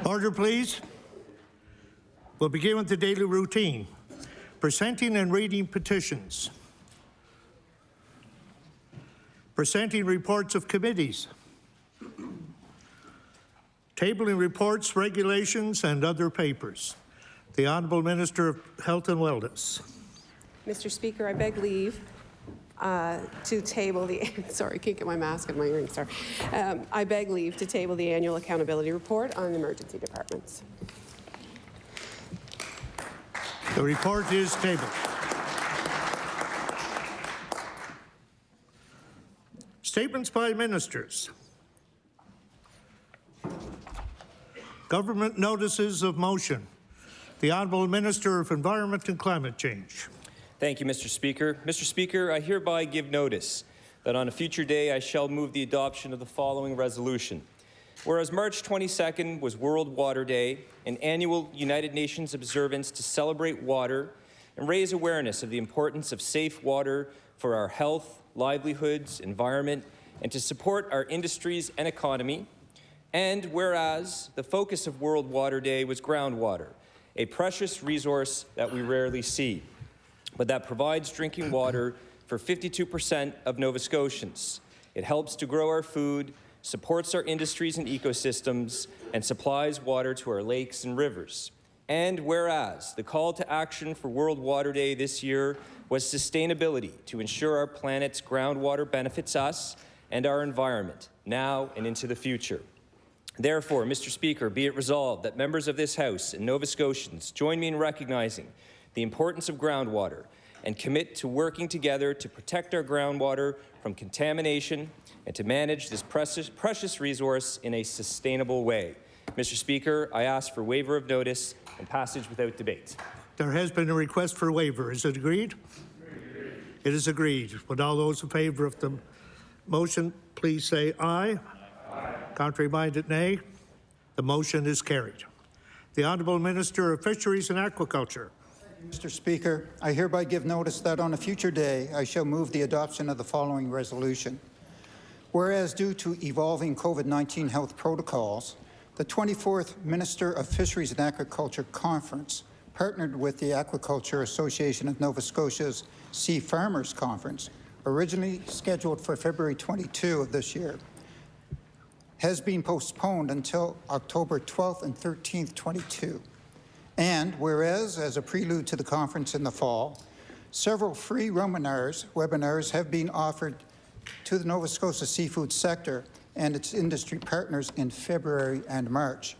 Order, please. We'll begin with the daily routine. Presenting and reading petitions. Presenting reports of committees. Tabling reports, regulations, and other papers. The Honourable Minister of Health and Wellness. Mr. Speaker, I beg leave to table the, sorry, can't get my mask and my earrings, sorry. I beg leave to table the annual accountability report on emergency departments. The report is tabled. Statements by ministers. Government notices of motion. The Honourable Minister of Environment and Climate Change. Thank you, Mr. Speaker. Mr. Speaker, I hereby give notice that on a future day I shall move the adoption of the following resolution. Whereas March 22nd was World Water Day, an annual United Nations observance to celebrate water and raise awareness of the importance of safe water for our health, livelihoods, environment, and to support our industries and economy. And whereas the focus of World Water Day was groundwater, a precious resource that we rarely see, but that provides drinking water for 52% of Nova Scotians. It helps to grow our food, supports our industries and ecosystems, and supplies water to our lakes and rivers. And whereas the call to action for World Water Day this year was sustainability to ensure our planet's groundwater benefits us and our environment now and into the future. Therefore, Mr. Speaker, be it resolved that members of this House and Nova Scotians join me in recognizing the importance of groundwater and commit to working together to protect our groundwater from contamination and to manage this precious resource in a sustainable way. Mr. Speaker, I ask for waiver of notice and passage without debate. There has been a request for waiver. Is it agreed? Agreed. It is agreed. Would all those in favour of the motion please say aye? Aye. Contrary-minded, nay. The motion is carried. The Honourable Minister of Fisheries and Aquaculture. Mr. Speaker, I hereby give notice that on a future day I shall move the adoption of the following resolution. Whereas due to evolving COVID-19 health protocols, the 24th Minister of Fisheries and Aquaculture Conference partnered with the Aquaculture Association of Nova Scotia's Sea Farmers Conference, originally scheduled for February 22 of this year, has been postponed until October 12th and 13th, 22. And whereas, as a prelude to the conference in the fall, several free webinars have been offered to the Nova Scotia seafood sector and its industry partners in February and March,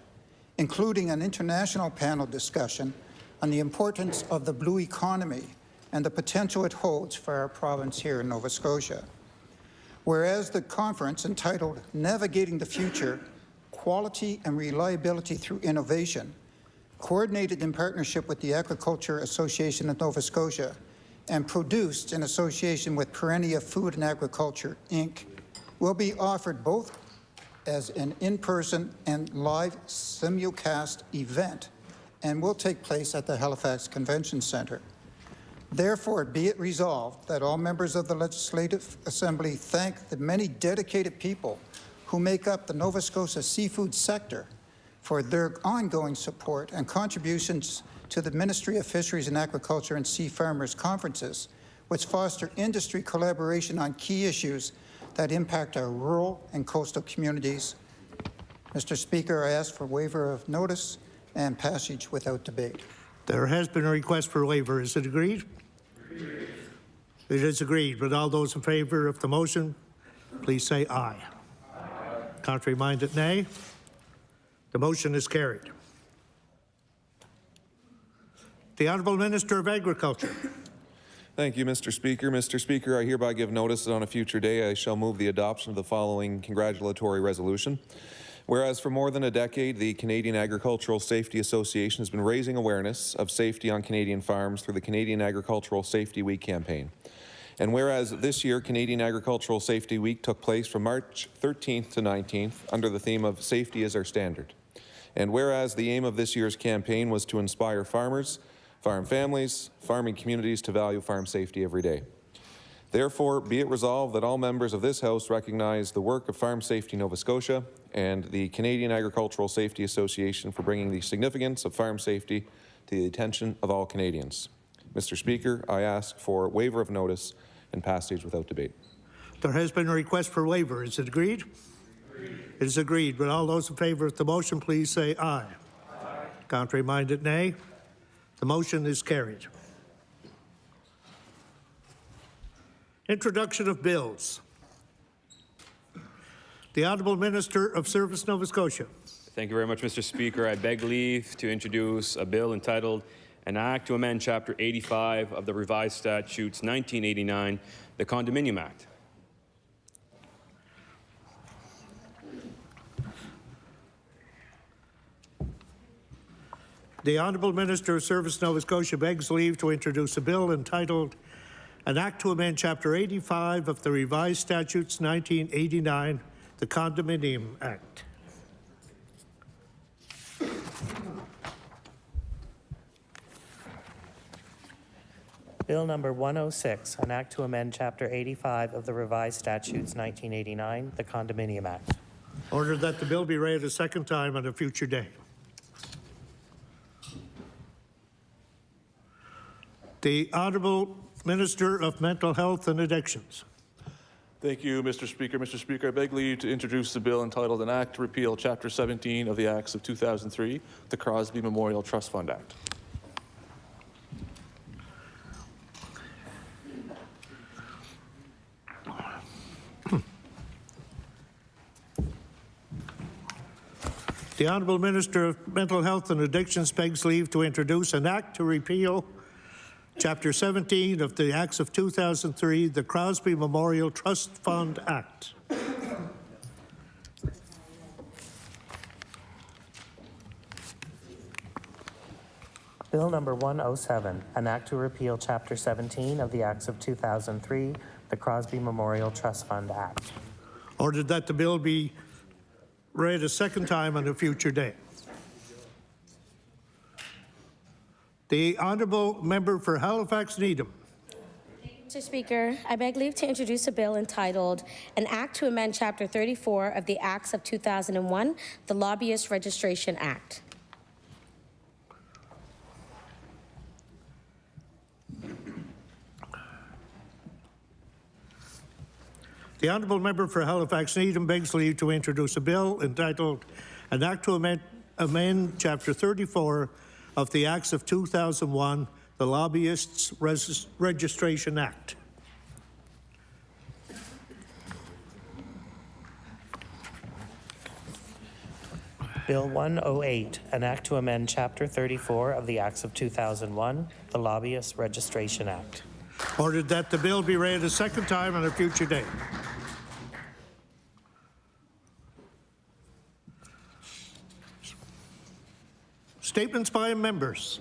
including an international panel discussion on the importance of the blue economy and the potential it holds for our province here in Nova Scotia. Whereas the conference, entitled Navigating the Future, Quality and Reliability Through Innovation, coordinated in partnership with the Aquaculture Association of Nova Scotia and produced in association with Perennia Food and Agriculture, Inc., will be offered both as an in-person and live simulcast event and will take place at the Halifax Convention Centre. Therefore, be it resolved that all members of the Legislative Assembly thank the many dedicated people who make up the Nova Scotia seafood sector for their ongoing support and contributions to the Ministry of Fisheries and Aquaculture and Sea Farmers Conferences, which foster industry collaboration on key issues that impact our rural and coastal communities. Mr. Speaker, I ask for waiver of notice and passage without debate. There has been a request for waiver. Is it agreed? Agreed. It is agreed. Would all those in favour of the motion please say aye. Aye. Contrary-minded, nay. The motion is carried. The Honourable Minister of Agriculture. Thank you, Mr. Speaker. Mr. Speaker, I hereby give notice that on a future day I shall move the adoption of the following congratulatory resolution. Whereas for more than a decade, the Canadian Agricultural Safety Association has been raising awareness of safety on Canadian farms through the Canadian Agricultural Safety Week campaign. And whereas this year, Canadian Agricultural Safety Week took place from March 13th to 19th under the theme of Safety is Our Standard. And whereas the aim of this year's campaign was to inspire farmers, farm families, farming communities to value farm safety every day. Therefore, be it resolved that all members of this House recognize the work of Farm Safety Nova Scotia and the Canadian Agricultural Safety Association for bringing the significance of farm safety to the attention of all Canadians. Mr. Speaker, I ask for waiver of notice and passage without debate. There has been a request for waiver. Is it agreed? Agreed. It is agreed. Would all those in favour of the motion please say aye. Aye. Contrary-minded, nay. The motion is carried. Introduction of bills. The Honourable Minister of Service, Nova Scotia. Thank you very much, Mr. Speaker. I beg leave to introduce a bill entitled An Act to Amend Chapter 85 of the Revised Statutes 1989, the Condominium Act. The Honourable Minister of Service, Nova Scotia begs leave to introduce a bill entitled An Act to Amend Chapter 85 of the Revised Statutes 1989, the Condominium Act. Bill number 106, an act to amend Chapter 85 of the Revised Statutes 1989, the Condominium Act. Order that the bill be read a second time on a future day. The Honourable Minister of Mental Health and Addictions. Thank you, Mr. Speaker. Mr. Speaker, I beg leave to introduce the bill entitled An Act to Repeal Chapter 17 of the Acts of 2003, the Crosby Memorial Trust Fund Act. The Honourable Minister of Mental Health and Addictions begs leave to introduce an act to repeal Chapter 17 of the Acts of 2003, the Crosby Memorial Trust Fund Act. Bill number 107, an act to repeal Chapter 17 of the Acts of 2003, the Crosby Memorial Trust Fund Act. Ordered that the bill be read a second time on a future day. The Honourable Member for Halifax Needham. Mr. Speaker, I beg leave to introduce a bill entitled An Act to Amend Chapter 34 of the Acts of 2001, the Lobbyist Registration Act. The Honourable Member for Halifax Needham begs leave to introduce a bill entitled An Act to amend Chapter 34 of the Acts of 2001, the Lobbyists Registration Act. Bill 108, an act to amend Chapter 34 of the Acts of 2001, the Lobbyist Registration Act. Ordered that the bill be read a second time on a future day. Statements by members.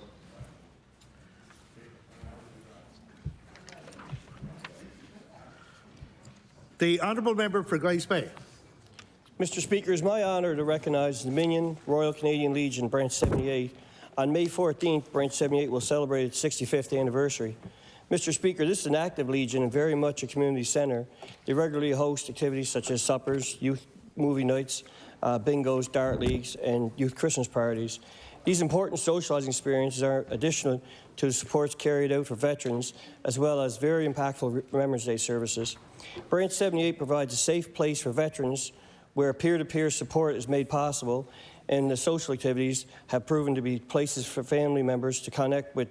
The Honourable Member for Glace Bay. Mr. Speaker, it is my honour to recognise the Dominion Royal Canadian Legion Branch 78. On May 14th, Branch 78 will celebrate its 65th anniversary. Mr. Speaker, this is an active Legion and very much a community centre. They regularly host activities such as suppers, youth movie nights, bingos, dart leagues, and youth Christmas parties. These important socialising experiences are additional to the supports carried out for veterans, as well as very impactful Remembrance Day services. Branch 78 provides a safe place for veterans where peer-to-peer support is made possible, and the social activities have proven to be places for family members to connect with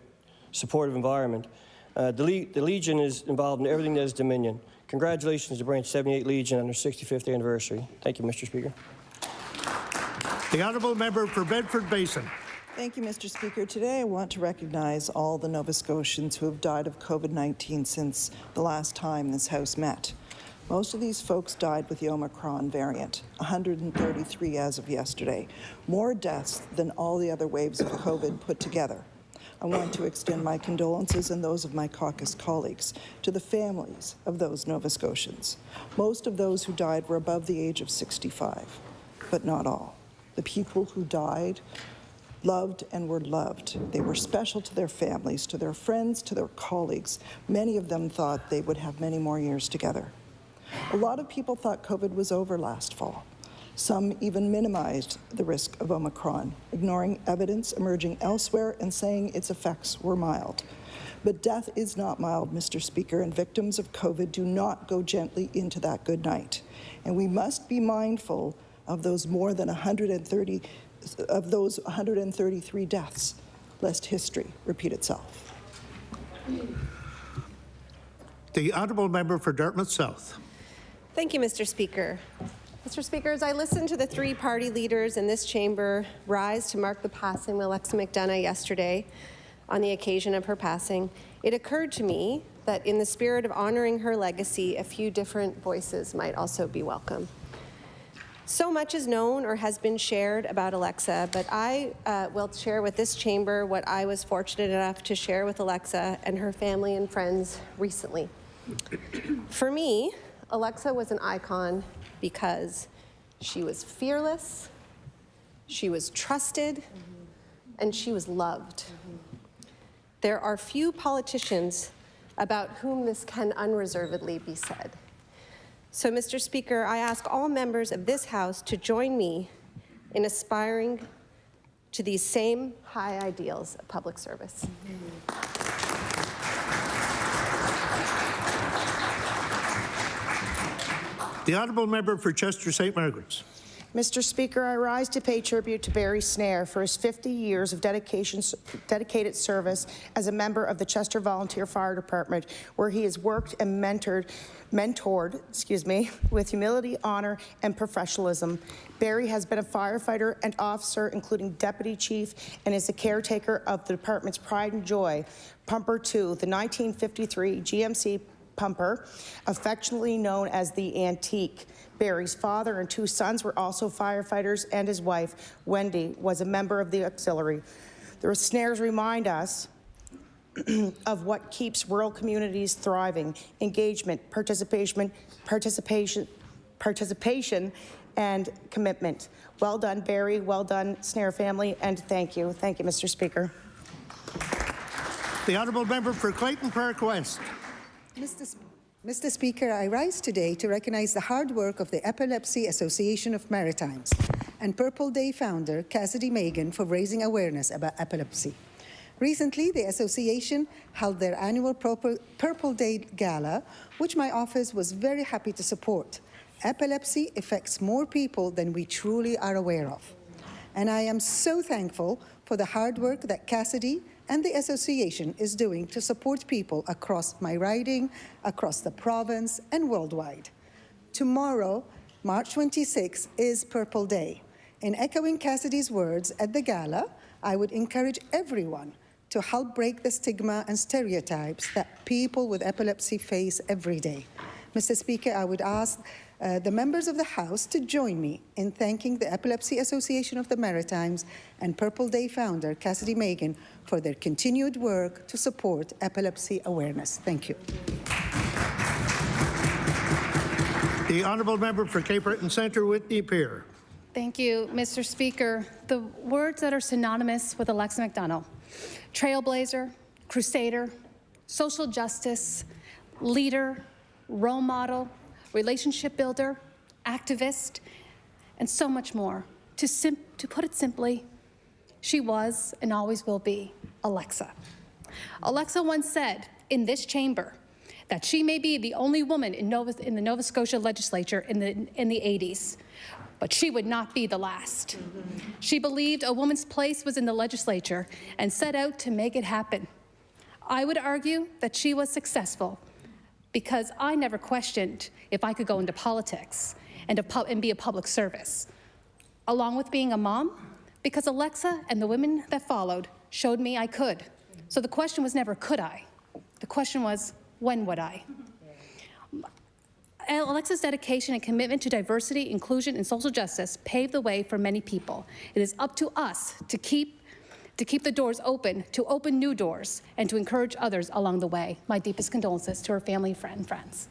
supportive environment. The Legion is involved in everything that is Dominion. Congratulations to Branch 78 Legion on their 65th anniversary. Thank you, Mr. Speaker. The Honourable Member for Bedford Basin. Thank you, Mr. Speaker. Today I want to recognize all the Nova Scotians who have died of COVID-19 since the last time this House met. Most of these folks died with the Omicron variant, 133 as of yesterday, more deaths than all the other waves of COVID put together. I want to extend my condolences and those of my caucus colleagues to the families of those Nova Scotians. Most of those who died were above the age of 65, but not all. The people who died loved and were loved. They were special to their families, to their friends, to their colleagues. Many of them thought they would have many more years together. A lot of people thought COVID was over last fall. Some even minimized the risk of Omicron, ignoring evidence emerging elsewhere and saying its effects were mild. But death is not mild, Mr. Speaker, and victims of COVID do not go gently into that good night. And we must be mindful of those more than 133 deaths, lest history repeat itself. The honourable member for Dartmouth South. Thank you, Mr. Speaker. Mr. Speaker, as I listened to the three party leaders in this chamber rise to mark the passing of Alexa McDonough yesterday on the occasion of her passing, it occurred to me that in the spirit of honoring her legacy, a few different voices might also be welcome. So much is known or has been shared about Alexa, but I will share with this chamber what I was fortunate enough to share with Alexa and her family and friends recently. For me, Alexa was an icon because she was fearless, she was trusted, and she was loved. There are few politicians about whom this can unreservedly be said. So, Mr. Speaker, I ask all members of this House to join me in aspiring to these same high ideals of public service. The honourable member for Chester St. Margaret's. Mr. Speaker, I rise to pay tribute to Barry Snare for his 50 years of dedicated service as a member of the Chester Volunteer Fire Department, where he has worked and mentored with humility, honor, and professionalism. Barry has been a firefighter and officer, including deputy chief, and is the caretaker of the department's pride and joy, Pumper 2, the 1953 GMC pumper, affectionately known as the Antique. Barry's father and two sons were also firefighters, and his wife, Wendy, was a member of the auxiliary. The snares remind us of what keeps rural communities thriving: engagement, participation, and commitment. Well done, Barry. Well done, Snare family, and thank you. Thank you, Mr. Speaker. The honourable member for Clayton Park West. Mr. Speaker, I rise today to recognize the hard work of the Epilepsy Association of Maritimes and Purple Day founder Cassidy Megan for raising awareness about epilepsy. Recently, the association held their annual Purple Day Gala, which my office was very happy to support. Epilepsy affects more people than we truly are aware of. And I am so thankful for the hard work that Cassidy and the association is doing to support people across my riding, across the province, and worldwide. Tomorrow, March 26, is Purple Day. In echoing Cassidy's words at the gala, I would encourage everyone to help break the stigma and stereotypes that people with epilepsy face every day. Mr. Speaker, I would ask the members of the House to join me in thanking the Epilepsy Association of the Maritimes and Purple Day founder Cassidy Megan for their continued work to support epilepsy awareness. Thank you. The honourable member for Cape Breton Centre, Whitney Peer. Thank you, Mr. Speaker. The words that are synonymous with Alexa McDonough: trailblazer, crusader, social justice, leader, role model, relationship builder, activist, and so much more. To put it simply, she was and always will be Alexa. Alexa once said in this chamber that she may be the only woman in the Nova Scotia legislature in the 80s, but she would not be the last. She believed a woman's place was in the legislature and set out to make it happen. I would argue that she was successful, because I never questioned if I could go into politics and be a public service. Along with being a mom, because Alexa and the women that followed showed me I could. So the question was never, could I? The question was, when would I? Alexa's dedication and commitment to diversity, inclusion, and social justice paved the way for many people. It is up to us to keep the doors open, to open new doors, and to encourage others along the way. My deepest condolences to her family, and friends.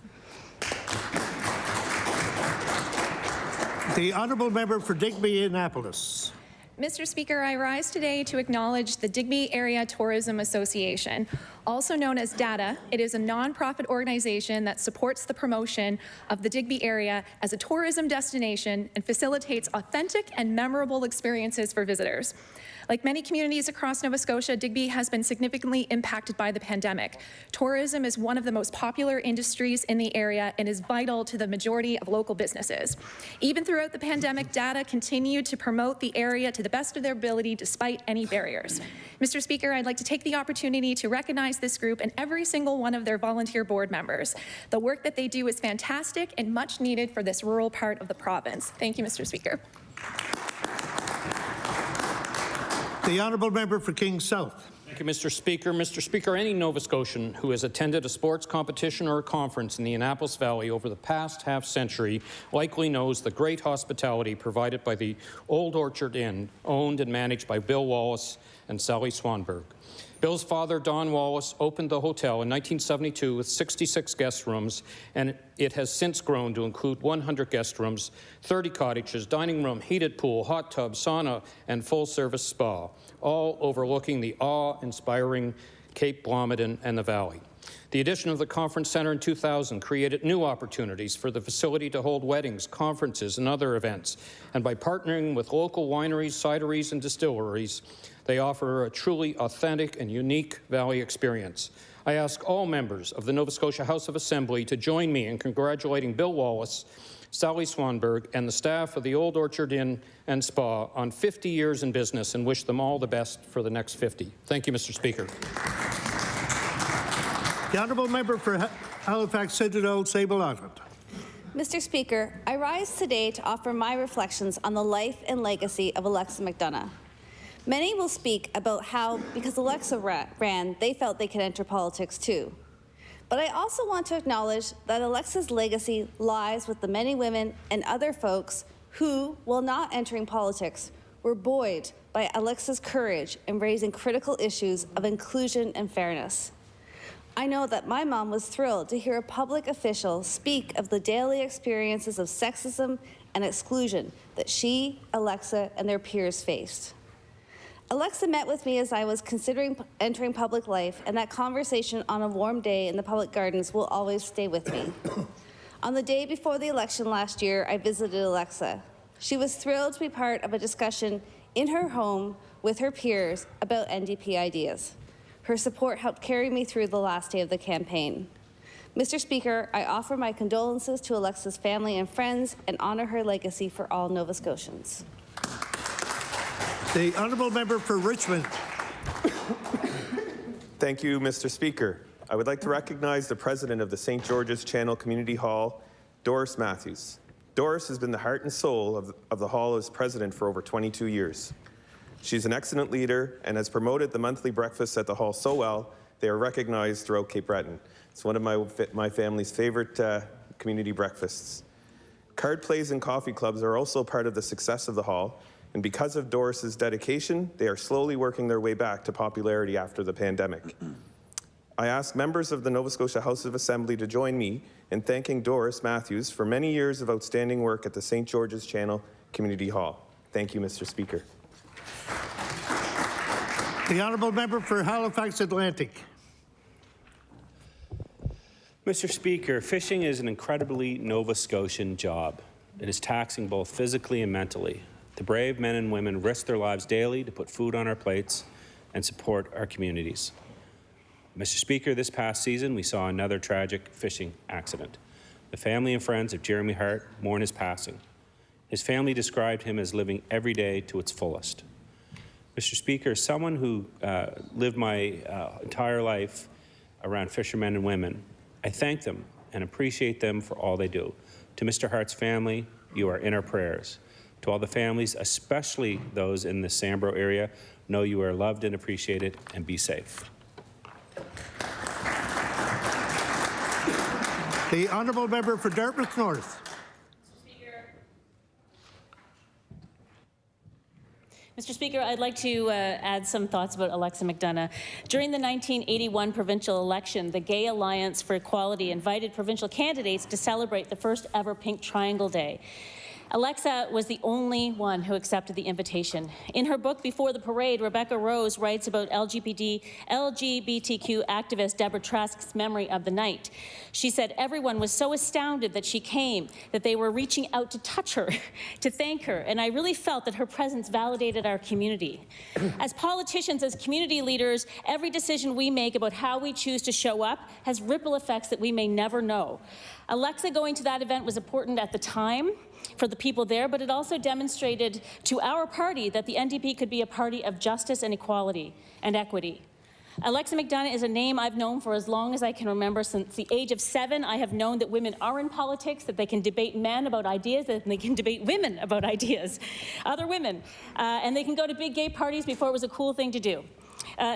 The honourable member for Digby Annapolis. Mr. Speaker, I rise today to acknowledge the Digby Area Tourism Association. Also known as DATA, it is a nonprofit organization that supports the promotion of the Digby area as a tourism destination and facilitates authentic and memorable experiences for visitors. Like many communities across Nova Scotia, Digby has been significantly impacted by the pandemic. Tourism is one of the most popular industries in the area and is vital to the majority of local businesses. Even throughout the pandemic, DATA continued to promote the area to the best of their ability despite any barriers. Mr. Speaker, I'd like to take the opportunity to recognize this group and every single one of their volunteer board members. The work that they do is fantastic and much needed for this rural part of the province. Thank you, Mr. Speaker. The honourable member for Kings South. Thank you, Mr. Speaker. Mr. Speaker, any Nova Scotian who has attended a sports competition or a conference in the Annapolis Valley over the past half-century likely knows the great hospitality provided by the Old Orchard Inn, owned and managed by Bill Wallace and Sally Swanberg. Bill's father, Don Wallace, opened the hotel in 1972 with 66 guest rooms, and it has since grown to include 100 guest rooms, 30 cottages, dining room, heated pool, hot tub, sauna, and full-service spa, all overlooking the awe-inspiring Cape Blomidon and the valley. The addition of the conference center in 2000 created new opportunities for the facility to hold weddings, conferences, and other events. And by partnering with local wineries, cideries, and distilleries, they offer a truly authentic and unique valley experience. I ask all members of the Nova Scotia House of Assembly to join me in congratulating Bill Wallace, Sally Swanberg, and the staff of the Old Orchard Inn and Spa on 50 years in business and wish them all the best for the next 50. Thank you, Mr. Speaker. The honourable member for Halifax Citadel, Sable Island. Mr. Speaker, I rise today to offer my reflections on the life and legacy of Alexa McDonough. Many will speak about how, because Alexa ran, they felt they could enter politics too. But I also want to acknowledge that Alexa's legacy lies with the many women and other folks who, while not entering politics, were buoyed by Alexa's courage in raising critical issues of inclusion and fairness. I know that my mom was thrilled to hear a public official speak of the daily experiences of sexism and exclusion that she, Alexa, and their peers faced. Alexa met with me as I was considering entering public life, and that conversation on a warm day in the public gardens will always stay with me. On the day before the election last year, I visited Alexa. She was thrilled to be part of a discussion in her home with her peers about NDP ideas. Her support helped carry me through the last day of the campaign. Mr. Speaker, I offer my condolences to Alexa's family and friends and honor her legacy for all Nova Scotians. The honourable member for Richmond. Thank you, Mr. Speaker. I would like to recognize the president of the St. George's Channel Community Hall, Doris Matthews. Doris has been the heart and soul of the Hall as president for over 22 years. She's an excellent leader and has promoted the monthly breakfasts at the Hall so well, they are recognized throughout Cape Breton. It's one of my family's favorite community breakfasts. Card plays and coffee clubs are also part of the success of the Hall, and because of Doris's dedication, they are slowly working their way back to popularity after the pandemic. I ask members of the Nova Scotia House of Assembly to join me in thanking Doris Matthews for many years of outstanding work at the St. George's Channel Community Hall. Thank you, Mr. Speaker. The honourable member for Halifax Atlantic. Mr. Speaker, fishing is an incredibly Nova Scotian job. It is taxing both physically and mentally. The brave men and women risk their lives daily to put food on our plates and support our communities. Mr. Speaker, this past season, we saw another tragic fishing accident. The family and friends of Jeremy Hart mourn his passing. His family described him as living every day to its fullest. Mr. Speaker, as someone who lived my entire life around fishermen and women, I thank them and appreciate them for all they do. To Mr. Hart's family, you are in our prayers. To all the families, especially those in the Sambro area, know you are loved and appreciated, and be safe. The honourable member for Dartmouth North. Mr. Speaker, I'd like to add some thoughts about Alexa McDonough. During the 1981 provincial election, the Gay Alliance for Equality invited provincial candidates to celebrate the first ever Pink Triangle Day. Alexa was the only one who accepted the invitation. In her book, Before the Parade, Rebecca Rose writes about LGBTQ activist Deborah Trask's memory of the night. She said everyone was so astounded that she came, that they were reaching out to touch her, to thank her, and I really felt that her presence validated our community. As politicians, as community leaders, every decision we make about how we choose to show up has ripple effects that we may never know. Alexa going to that event was important at the time for the people there, but it also demonstrated to our party that the NDP could be a party of justice and equality and equity. Alexa McDonough is a name I've known for as long as I can remember. Since the age of 7, I have known that women are in politics, that they can debate men about ideas, that they can debate women about ideas, other women, and they can go to big gay parties before it was a cool thing to do.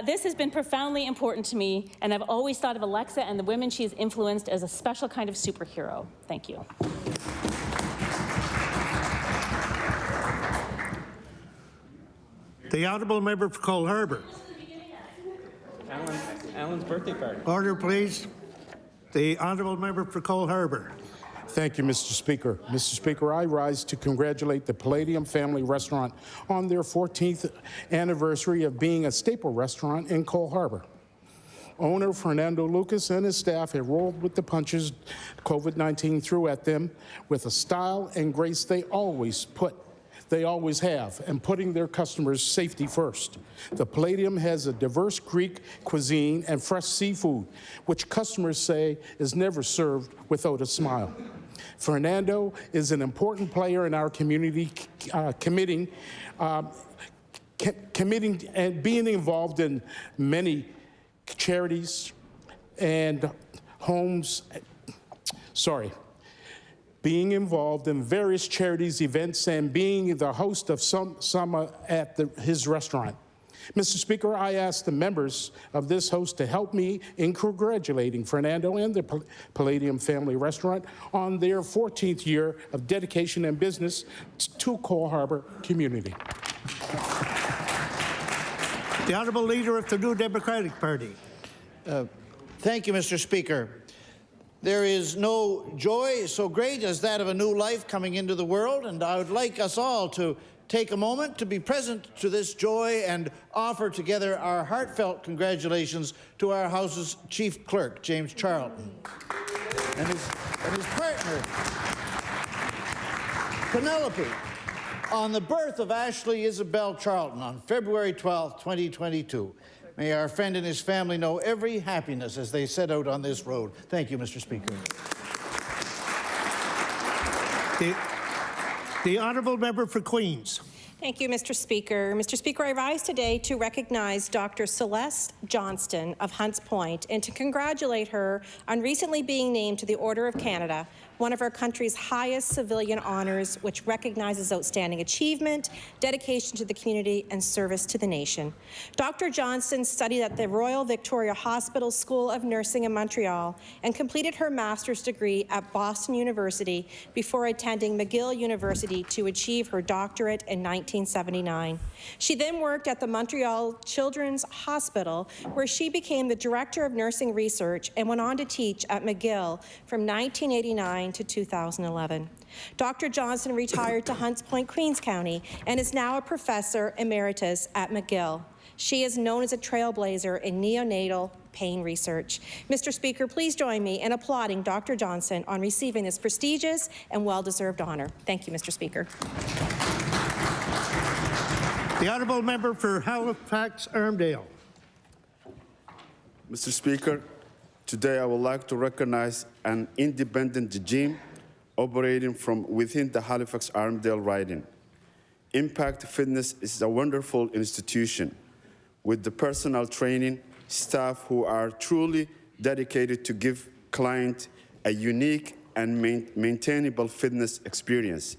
This has been profoundly important to me, and I've always thought of Alexa and the women she has influenced as a special kind of superhero. Thank you. The honourable member for Cole Harbour. Alan's birthday party. Order, please. The honourable member for Cole Harbour. Thank you, Mr. Speaker. Mr. Speaker, I rise to congratulate the Palladium Family Restaurant on their 14th anniversary of being a staple restaurant in Cole Harbour. Owner Fernando Lucas and his staff have rolled with the punches COVID-19 threw at them with a style and grace they always have, and putting their customers' safety first. The Palladium has a diverse Greek cuisine and fresh seafood, which customers say is never served without a smile. Fernando is an important player in our community, committing and being involved in many charities and being involved in various charities, events, and being the host of some at his restaurant. Mr. Speaker, I ask the members of this host to help me in congratulating Fernando and the Palladium Family Restaurant on their 14th year of dedication and business to Cole Harbour community. The Honourable Leader of the New Democratic Party. Thank you, Mr. Speaker. There is no joy so great as that of a new life coming into the world, and I would like us all to take a moment to be present to this joy and offer together our heartfelt congratulations to our House's Chief Clerk, James Charlton, and his partner, Penelope, on the birth of Ashley Isabel Charlton on February 12, 2022. May our friend and his family know every happiness as they set out on this road. Thank you, Mr. Speaker. The honourable member for Queens. Thank you, Mr. Speaker. Mr. Speaker, I rise today to recognize Dr. Celeste Johnston of Hunts Point and to congratulate her on recently being named to the Order of Canada, one of our country's highest civilian honours, which recognizes outstanding achievement, dedication to the community, and service to the nation. Dr. Johnston studied at the Royal Victoria Hospital School of Nursing in Montreal and completed her master's degree at Boston University before attending McGill University to achieve her doctorate in 1979. She then worked at the Montreal Children's Hospital, where she became the Director of Nursing Research and went on to teach at McGill from 1989 to 2011. Dr. Johnston retired to Hunts Point, Queens County, and is now a professor emeritus at McGill. She is known as a trailblazer in neonatal pain research. Mr. Speaker, please join me in applauding Dr. Johnston on receiving this prestigious and well-deserved honour. Thank you, Mr. Speaker. The honourable member for Halifax Armdale. Mr. Speaker, today I would like to recognize an independent gym operating from within the Halifax Armdale riding. Impact Fitness is a wonderful institution with the personal training staff who are truly dedicated to give clients a unique and maintainable fitness experience.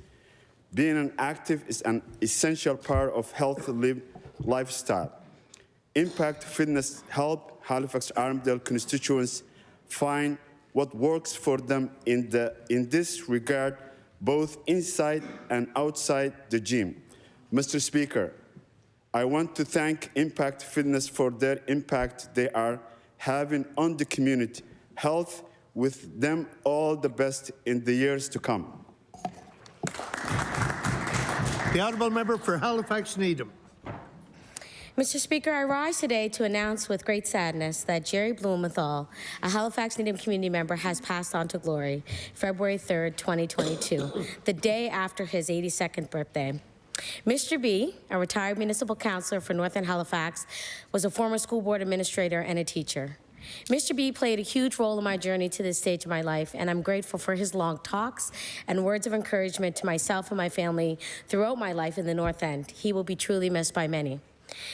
Being an active is an essential part of healthy lifestyle. Impact Fitness help Halifax Armdale constituents find what works for them in this regard, both inside and outside the gym. Mr. Speaker, I want to thank Impact Fitness for their impact they are having on the community. Health with them all the best in the years to come. The honourable member for Halifax Needham. Mr. Speaker, I rise today to announce with great sadness that Jerry Blumenthal, a Halifax Needham community member, has passed on to glory February 3rd, 2022, the day after his 82nd birthday. Mr. B, a retired municipal councillor for North End Halifax, was a former school board administrator and a teacher. Mr. B played a huge role in my journey to this stage of my life, and I'm grateful for his long talks and words of encouragement to myself and my family throughout my life in the North End. He will be truly missed by many.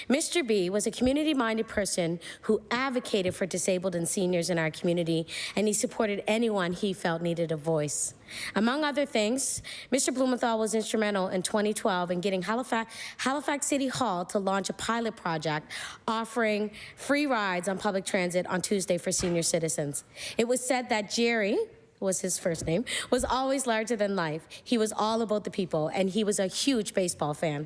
Mr. B was a community-minded person who advocated for disabled and seniors in our community, and he supported anyone he felt needed a voice. Among other things, Mr. Blumenthal was instrumental in 2012 in getting Halifax City Hall to launch a pilot project offering free rides on public transit on Tuesday for senior citizens. It was said that Jerry, was his first name, was always larger than life. He was all about the people, and he was a huge baseball fan.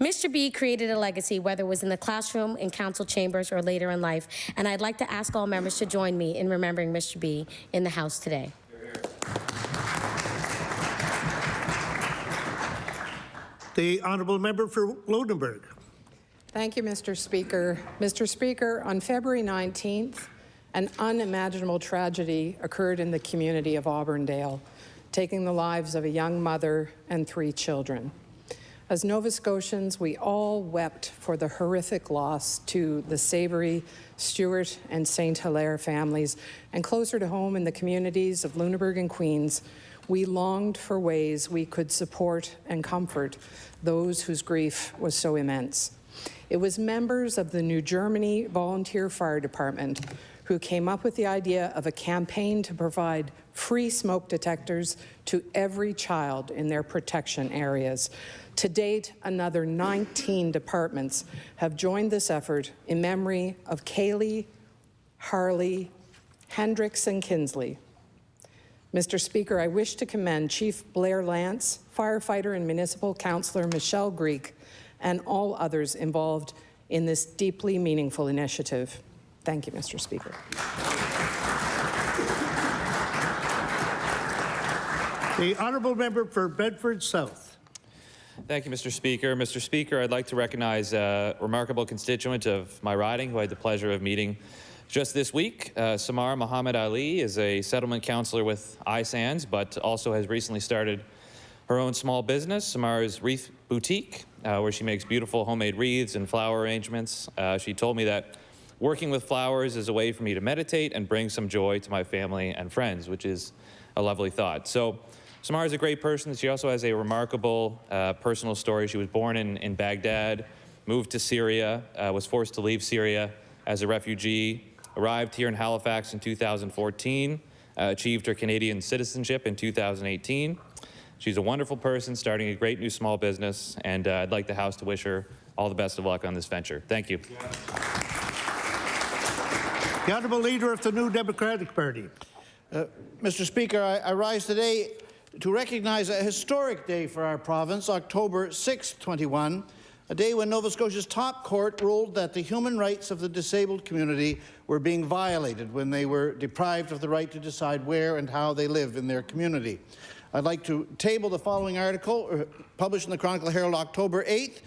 Mr. B created a legacy, whether it was in the classroom, in council chambers, or later in life, and I'd like to ask all members to join me in remembering Mr. B in the House today. The honourable member for Lunenburg. Thank you, Mr. Speaker. Mr. Speaker, on February 19th, an unimaginable tragedy occurred in the community of Auburndale, taking the lives of a young mother and 3 children. As Nova Scotians, we all wept for the horrific loss to the Savory, Stewart, and St. Hilaire families, and closer to home in the communities of Lunenburg and Queens, we longed for ways we could support and comfort those whose grief was so immense. It was members of the New Germany Volunteer Fire Department who came up with the idea of a campaign to provide free smoke detectors to every child in their protection areas. To date, another 19 departments have joined this effort in memory of Kaylee, Harley, Hendricks, and Kinsley. Mr. Speaker, I wish to commend Chief Blair Lance, firefighter and municipal councillor Michelle Greek, and all others involved in this deeply meaningful initiative. Thank you, Mr. Speaker. The honourable member for Bedford South. Thank you, Mr. Speaker. Mr. Speaker, I'd like to recognize a remarkable constituent of my riding who I had the pleasure of meeting just this week. Samar Muhammad Ali is a settlement councillor with iSands, but also has recently started her own small business, Samar's Wreath Boutique, where she makes beautiful homemade wreaths and flower arrangements. She told me that working with flowers is a way for me to meditate and bring some joy to my family and friends, which is a lovely thought. So Samar is a great person. She also has a remarkable personal story. She was born in Baghdad, moved to Syria, was forced to leave Syria as a refugee, arrived here in Halifax in 2014, achieved her Canadian citizenship in 2018. She's a wonderful person starting a great new small business, and I'd like the House to wish her all the best of luck on this venture. Thank you. The honourable leader of the New Democratic Party. Mr. Speaker, I rise today to recognize a historic day for our province, October 6, 21, a day when Nova Scotia's top court ruled that the human rights of the disabled community were being violated when they were deprived of the right to decide where and how they live in their community. I'd like to table the following article, published in the Chronicle Herald October 8th,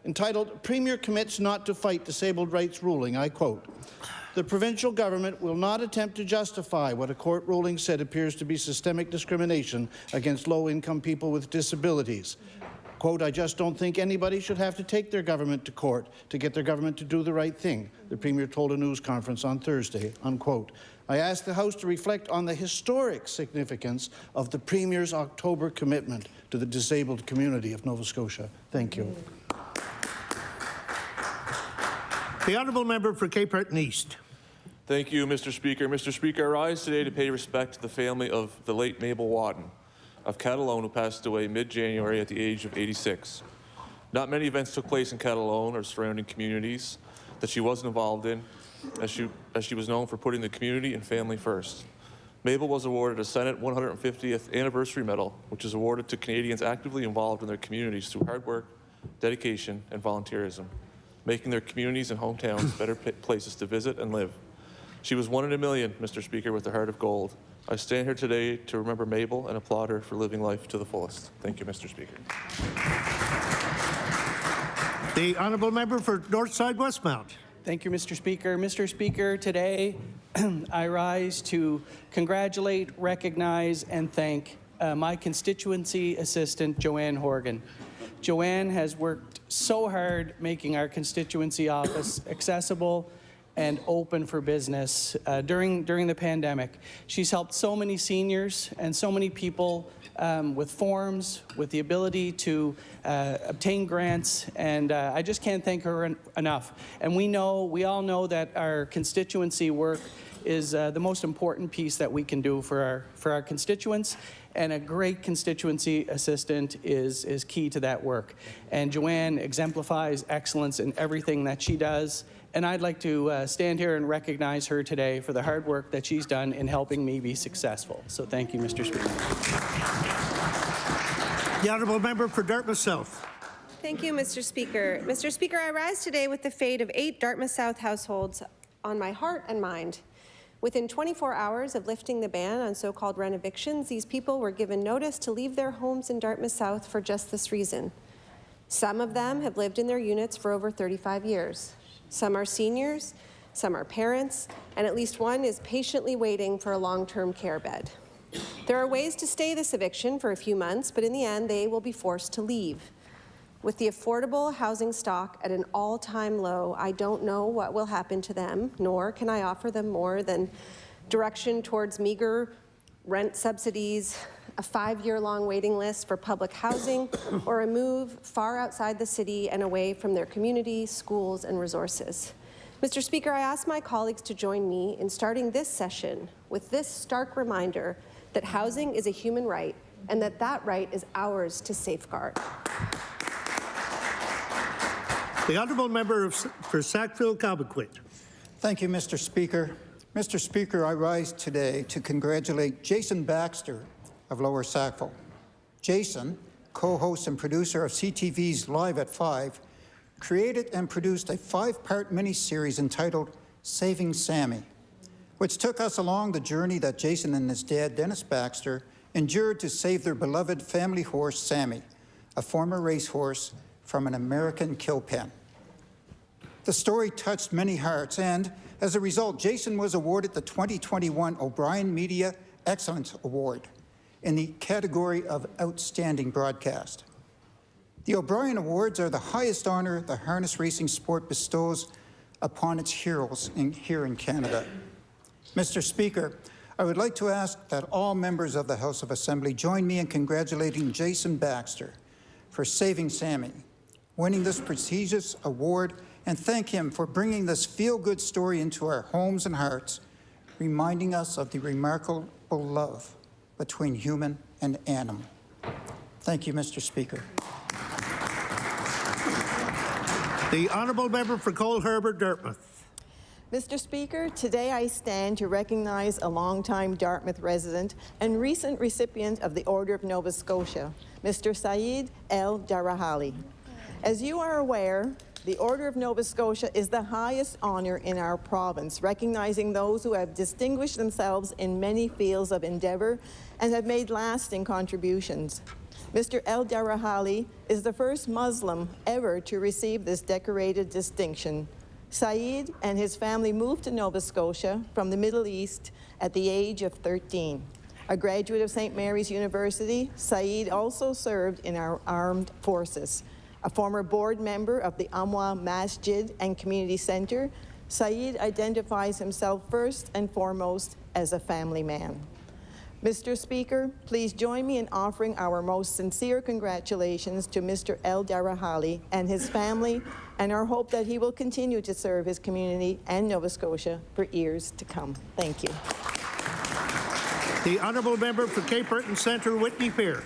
entitled, "Premier Commits Not to Fight Disabled Rights Ruling." I quote, "The provincial government will not attempt to justify what a court ruling said appears to be systemic discrimination against low-income people with disabilities. Quote, I just don't think anybody should have to take their government to court to get their government to do the right thing," the Premier told a news conference on Thursday, unquote. I ask the House to reflect on the historic significance of the Premier's October commitment to the disabled community of Nova Scotia. Thank you. The honourable member for Cape Breton East. Thank you, Mr. Speaker. Mr. Speaker, I rise today to pay respect to the family of the late Mabel Wadden of Catalone, who passed away mid-January at the age of 86. Not many events took place in Catalone or surrounding communities that she wasn't involved in, as she was known for putting the community and family first. Mabel was awarded a Senate 150th Anniversary Medal, which is awarded to Canadians actively involved in their communities through hard work, dedication, and volunteerism, making their communities and hometowns better places to visit and live. She was one in a million, Mr. Speaker, with a heart of gold. I stand here today to remember Mabel and applaud her for living life to the fullest. Thank you, Mr. Speaker. The honourable member for Northside Westmount. Thank you, Mr. Speaker. Mr. Speaker, today I rise to congratulate, recognize, and thank my constituency assistant, Joanne Horgan. Joanne has worked so hard making our constituency office accessible and open for business during the pandemic. She's helped so many seniors and so many people with forms, with the ability to obtain grants, and I just can't thank her enough. And we all know that our constituency work is the most important piece that we can do for our constituents, and a great constituency assistant is key to that work. And Joanne exemplifies excellence in everything that she does. And I'd like to stand here and recognize her today for the hard work that she's done in helping me be successful. So thank you, Mr. Speaker. The honourable member for Dartmouth South. Thank you, Mr. Speaker. Mr. Speaker, I rise today with the fate of 8 Dartmouth South households on my heart and mind. Within 24 hours of lifting the ban on so-called rent evictions, these people were given notice to leave their homes in Dartmouth South for just this reason. Some of them have lived in their units for over 35 years. Some are seniors, some are parents, and at least one is patiently waiting for a long-term care bed. There are ways to stay this eviction for a few months, but in the end, they will be forced to leave. With the affordable housing stock at an all-time low, I don't know what will happen to them, nor can I offer them more than direction towards meager rent subsidies, a 5-year-long waiting list for public housing, or a move far outside the city and away from their community, schools, and resources. Mr. Speaker, I ask my colleagues to join me in starting this session with this stark reminder that housing is a human right and that that right is ours to safeguard. The honourable member for Sackville-Cobequid. Thank you, Mr. Speaker. Mr. Speaker, I rise today to congratulate Jason Baxter of Lower Sackville. Jason, co-host and producer of CTV's Live at 5, created and produced a 5-part miniseries entitled Saving Sammy, which took us along the journey that Jason and his dad, Dennis Baxter, endured to save their beloved family horse, Sammy, a former racehorse from an American kill pen. The story touched many hearts, and as a result, Jason was awarded the 2021 O'Brien Media Excellence Award in the category of Outstanding Broadcast. The O'Brien Awards are the highest honor the harness racing sport bestows upon its heroes here in Canada. Mr. Speaker, I would like to ask that all members of the House of Assembly join me in congratulating Jason Baxter for saving Sammy, winning this prestigious award, and thank him for bringing this feel-good story into our homes and hearts, reminding us of the remarkable love between human and animal. Thank you, Mr. Speaker. The honourable member for Cole Harbour, Dartmouth. Mr. Speaker, today I stand to recognize a longtime Dartmouth resident and recent recipient of the Order of Nova Scotia, Mr. Saeed El Darahali. As you are aware, the Order of Nova Scotia is the highest honor in our province, recognizing those who have distinguished themselves in many fields of endeavor and have made lasting contributions. Mr. El Darahali is the first Muslim ever to receive this decorated distinction. Saeed and his family moved to Nova Scotia from the Middle East at the age of 13. A graduate of St. Mary's University, Saeed also served in our armed forces. A former board member of the Amwa Masjid and Community Center, Saeed identifies himself first and foremost as a family man. Mr. Speaker, please join me in offering our most sincere congratulations to Mr. El Darahali and his family, and our hope that he will continue to serve his community and Nova Scotia for years to come. Thank you. The honourable member for Cape Breton Centre, Whitney Peer.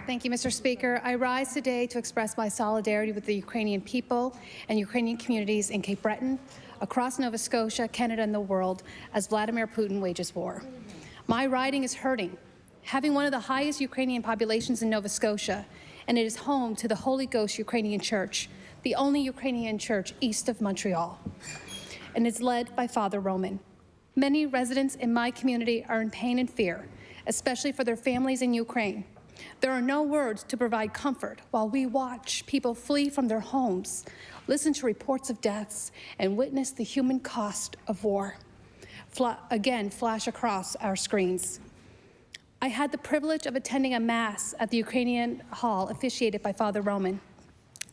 Thank you, Mr. Speaker. I rise today to express my solidarity with the Ukrainian people and Ukrainian communities in Cape Breton, across Nova Scotia, Canada, and the world as Vladimir Putin wages war. My riding is hurting, having one of the highest Ukrainian populations in Nova Scotia, and it is home to the Holy Ghost Ukrainian Church, the only Ukrainian church east of Montreal, and it's led by Father Roman. Many residents in my community are in pain and fear, especially for their families in Ukraine. There are no words to provide comfort while we watch people flee from their homes, listen to reports of deaths, and witness the human cost of war again flash across our screens. I had the privilege of attending a Mass at the Ukrainian Hall officiated by Father Roman.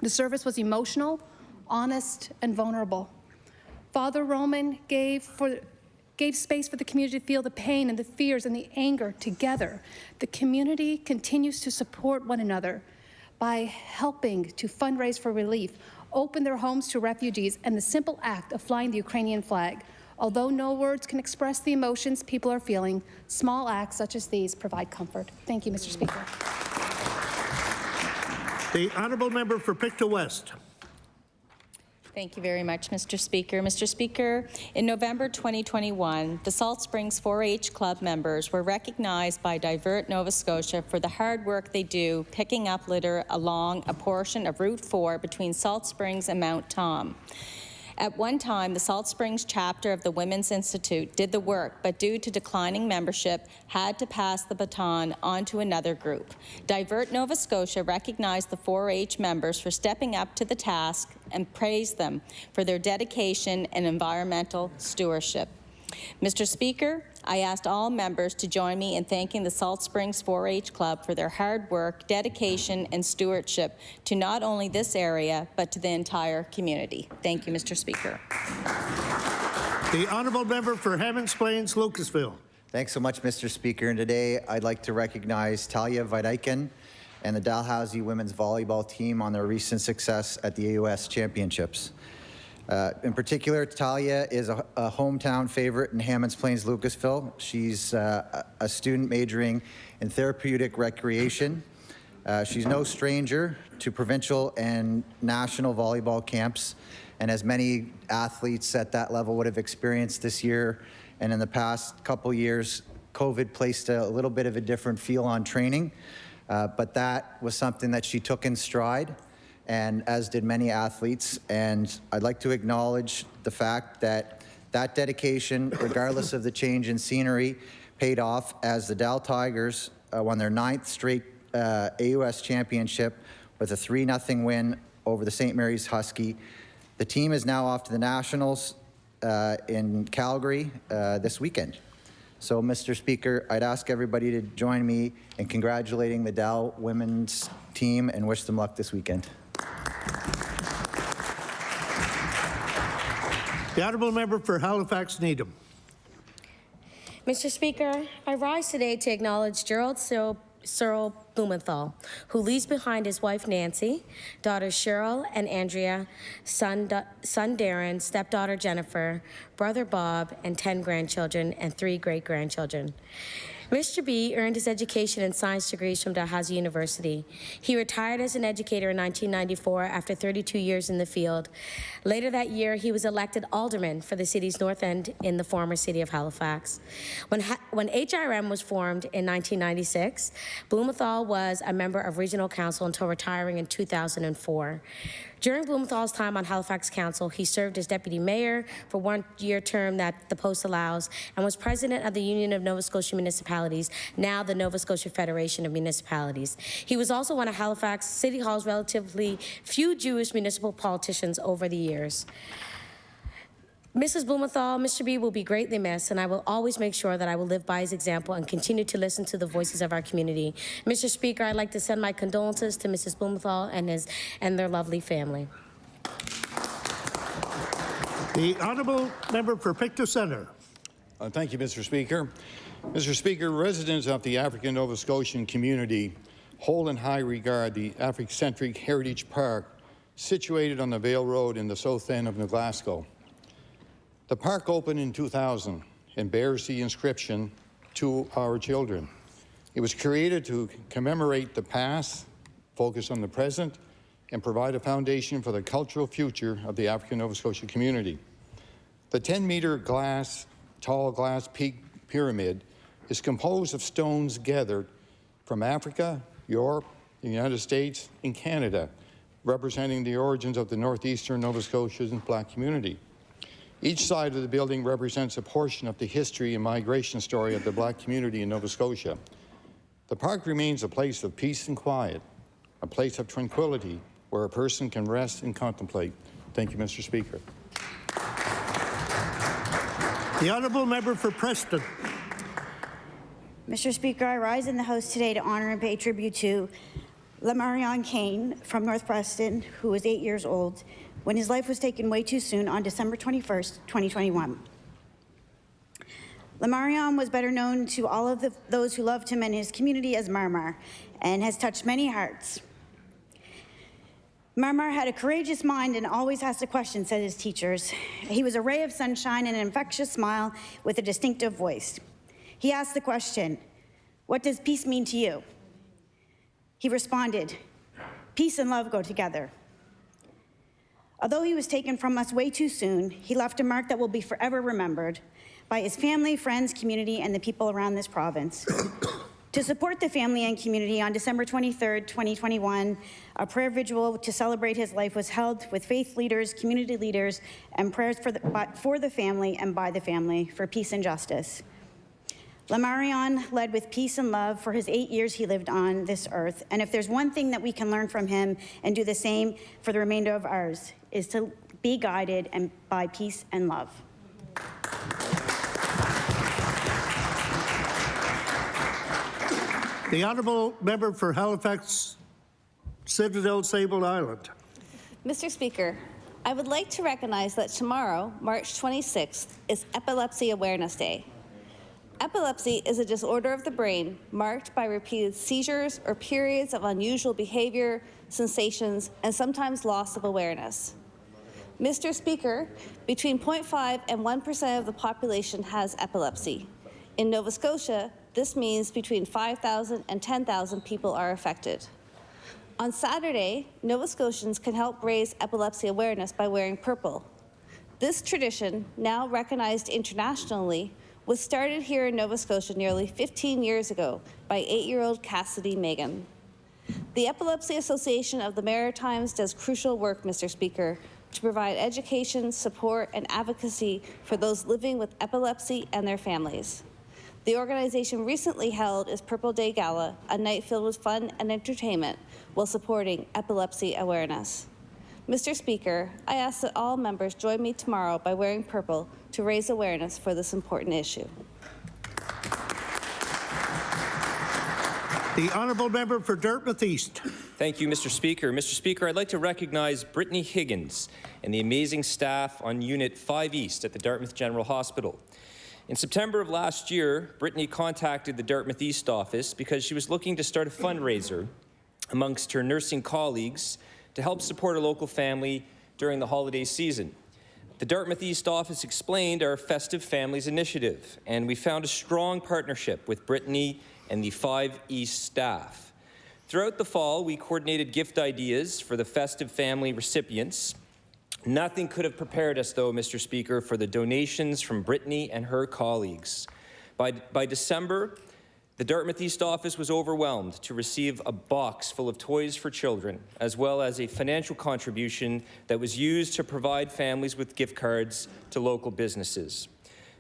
The service was emotional, honest, and vulnerable. Father Roman gave space for the community to feel the pain and the fears and the anger together. The community continues to support one another by helping to fundraise for relief, open their homes to refugees, and the simple act of flying the Ukrainian flag. Although no words can express the emotions people are feeling, small acts such as these provide comfort. Thank you, Mr. Speaker. The honourable member for Pictou West. Thank you very much, Mr. Speaker. Mr. Speaker, in November 2021, the Salt Springs 4-H Club members were recognized by Divert Nova Scotia for the hard work they do picking up litter along a portion of Route 4 between Salt Springs and Mount Tom. At one time, the Salt Springs chapter of the Women's Institute did the work, but due to declining membership, had to pass the baton on to another group. Divert Nova Scotia recognized the 4-H members for stepping up to the task and praised them for their dedication and environmental stewardship. Mr. Speaker, I asked all members to join me in thanking the Salt Springs 4-H Club for their hard work, dedication, and stewardship to not only this area, but to the entire community. Thank you, Mr. Speaker. The honourable member for Hammonds Plains, Lucasville. Thanks so much, Mr. Speaker. And today, I'd like to recognize Talia Vidaikin and the Dalhousie women's volleyball team on their recent success at the AUS Championships. In particular, Talia is a hometown favorite in Hammonds Plains, Lucasville. She's a student majoring in therapeutic recreation. She's no stranger to provincial and national volleyball camps, and as many athletes at that level would have experienced this year and in the past couple years, COVID placed a little bit of a different feel on training, but that was something that she took in stride, and as did many athletes. And I'd like to acknowledge the fact that that dedication, regardless of the change in scenery, paid off as the Dal Tigers won their 9th straight AUS championship with a 3-0 win over the St. Mary's Husky. The team is now off to the Nationals in Calgary this weekend. So, Mr. Speaker, I'd ask everybody to join me in congratulating the Dal women's team and wish them luck this weekend. The honourable member for Halifax Needham. Mr. Speaker, I rise today to acknowledge Gerald Cyril Blumenthal, who leaves behind his wife Nancy, daughters Cheryl and Andrea, son Darren, stepdaughter Jennifer, brother Bob, and 10 grandchildren and 3 great-grandchildren. Mr. B earned his education and science degrees from Dalhousie University. He retired as an educator in 1994 after 32 years in the field. Later that year, he was elected alderman for the city's north end in the former city of Halifax. When HRM was formed in 1996, Blumenthal was a member of regional council until retiring in 2004. During Blumenthal's time on Halifax Council, he served as deputy mayor for 1-year term that the post allows and was president of the Union of Nova Scotia Municipalities, now the Nova Scotia Federation of Municipalities. He was also one of Halifax City Hall's relatively few Jewish municipal politicians over the years. Mrs. Blumenthal, Mr. B will be greatly missed, and I will always make sure that I will live by his example and continue to listen to the voices of our community. Mr. Speaker, I'd like to send my condolences to Mrs. Blumenthal and their lovely family. The honourable member for Pictou Centre. Thank you, Mr. Speaker. Mr. Speaker, residents of the African Nova Scotian community hold in high regard the Afrocentric Heritage Park situated on the Vale Road in the south end of New Glasgow. The park opened in 2000 and bears the inscription, "To Our Children." It was created to commemorate the past, focus on the present, and provide a foundation for the cultural future of the African Nova Scotia community. The 10-meter tall glass peak pyramid is composed of stones gathered from Africa, Europe, the United States, and Canada, representing the origins of the northeastern Nova Scotian Black community. Each side of the building represents a portion of the history and migration story of the Black community in Nova Scotia. The park remains a place of peace and quiet, a place of tranquility where a person can rest and contemplate. Thank you, Mr. Speaker. The honourable member for Preston. Mr. Speaker, I rise in the House today to honor and pay tribute to Lamarion Kane from North Preston, who was 8 years old when his life was taken way too soon on December 21st, 2021. Lamarion was better known to all of those who loved him and his community as Marmar, and has touched many hearts. Marmar had a courageous mind and always asked a question, said his teachers. He was a ray of sunshine and an infectious smile with a distinctive voice. He asked the question, "What does peace mean to you?" He responded, "Peace and love go together." Although he was taken from us way too soon, he left a mark that will be forever remembered by his family, friends, community, and the people around this province. To support the family and community, on December 23rd, 2021, a prayer vigil to celebrate his life was held with faith leaders, community leaders, and prayers for the family and by the family for peace and justice. Lamarion led with peace and love for his 8 years he lived on this earth, and if there's one thing that we can learn from him and do the same for the remainder of ours, is to be guided and by peace and love. The honourable member for Halifax, Citadel, Sable Island. Mr. Speaker, I would like to recognize that tomorrow, March 26th, is Epilepsy Awareness Day. Epilepsy is a disorder of the brain marked by repeated seizures or periods of unusual behavior, sensations, and sometimes loss of awareness. Mr. Speaker, between 0.5% and 1% of the population has epilepsy. In Nova Scotia, this means between 5,000 and 10,000 people are affected. On Saturday, Nova Scotians can help raise epilepsy awareness by wearing purple. This tradition, now recognized internationally, was started here in Nova Scotia nearly 15 years ago by 8-year-old Cassidy Megan. The Epilepsy Association of the Maritimes does crucial work, Mr. Speaker, to provide education, support, and advocacy for those living with epilepsy and their families. The organization recently held its Purple Day Gala, a night filled with fun and entertainment while supporting epilepsy awareness. Mr. Speaker, I ask that all members join me tomorrow by wearing purple to raise awareness for this important issue. The honourable member for Dartmouth East. Thank you, Mr. Speaker. Mr. Speaker, I'd like to recognize Brittany Higgins and the amazing staff on Unit 5 East at the Dartmouth General Hospital. In September of last year, Brittany contacted the Dartmouth East office because she was looking to start a fundraiser amongst her nursing colleagues to help support a local family during the holiday season. The Dartmouth East office explained our Festive Families initiative, and we found a strong partnership with Brittany and the 5 East staff. Throughout the fall, we coordinated gift ideas for the Festive Family recipients. Nothing could have prepared us, though, Mr. Speaker, for the donations from Brittany and her colleagues. By December, the Dartmouth East office was overwhelmed to receive a box full of toys for children, as well as a financial contribution that was used to provide families with gift cards to local businesses.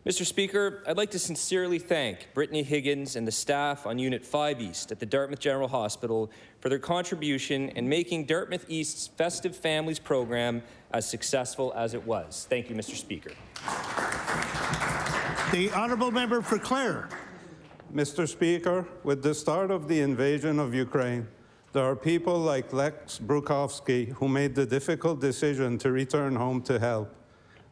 Mr. Speaker, I'd like to sincerely thank Brittany Higgins and the staff on Unit 5 East at the Dartmouth General Hospital for their contribution in making Dartmouth East's Festive Families program as successful as it was. Thank you, Mr. Speaker. The honourable member for Clare. Mr. Speaker, with the start of the invasion of Ukraine, there are people like Lex Brukowski who made the difficult decision to return home to help.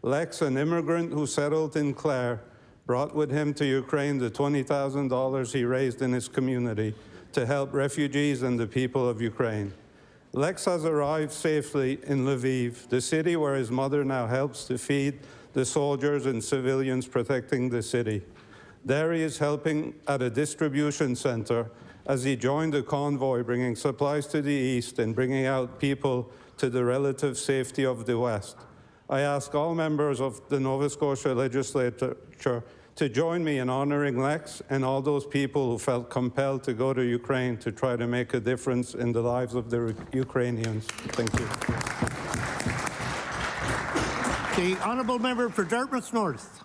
Lex, an immigrant who settled in Clare, brought with him to Ukraine the $20,000 he raised in his community to help refugees and the people of Ukraine. Lex has arrived safely in Lviv, the city where his mother now helps to feed the soldiers and civilians protecting the city. There he is helping at a distribution center as he joined a convoy bringing supplies to the east and bringing out people to the relative safety of the west. I ask all members of the Nova Scotia legislature to join me in honoring Lex and all those people who felt compelled to go to Ukraine to try to make a difference in the lives of the Ukrainians. Thank you. The honourable member for Dartmouth North.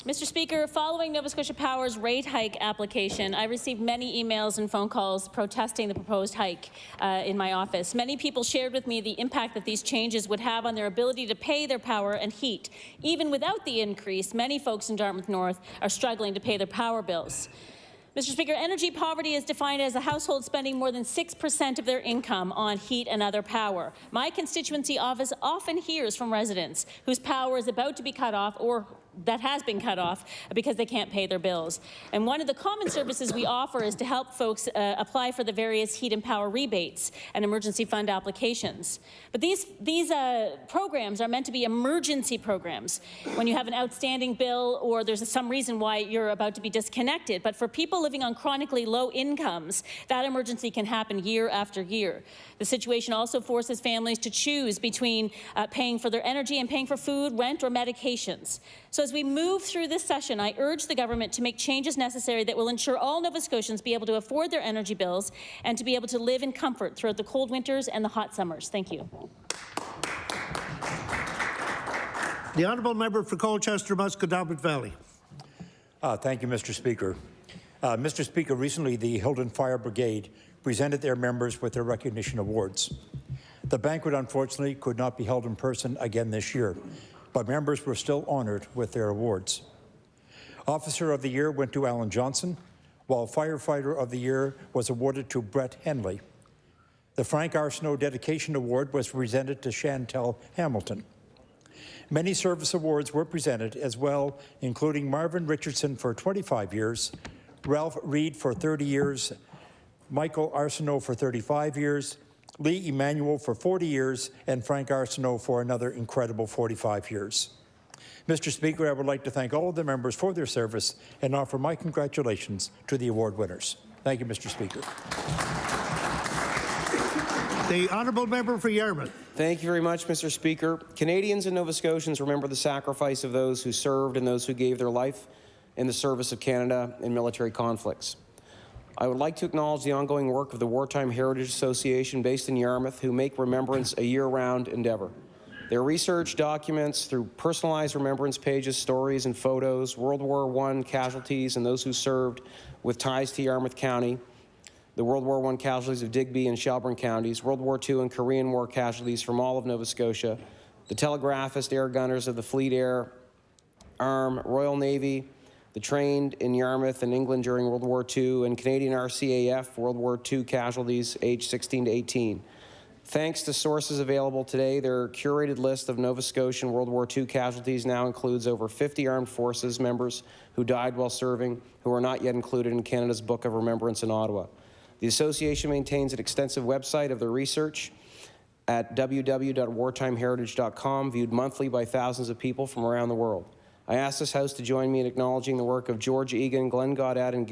Mr. Speaker, following Nova Scotia Power's rate hike application, I received many emails and phone calls protesting the proposed hike in my office. Many people shared with me the impact that these changes would have on their ability to pay their power and heat. Even without the increase, many folks in Dartmouth North are struggling to pay their power bills. Mr. Speaker, energy poverty is defined as a household spending more than 6% of their income on heat and other power. My constituency office often hears from residents whose power is about to be cut off or that has been cut off because they can't pay their bills. And one of the common services we offer is to help folks apply for the various heat and power rebates and emergency fund applications. But these programs are meant to be emergency programs when you have an outstanding bill or there's some reason why you're about to be disconnected. But for people living on chronically low incomes, that emergency can happen year after year. The situation also forces families to choose between paying for their energy and paying for food, rent, or medications. So as we move through this session, I urge the government to make changes necessary that will ensure all Nova Scotians be able to afford their energy bills and to be able to live in comfort throughout the cold winters and the hot summers. Thank you. The honourable member for Colchester, Musquedominant Valley. Thank you, Mr. Speaker. Mr. Speaker, recently the Hilton Fire Brigade presented their members with their recognition awards. The banquet, unfortunately, could not be held in person again this year, but members were still honored with their awards. Officer of the Year went to Alan Johnson, while Firefighter of the Year was awarded to Brett Henley. The Frank Arsenault Dedication Award was presented to Chantel Hamilton. Many service awards were presented as well, including Marvin Richardson for 25 years, Ralph Reed for 30 years, Michael Arsenault for 35 years, Lee Emanuel for 40 years, and Frank Arsenault for another incredible 45 years. Mr. Speaker, I would like to thank all of the members for their service and offer my congratulations to the award winners. Thank you, Mr. Speaker. The honourable member for Yarmouth. Thank you very much, Mr. Speaker. Canadians and Nova Scotians remember the sacrifice of those who served and those who gave their life in the service of Canada in military conflicts. I would like to acknowledge the ongoing work of the Wartime Heritage Association based in Yarmouth, who make remembrance a year-round endeavor. Their research documents through personalized remembrance pages, stories, and photos, World War I casualties and those who served with ties to Yarmouth County, the World War I casualties of Digby and Shelburne counties, World War II and Korean War casualties from all of Nova Scotia, the telegraphist air gunners of the Fleet Air Arm, Royal Navy, the trained in Yarmouth and England during World War II, and Canadian RCAF World War II casualties aged 16 to 18. Thanks to sources available today, their curated list of Nova Scotian World War II casualties now includes over 50 armed forces members who died while serving, who are not yet included in Canada's Book of Remembrance in Ottawa. The association maintains an extensive website of their research at www.wartimeheritage.com, viewed monthly by thousands of people from around the world. I ask this House to join me in acknowledging the work of George Egan, Glenn Gaudet, and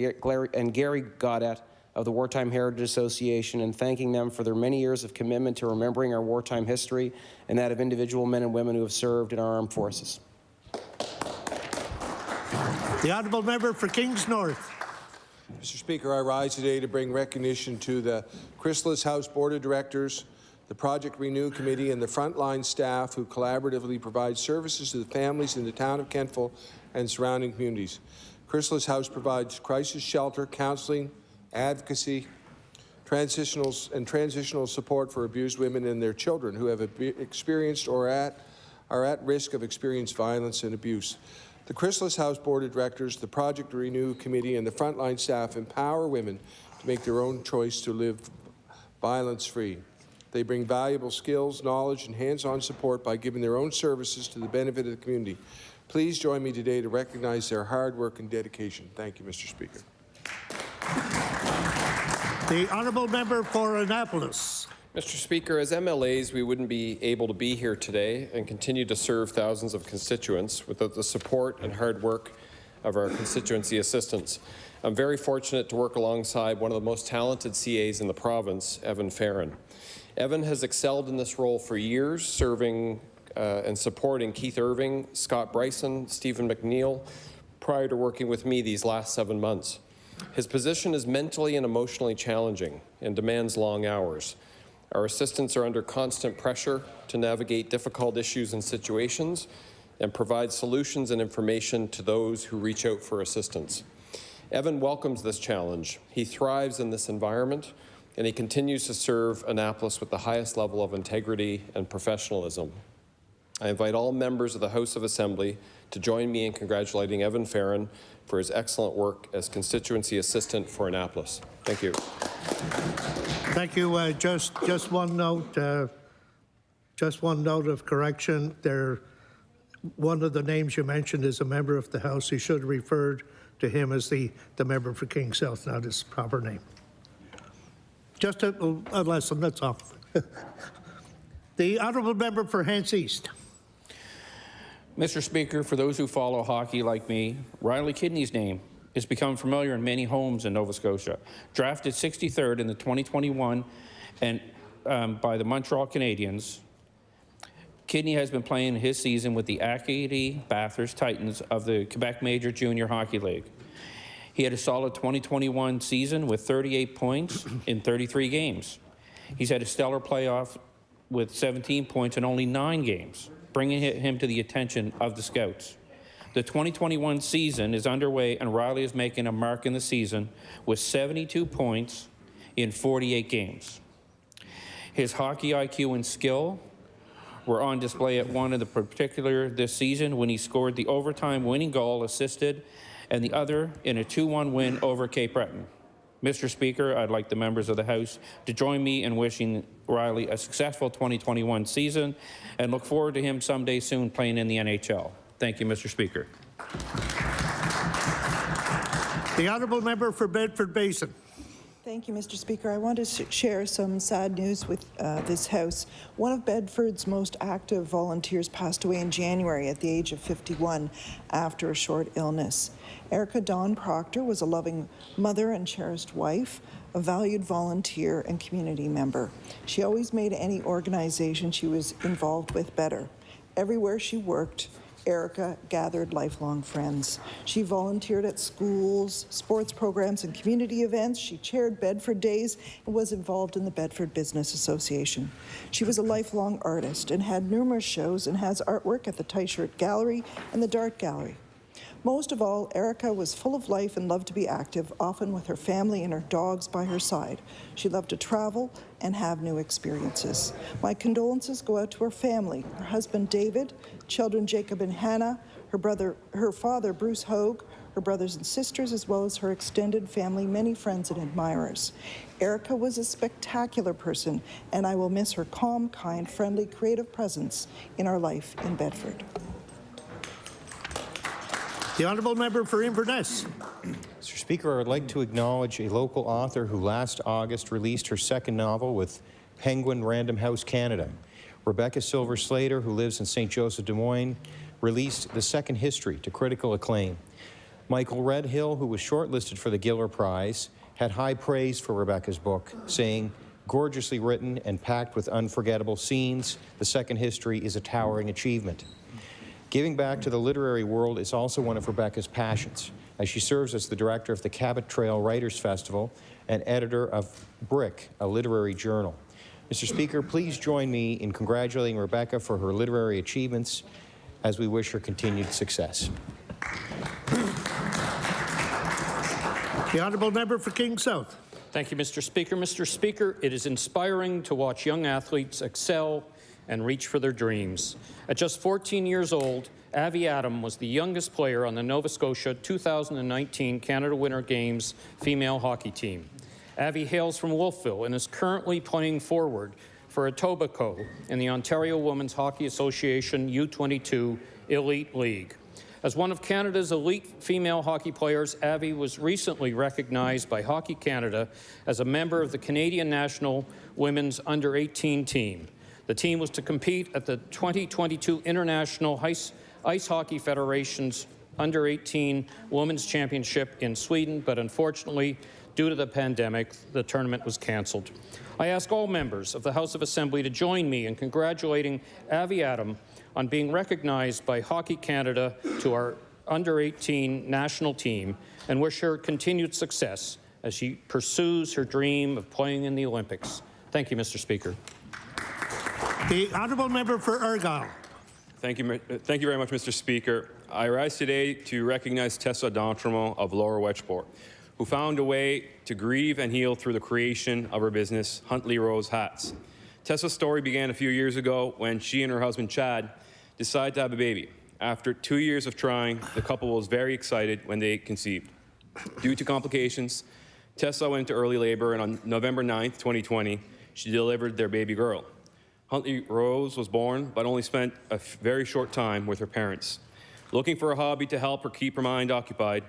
Gary Gaudet of the Wartime Heritage Association, and thanking them for their many years of commitment to remembering our wartime history and that of individual men and women who have served in our armed forces. The honourable member for Kings North. Mr. Speaker, I rise today to bring recognition to the Chrysalis House Board of Directors, the Project Renew Committee, and the frontline staff who collaboratively provide services to the families in the town of Kentville and surrounding communities. Chrysalis House provides crisis shelter, counseling, advocacy, transitional support for abused women and their children who have experienced or are at risk of experienced violence and abuse. The Chrysalis House Board of Directors, the Project Renew Committee, and the frontline staff empower women to make their own choice to live violence-free. They bring valuable skills, knowledge, and hands-on support by giving their own services to the benefit of the community. Please join me today to recognize their hard work and dedication. Thank you, Mr. Speaker. The honourable member for Annapolis. Mr. Speaker, as MLAs, we wouldn't be able to be here today and continue to serve thousands of constituents without the support and hard work of our constituency assistants. I'm very fortunate to work alongside one of the most talented CAs in the province, Evan Farron. Evan has excelled in this role for years, serving and supporting Keith Irving, Scott Bryson, Stephen McNeil, prior to working with me these last 7 months. His position is mentally and emotionally challenging and demands long hours. Our assistants are under constant pressure to navigate difficult issues and situations, and provide solutions and information to those who reach out for assistance. Evan welcomes this challenge. He thrives in this environment, and he continues to serve Annapolis with the highest level of integrity and professionalism. I invite all members of the House of Assembly to join me in congratulating Evan Farron for his excellent work as constituency assistant for Annapolis. Thank you. Thank you. Just one note. Just one note of correction. One of the names you mentioned is a member of the House. You should have referred to him as the member for King South, not his proper name. Just a lesson, that's all. The honourable member for Hants East. Mr. Speaker, for those who follow hockey like me, Riley Kidney's name has become familiar in many homes in Nova Scotia. Drafted 63rd in the 2021 and by the Montreal Canadiens, Kidney has been playing his season with the Acadie Bathurst Titans of the Quebec Major Junior Hockey League. He had a solid 2021 season with 38 points in 33 games. He's had a stellar playoff with 17 points in only 9 games, bringing him to the attention of the scouts. The 2021 season is underway, and Riley is making a mark in the season with 72 points in 48 games. His hockey IQ and skill were on display at one of the particular this season when he scored the overtime winning goal assisted and the other in a 2-1 win over Cape Breton. Mr. Speaker, I'd like the members of the House to join me in wishing Riley a successful 2021 season and look forward to him someday soon playing in the NHL. Thank you, Mr. Speaker. The honourable member for Bedford Basin. Thank you, Mr. Speaker. I want to share some sad news with this House. One of Bedford's most active volunteers passed away in January at the age of 51 after a short illness. Erica Dawn Proctor was a loving mother and cherished wife, a valued volunteer and community member. She always made any organization she was involved with better. Everywhere she worked, Erica gathered lifelong friends. She volunteered at schools, sports programs, and community events. She chaired Bedford Days and was involved in the Bedford Business Association. She was a lifelong artist and had numerous shows and has artwork at the Tyshirt Gallery and the Dart Gallery. Most of all, Erica was full of life and loved to be active, often with her family and her dogs by her side. She loved to travel and have new experiences. My condolences go out to her family, her husband David, children Jacob and Hannah, her father Bruce Hogue, her brothers and sisters, as well as her extended family, many friends and admirers. Erica was a spectacular person, and I will miss her calm, kind, friendly, creative presence in our life in Bedford. The honourable member for Inverness. Mr. Speaker, I would like to acknowledge a local author who last August released her second novel with Penguin Random House Canada. Rebecca Silver Slater, who lives in St. Joseph, Des Moines, released The Second History to critical acclaim. Michael Redhill, who was shortlisted for the Giller Prize, had high praise for Rebecca's book, saying, "Gorgeously written and packed with unforgettable scenes, The Second History is a towering achievement." Giving back to the literary world is also one of Rebecca's passions, as she serves as the director of the Cabot Trail Writers Festival and editor of Brick, a literary journal. Mr. Speaker, please join me in congratulating Rebecca for her literary achievements as we wish her continued success. The honourable member for King South. Thank you, Mr. Speaker. Mr. Speaker, it is inspiring to watch young athletes excel and reach for their dreams. At just 14 years old, Avi Adam was the youngest player on the Nova Scotia 2019 Canada Winter Games female hockey team. Avi hails from Wolfville and is currently playing forward for Etobicoke in the Ontario Women's Hockey Association U22 Elite League. As one of Canada's elite female hockey players, Avi was recently recognized by Hockey Canada as a member of the Canadian National Women's Under-18 team. The team was to compete at the 2022 International Ice Hockey Federation's Under-18 Women's Championship in Sweden, but unfortunately, due to the pandemic, the tournament was cancelled. I ask all members of the House of Assembly to join me in congratulating Avi Adam on being recognized by Hockey Canada to our Under-18 national team and wish her continued success as she pursues her dream of playing in the Olympics. Thank you, Mr. Speaker. The honourable member for Argyle. Thank you very much, Mr. Speaker. I rise today to recognize Tessa D'Entremont of Lower Wedgeport, who found a way to grieve and heal through the creation of her business, Huntley Rose Hats. Tessa's story began a few years ago when she and her husband, Chad, decided to have a baby. After 2 years of trying, the couple was very excited when they conceived. Due to complications, Tessa went into early labor, and on November 9th, 2020, she delivered their baby girl. Huntley Rose was born, but only spent a very short time with her parents. Looking for a hobby to help her keep her mind occupied,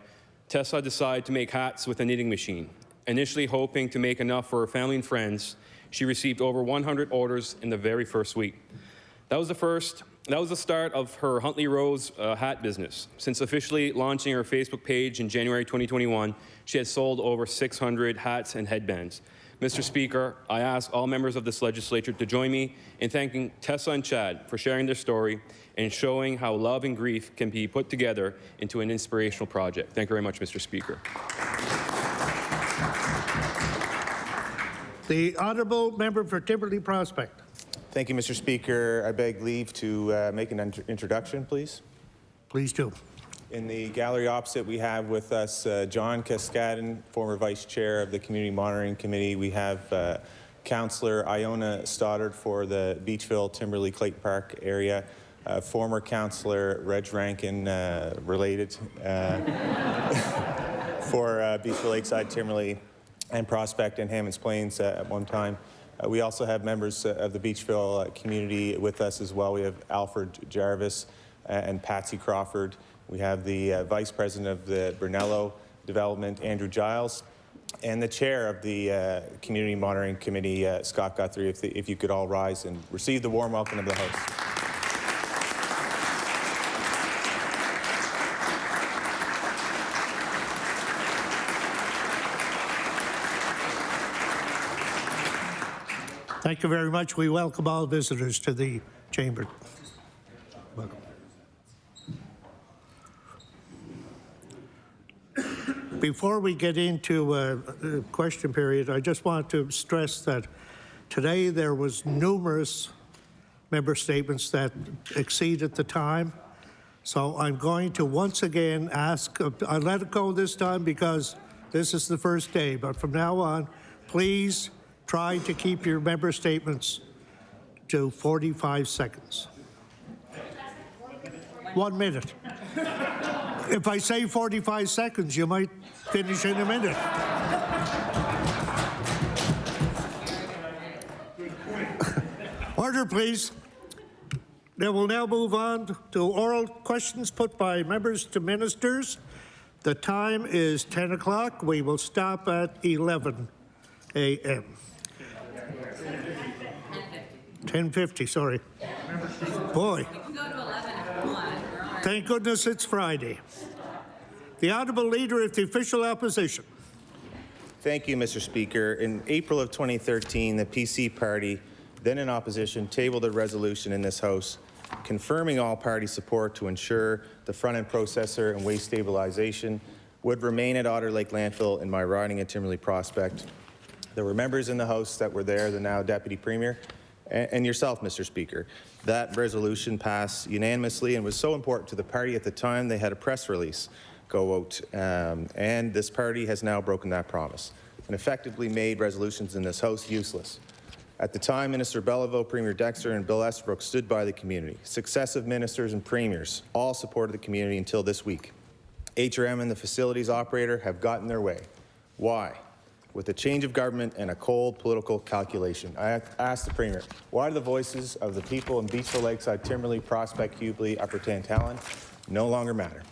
Tessa decided to make hats with a knitting machine. Initially hoping to make enough for her family and friends, she received over 100 orders in the very first week. That was the start of her Huntley Rose hat business. Since officially launching her Facebook page in January 2021, she has sold over 600 hats and headbands. Mr. Speaker, I ask all members of this legislature to join me in thanking Tessa and Chad for sharing their story and showing how love and grief can be put together into an inspirational project. Thank you very much, Mr. Speaker. The honourable member for Timberley Prospect. Thank you, Mr. Speaker. I beg leave to make an introduction, please. Please do. In the gallery opposite, we have with us John Cascadden, former Vice Chair of the Community Monitoring Committee. We have Councillor Iona Stoddard for the Beachville, Timberley, Clayton Park area. Former Councillor Reg Rankin, related, for Beachville, Lakeside, Timberley, and Prospect and Hammonds Plains at one time. We also have members of the Beachville community with us as well. We have Alfred Jarvis and Patsy Crawford. We have the Vice President of the Brunello Development, Andrew Giles, and the Chair of the Community Monitoring Committee, Scott Guthrie. If you could all rise and receive the warm welcome of the host. Thank you very much. We welcome all visitors to the chamber. Welcome. Before we get into a question period, I just want to stress that today there was numerous member statements that exceeded the time. So I'm going to once again ask, I let it go this time because this is the first day, but from now on, please try to keep your member statements to 45 seconds. 1 minute. If I say 45 seconds, you might finish in a minute. Order, please. Then we'll now move on to oral questions put by members to ministers. The time is 10 o'clock. We will stop at 11 a.m. 10:50, sorry. Boy. Thank goodness it's Friday. The Honourable Leader of the Official Opposition. Thank you, Mr. Speaker. In April of 2013, the PC Party, then in opposition, tabled a resolution in this House confirming all party support to ensure the front-end processor and waste stabilization would remain at Otter Lake Landfill in my riding at Timberley Prospect. There were members in the House that were there, the now Deputy Premier, and yourself, Mr. Speaker. That resolution passed unanimously and was so important to the party at the time they had a press release go out, and this party has now broken that promise and effectively made resolutions in this House useless. At the time, Minister Bellevaux, Premier Dexter, and Bill Estabrook stood by the community. Successive ministers and premiers all supported the community until this week. HRM and the facilities operator have gotten their way. Why? With a change of government and a cold political calculation. I asked the Premier, why do the voices of the people in Beachville, Lakeside, Timberley, Prospect, Hubli, Upper Tantallon no longer matter?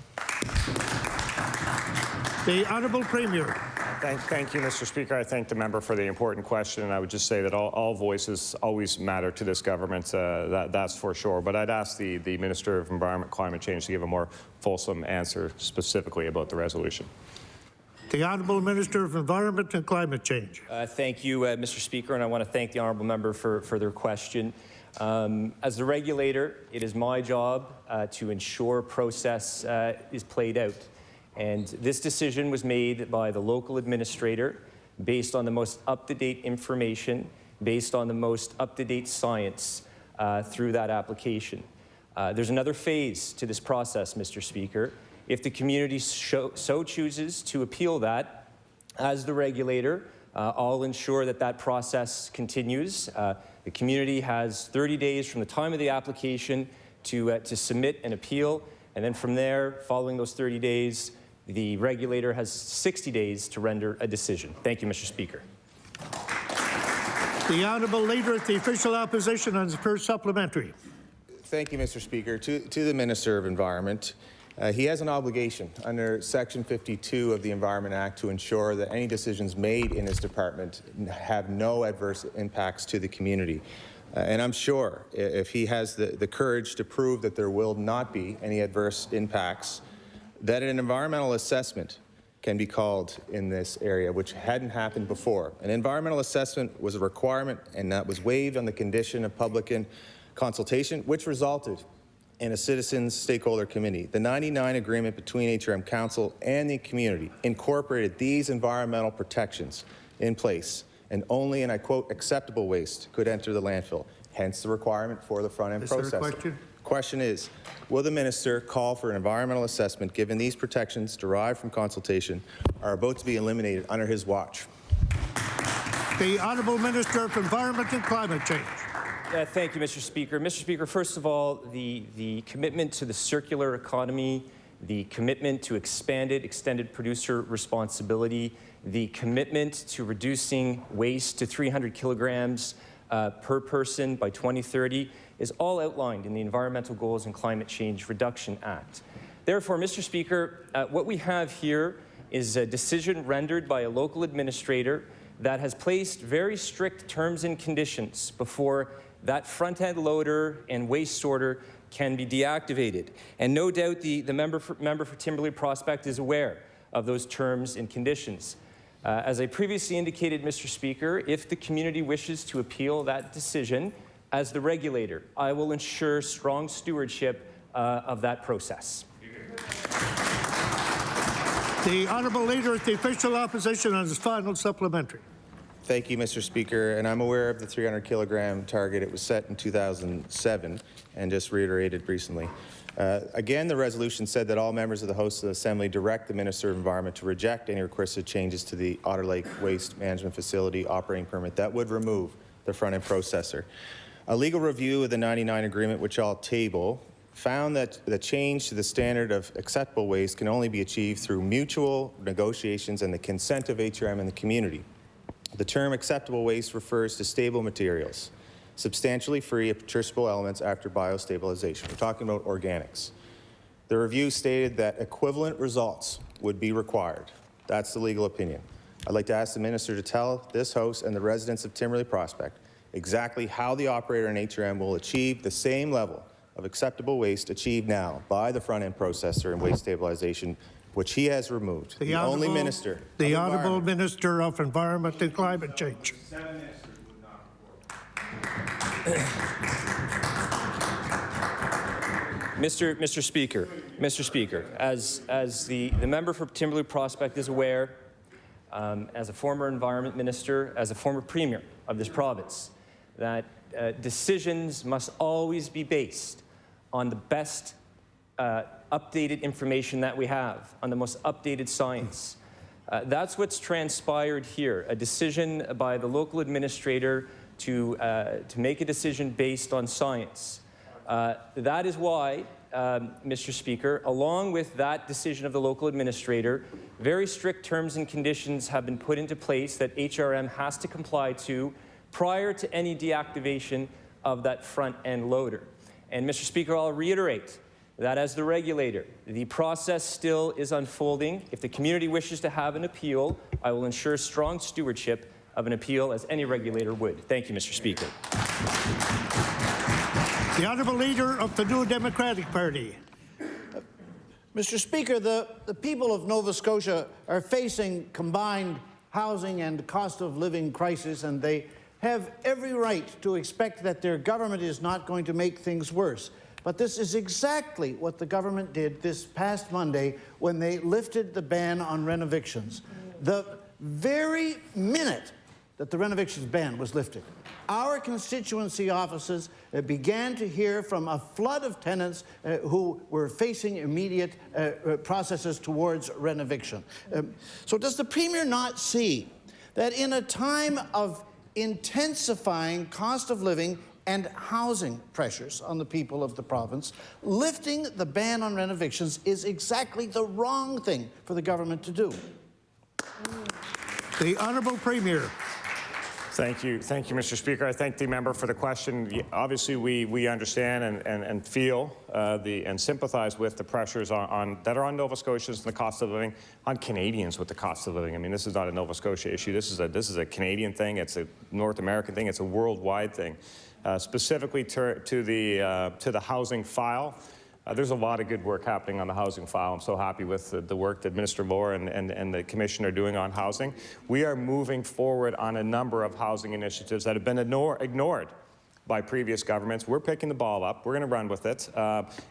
The Honourable Premier. Thank you, Mr. Speaker. I thank the member for the important question, and I would just say that all voices always matter to this government, that's for sure. But I'd ask the Minister of Environment, Climate Change to give a more fulsome answer specifically about the resolution. The Honourable Minister of Environment and Climate Change. Thank you, Mr. Speaker, and I want to thank the honourable member for their question. As the regulator, it is my job to ensure process is played out. And this decision was made by the local administrator based on the most up-to-date information, based on the most up-to-date science through that application. There's another phase to this process, Mr. Speaker. If the community so chooses to appeal that, as the regulator, I'll ensure that that process continues. The community has 30 days from the time of the application to submit an appeal, and then from there, following those 30 days, the regulator has 60 days to render a decision. Thank you, Mr. Speaker. The Honourable Leader of the Official Opposition on the first supplementary. Thank you, Mr. Speaker. To the Minister of Environment, he has an obligation under Section 52 of the Environment Act to ensure that any decisions made in his department have no adverse impacts to the community. And I'm sure if he has the courage to prove that there will not be any adverse impacts, that an environmental assessment can be called in this area, which hadn't happened before. An environmental assessment was a requirement, and that was waived on the condition of public consultation, which resulted in a citizens stakeholder committee. The 99 agreement between HRM Council and the community incorporated these environmental protections in place, and only, and I quote, acceptable waste could enter the landfill, hence the requirement for the front-end processing. Is there a question? Question is, will the minister call for an environmental assessment given these protections derived from consultation are about to be eliminated under his watch? The Honourable Minister of Environment and Climate Change. Thank you, Mr. Speaker. Mr. Speaker, first of all, the commitment to the circular economy, the commitment to extended producer responsibility, the commitment to reducing waste to 300 kilograms per person by 2030 is all outlined in the Environmental Goals and Climate Change Reduction Act. Therefore, Mr. Speaker, what we have here is a decision rendered by a local administrator that has placed very strict terms and conditions before that front-end loader and waste sorter can be deactivated. And no doubt the member for Timberley Prospect is aware of those terms and conditions. As I previously indicated, Mr. Speaker, if the community wishes to appeal that decision, as the regulator, I will ensure strong stewardship of that process. The Honourable Leader of the Official Opposition on his final supplementary. Thank you, Mr. Speaker, and I'm aware of the 300 kilogram target. It was set in 2007 and just reiterated recently. Again, the resolution said that all members of the House of the Assembly direct the Minister of Environment to reject any requested changes to the Otter Lake Waste Management Facility operating permit that would remove the front-end processor. A legal review of the 99 agreement, which I'll table, found that the change to the standard of acceptable waste can only be achieved through mutual negotiations and the consent of HRM and the community. The term acceptable waste refers to stable materials, substantially free of putrescible elements after biostabilization. We're talking about organics. The review stated that equivalent results would be required. That's the legal opinion. I'd like to ask the Minister to tell this House and the residents of Timberley Prospect exactly how the operator and HRM will achieve the same level of acceptable waste achieved now by the front-end processor and waste stabilization, which he has removed. The only minister. The Honourable Minister of Environment and Climate Change. Mr. Speaker, as the member for Timberley Prospect is aware, as a former environment minister, as a former premier of this province, that decisions must always be based on the best updated information that we have, on the most updated science. That's what's transpired here, a decision by the local administrator to make a decision based on science. That is why, Mr. Speaker, along with that decision of the local administrator, very strict terms and conditions have been put into place that HRM has to comply to prior to any deactivation of that front-end loader. And, Mr. Speaker, I'll reiterate that as the regulator, the process still is unfolding. If the community wishes to have an appeal, I will ensure strong stewardship of an appeal as any regulator would. Thank you, Mr. Speaker. The Honourable Leader of the New Democratic Party. Mr. Speaker, the people of Nova Scotia are facing combined housing and cost of living crisis, and they have every right to expect that their government is not going to make things worse. But this is exactly what the government did this past Monday when they lifted the ban on renovictions. The very minute that the renovictions ban was lifted. Our constituency offices began to hear from a flood of tenants who were facing immediate processes towards renoviction. So does the Premier not see that in a time of intensifying cost of living and housing pressures on the people of the province, lifting the ban on renovictions is exactly the wrong thing for the government to do? The Honourable Premier. Thank you, Mr. Speaker. I thank the member for the question. Obviously, we understand and feel and sympathize with the pressures that are on Nova Scotians and the cost of living, on Canadians with the cost of living. I mean, this is not a Nova Scotia issue. This is a Canadian thing. It's a North American thing. It's a worldwide thing. Specifically to the housing file. There's a lot of good work happening on the housing file. I'm so happy with the work that Minister Lohr and the Commission are doing on housing. We are moving forward on a number of housing initiatives that have been ignored by previous governments. We're picking the ball up. We're going to run with it.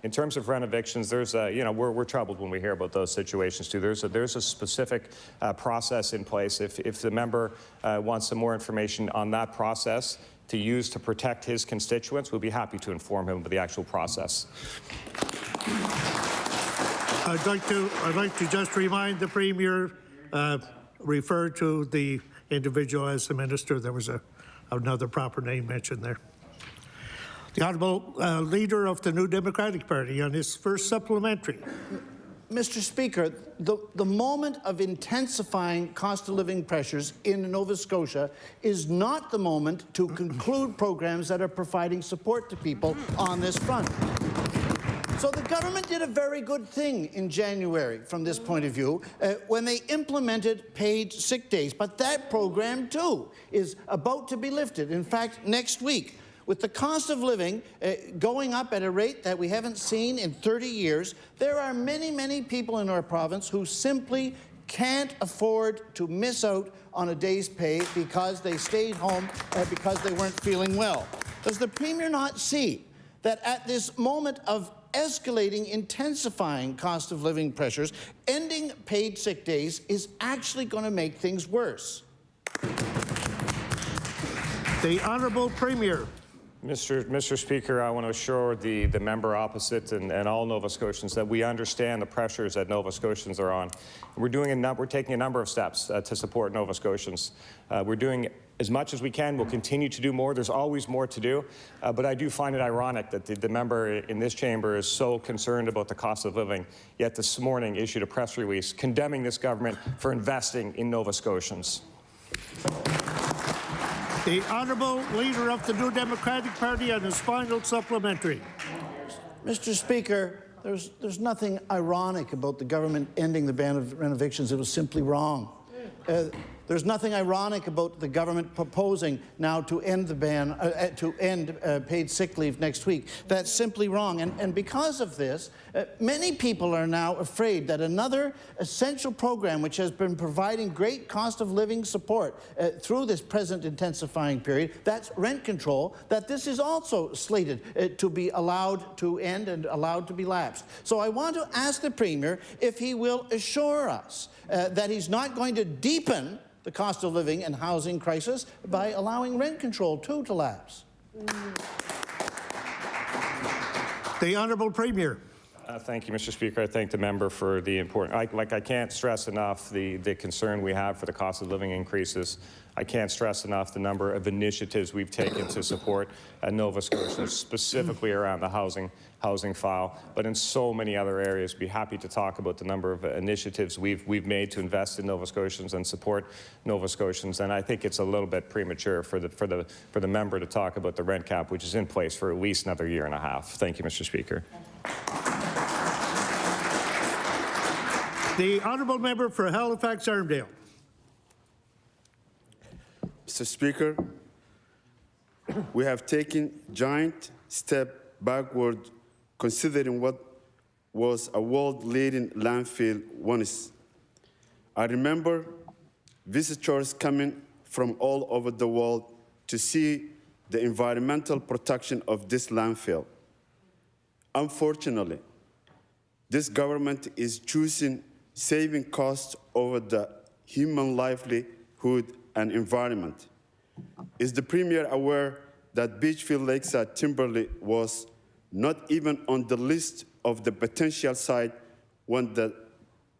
In terms of renovictions, there's we're troubled when we hear about those situations too. There's a specific process in place. If the member wants some more information on that process to use to protect his constituents, we'll be happy to inform him of the actual process. I'd like to just remind the Premier, refer to the individual as the minister. There was another proper name mentioned there. The Honourable Leader of the New Democratic Party on his first supplementary. Mr. Speaker, the moment of intensifying cost of living pressures in Nova Scotia is not the moment to conclude programs that are providing support to people on this front. So the government did a very good thing in January from this point of view when they implemented paid sick days. But that program, too, is about to be lifted. In fact, next week. With the cost of living going up at a rate that we haven't seen in 30 years, there are many, many people in our province who simply can't afford to miss out on a day's pay because they stayed home because they weren't feeling well. Does the Premier not see that at this moment of escalating, intensifying cost of living pressures, ending paid sick days is actually going to make things worse? The Honourable Premier. Mr. Speaker, I want to assure the member opposite and all Nova Scotians that we understand the pressures that Nova Scotians are on. We're taking a number of steps to support Nova Scotians. We're doing as much as we can. We'll continue to do more. There's always more to do. But I do find it ironic that the member in this chamber is so concerned about the cost of living, yet this morning issued a press release condemning this government for investing in Nova Scotians. The Honourable Leader of the New Democratic Party on his final supplementary. Mr. Speaker, there's nothing ironic about the government ending the ban of renovictions. It was simply wrong. There's nothing ironic about the government proposing now to end the ban, to end paid sick leave next week. That's simply wrong. And because of this, many people are now afraid that another essential program, which has been providing great cost of living support through this present intensifying period, that's rent control, that this is also slated to be allowed to end and allowed to be lapsed. So I want to ask the Premier if he will assure us that he's not going to deepen the cost of living and housing crisis by allowing rent control too to lapse. The Honourable Premier. Thank you, Mr. Speaker. I thank the member for the important. I can't stress enough the concern we have for the cost of living increases. I can't stress enough the number of initiatives we've taken to support Nova Scotia, specifically around the housing file, but in so many other areas. Be happy to talk about the number of initiatives we've made to invest in Nova Scotians and support Nova Scotians. And I think it's a little bit premature for the member to talk about the rent cap, which is in place for at least another year and a half. Thank you, Mr. Speaker. The Honourable Member for Halifax-Arndale. Mr. Speaker, we have taken a giant step backward considering what was a world-leading landfill once. I remember visitors coming from all over the world to see the environmental protection of this landfill. Unfortunately, this government is choosing saving costs over the human livelihood and environment. Is the Premier aware that Beachfield Lakeside Timberley was not even on the list of the potential site when the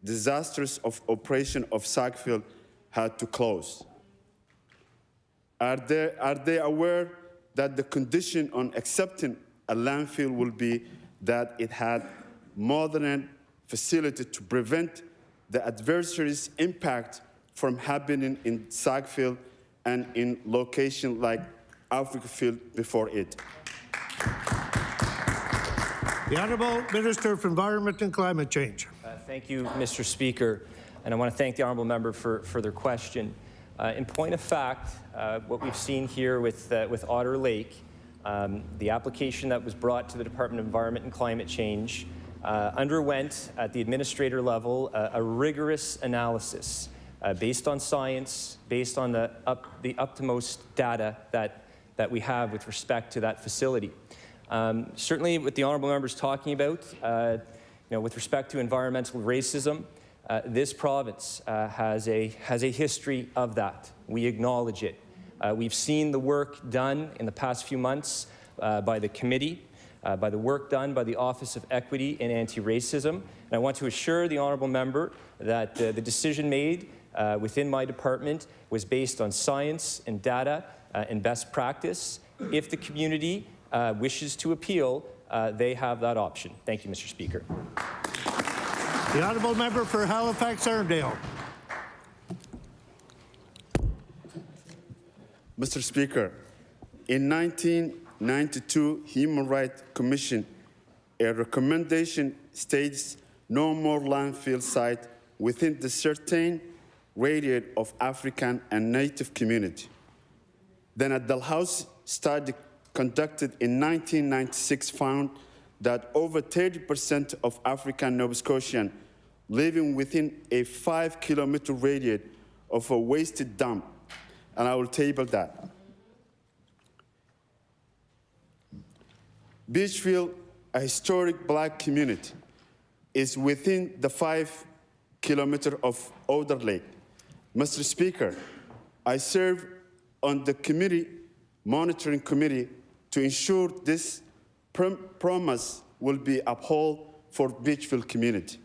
disastrous operation of Sackville had to close? Are they aware that the condition on accepting a landfill will be that it had modern facility to prevent the adverse impact from happening in Sackville and in locations like Africa Field before it? The Honourable Minister of Environment and Climate Change. Thank you, Mr. Speaker, and I want to thank the Honourable Member for their question. In point of fact, what we've seen here with Otter Lake, the application that was brought to the Department of Environment and Climate Change underwent at the administrator level a rigorous analysis based on science, based on the upmost data that we have with respect to that facility. Certainly what the Honourable Member is talking about, with respect to environmental racism, this province has a history of that. We acknowledge it. We've seen the work done in the past few months by the committee, by the work done by the Office of Equity and Anti-Racism. And I want to assure the Honourable Member that the decision made within my department was based on science and data and best practice. If the community wishes to appeal, they have that option. Thank you, Mr. Speaker. The Honourable Member for Halifax-Arndale. Mr. Speaker, in 1992 Human Rights Commission, a recommendation states no more landfill site within the certain radius of African and Native community. Then a Dalhousie study conducted in 1996 found that over 30% of African Nova Scotians living within a 5-kilometer radius of a wasted dump, and I will table that. Beachfield, a historic black community, is within the 5 kilometers of Otter Lake. Mr. Speaker, I serve on the monitoring committee to ensure this promise will be upheld for Beachfield community.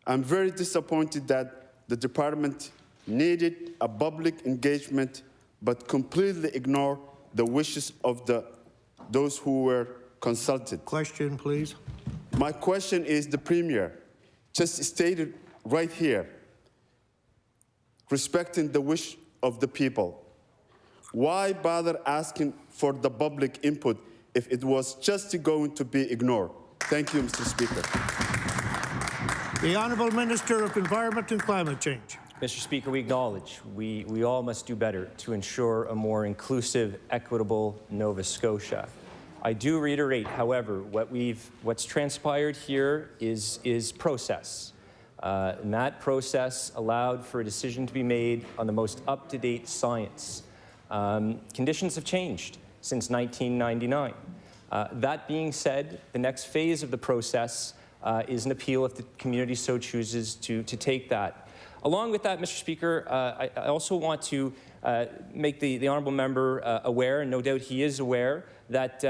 I'm very disappointed that the department needed a public engagement but completely ignored the wishes of those who were consulted. Question, please. My question is the Premier just stated right here, respecting the wish of the people. Why bother asking for the public input if it was just going to be ignored? Thank you, Mr. Speaker. The Honourable Minister of Environment and Climate Change. Mr. Speaker, we acknowledge we all must do better to ensure a more inclusive, equitable Nova Scotia. I do reiterate, however, what's transpired here is process. And that process allowed for a decision to be made on the most up-to-date science. Conditions have changed since 1999. That being said, the next phase of the process is an appeal if the community so chooses to take that. Along with that, Mr. Speaker, I also want to make the Honourable Member aware, and no doubt he is aware, that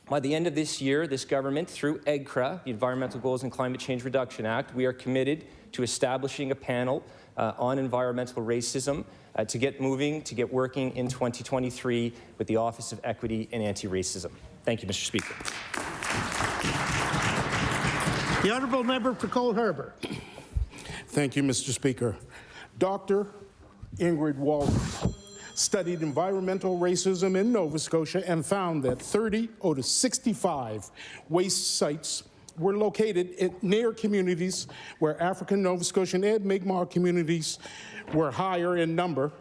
by the end of this year, this government, through EGCRA, the Environmental Goals and Climate Change Reduction Act, we are committed to establishing a panel on environmental racism to get moving, to get working in 2023 with the Office of Equity and Anti-Racism. Thank you, Mr. Speaker. The Honourable Member for Cole Harbour. Thank you, Mr. Speaker. Dr. Ingrid Walden studied environmental racism in Nova Scotia and found that 30 out of 65 waste sites were located near communities where African Nova Scotian and Mi'kmaq communities were higher in number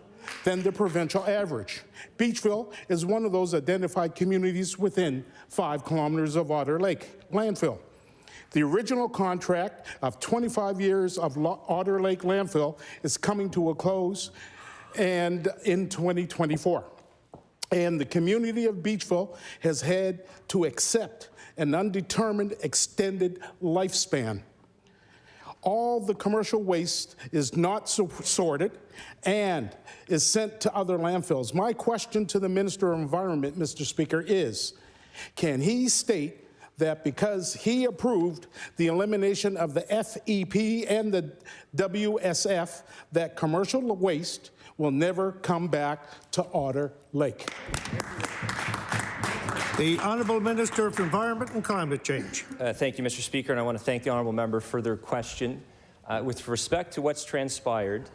than the provincial average. Beachville is one of those identified communities within 5 kilometers of Otter Lake landfill. The original contract of 25 years of Otter Lake landfill is coming to a close and in 2024. And the community of Beachville has had to accept an undetermined extended lifespan. all the commercial waste is not sorted and is sent to other landfills. My question to the Minister of Environment, Mr. Speaker, is, can he state that because he approved the elimination of the FEP and the WSF, that commercial waste will never come back to Otter Lake? The Honourable Minister of Environment and Climate Change. Thank you, Mr. Speaker, and I want to thank the Honourable Member for their question. With respect to what's transpired,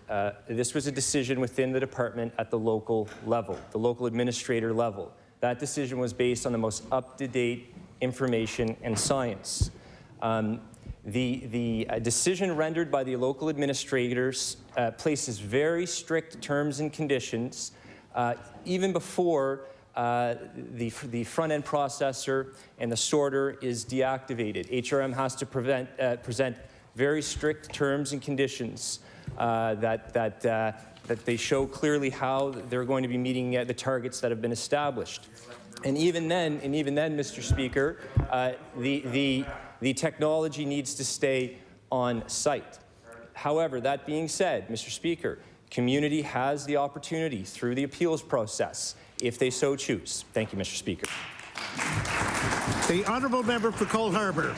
this was a decision within the department at the local level, the local administrator level. That decision was based on the most up-to-date information and science. The decision rendered by the local administrators places very strict terms and conditions even before the front-end processor and the sorter is deactivated. HRM has to present very strict terms and conditions that they show clearly how they're going to be meeting the targets that have been established. And even then, Mr. Speaker, the technology needs to stay on site. However, that being said, Mr. Speaker, community has the opportunity through the appeals process if they so choose. Thank you, Mr. Speaker. The Honourable Member for Cole Harbour.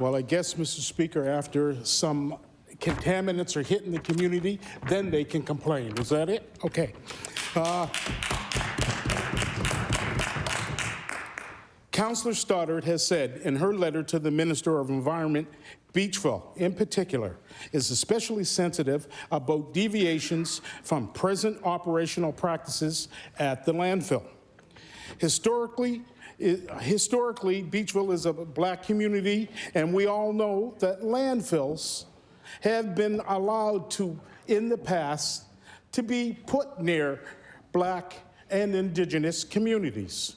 Well, I guess, Mr. Speaker, after some contaminants are hitting the community, then they can complain. Is that it? Okay. Councillor Stoddart has said in her letter to the Minister of Environment, Beachville, in particular, is especially sensitive about deviations from present operational practices at the landfill. Historically, Beachville is a black community, and we all know that landfills have been allowed to, in the past, to be put near black and indigenous communities.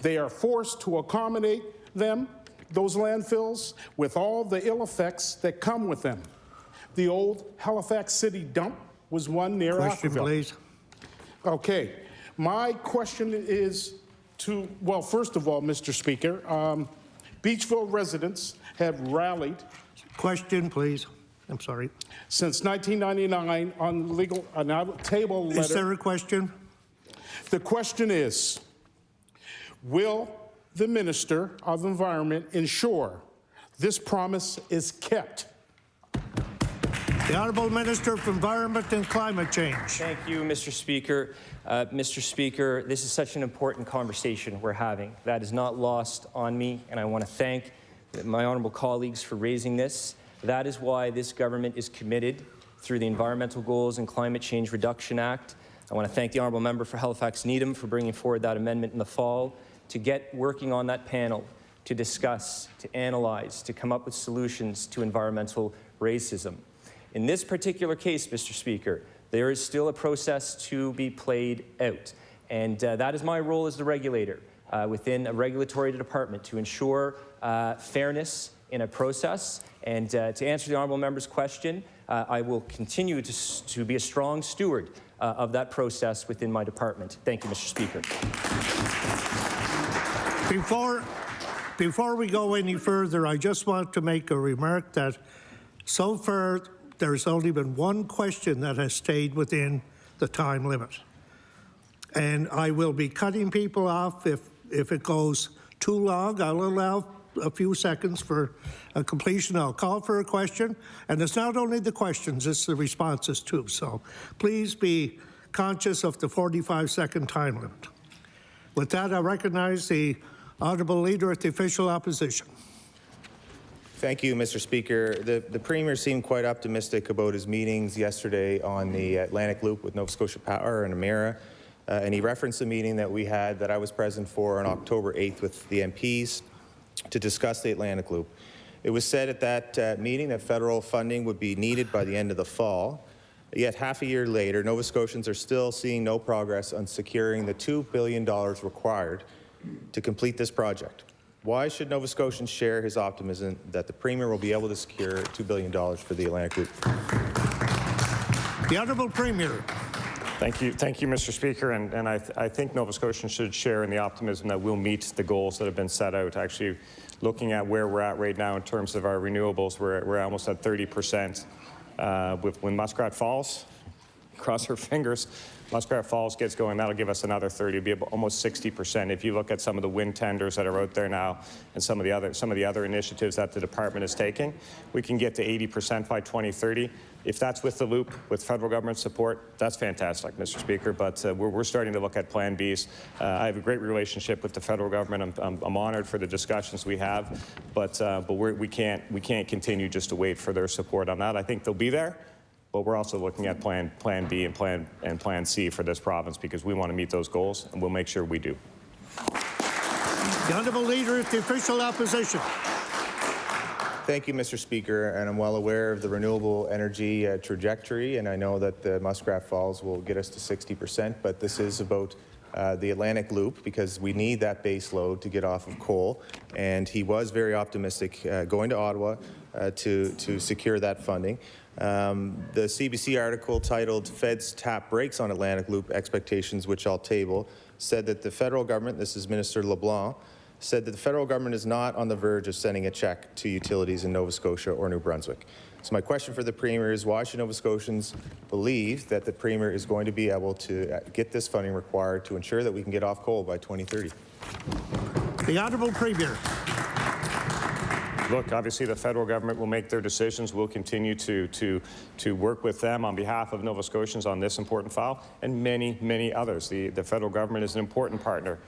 They are forced to accommodate them, those landfills, with all the ill effects that come with them. The old Halifax City dump was one near Question, Aquaville. please. Okay, my question is to, well, first of all, Mr. Speaker, Beachville residents have rallied. Question, please. I'm sorry. Since 1999 on legal, table letter. Is there a question? The question is, will the Minister of Environment ensure this promise is kept? The Honourable Minister of Environment and Climate Change. Thank you, Mr. Speaker. Mr. Speaker, this is such an important conversation we're having. That is not lost on me, and I want to thank my honourable colleagues for raising this. That is why this government is committed through the Environmental Goals and Climate Change Reduction Act. I want to thank the honourable member for Halifax Needham for bringing forward that amendment in the fall to get working on that panel, to discuss, to analyze, to come up with solutions to environmental racism. In this particular case, Mr. Speaker, there is still a process to be played out. And that is my role as the regulator within a regulatory department to ensure fairness in a process. And to answer the honourable member's question, I will continue to be a strong steward of that process within my department. Thank you, Mr. Speaker. Before we go any further, I just want to make a remark that so far there's only been one question that has stayed within the time limit. And I will be cutting people off if it goes too long. I'll allow a few seconds for a completion. I'll call for a question. And it's not only the questions, it's the responses too. So please be conscious of the 45-second time limit. With that, I recognize the Honourable Leader of the Official Opposition. Thank you, Mr. Speaker. The Premier seemed quite optimistic about his meetings yesterday on the Atlantic Loop with Nova Scotia Power and Emera, and he referenced a meeting that we had that I was present for on October 8th with the MPs to discuss the Atlantic Loop. It was said at that meeting that federal funding would be needed by the end of the fall, yet half a year later, Nova Scotians are still seeing no progress on securing the $2 billion required to complete this project. Why should Nova Scotians share his optimism that the Premier will be able to secure $2 billion for the Atlantic Loop? The Honourable Premier. Thank you, Mr. Speaker, and I think Nova Scotians should share in the optimism that we'll meet the goals that have been set out. Actually, looking at where we're at right now in terms of our renewables, we're almost at 30%. When Muskrat Falls, cross our fingers, Muskrat Falls gets going, that'll give us another 30, it'll be almost 60%. If you look at some of the wind tenders that are out there now and some of the other initiatives that the department is taking, we can get to 80% by 2030. If that's with the loop, with federal government support, that's fantastic, Mr. Speaker, but we're starting to look at Plan Bs. I have a great relationship with the federal government. I'm honored for the discussions we have, but we can't continue just to wait for their support on that. I think they'll be there. But we're also looking at Plan B and Plan C for this province because we want to meet those goals, and we'll make sure we do. The Honourable Leader of the Official Opposition. Thank you, Mr. Speaker, and I'm well aware of the renewable energy trajectory, and I know that the Muskrat Falls will get us to 60%, but this is about the Atlantic Loop because we need that base load to get off of coal, and he was very optimistic going to Ottawa to secure that funding. The CBC article titled Feds Tap Brakes on Atlantic Loop Expectations, which I'll table, said that the federal government, this is Minister LeBlanc, said that the federal government is not on the verge of sending a check to utilities in Nova Scotia or New Brunswick. So my question for the Premier is, why should Nova Scotians believe that the Premier is going to be able to get this funding required to ensure that we can get off coal by 2030? The Honourable Premier. Look, obviously the federal government will make their decisions. We'll continue to work with them on behalf of Nova Scotians on this important file and many, many others. The federal government is an important partner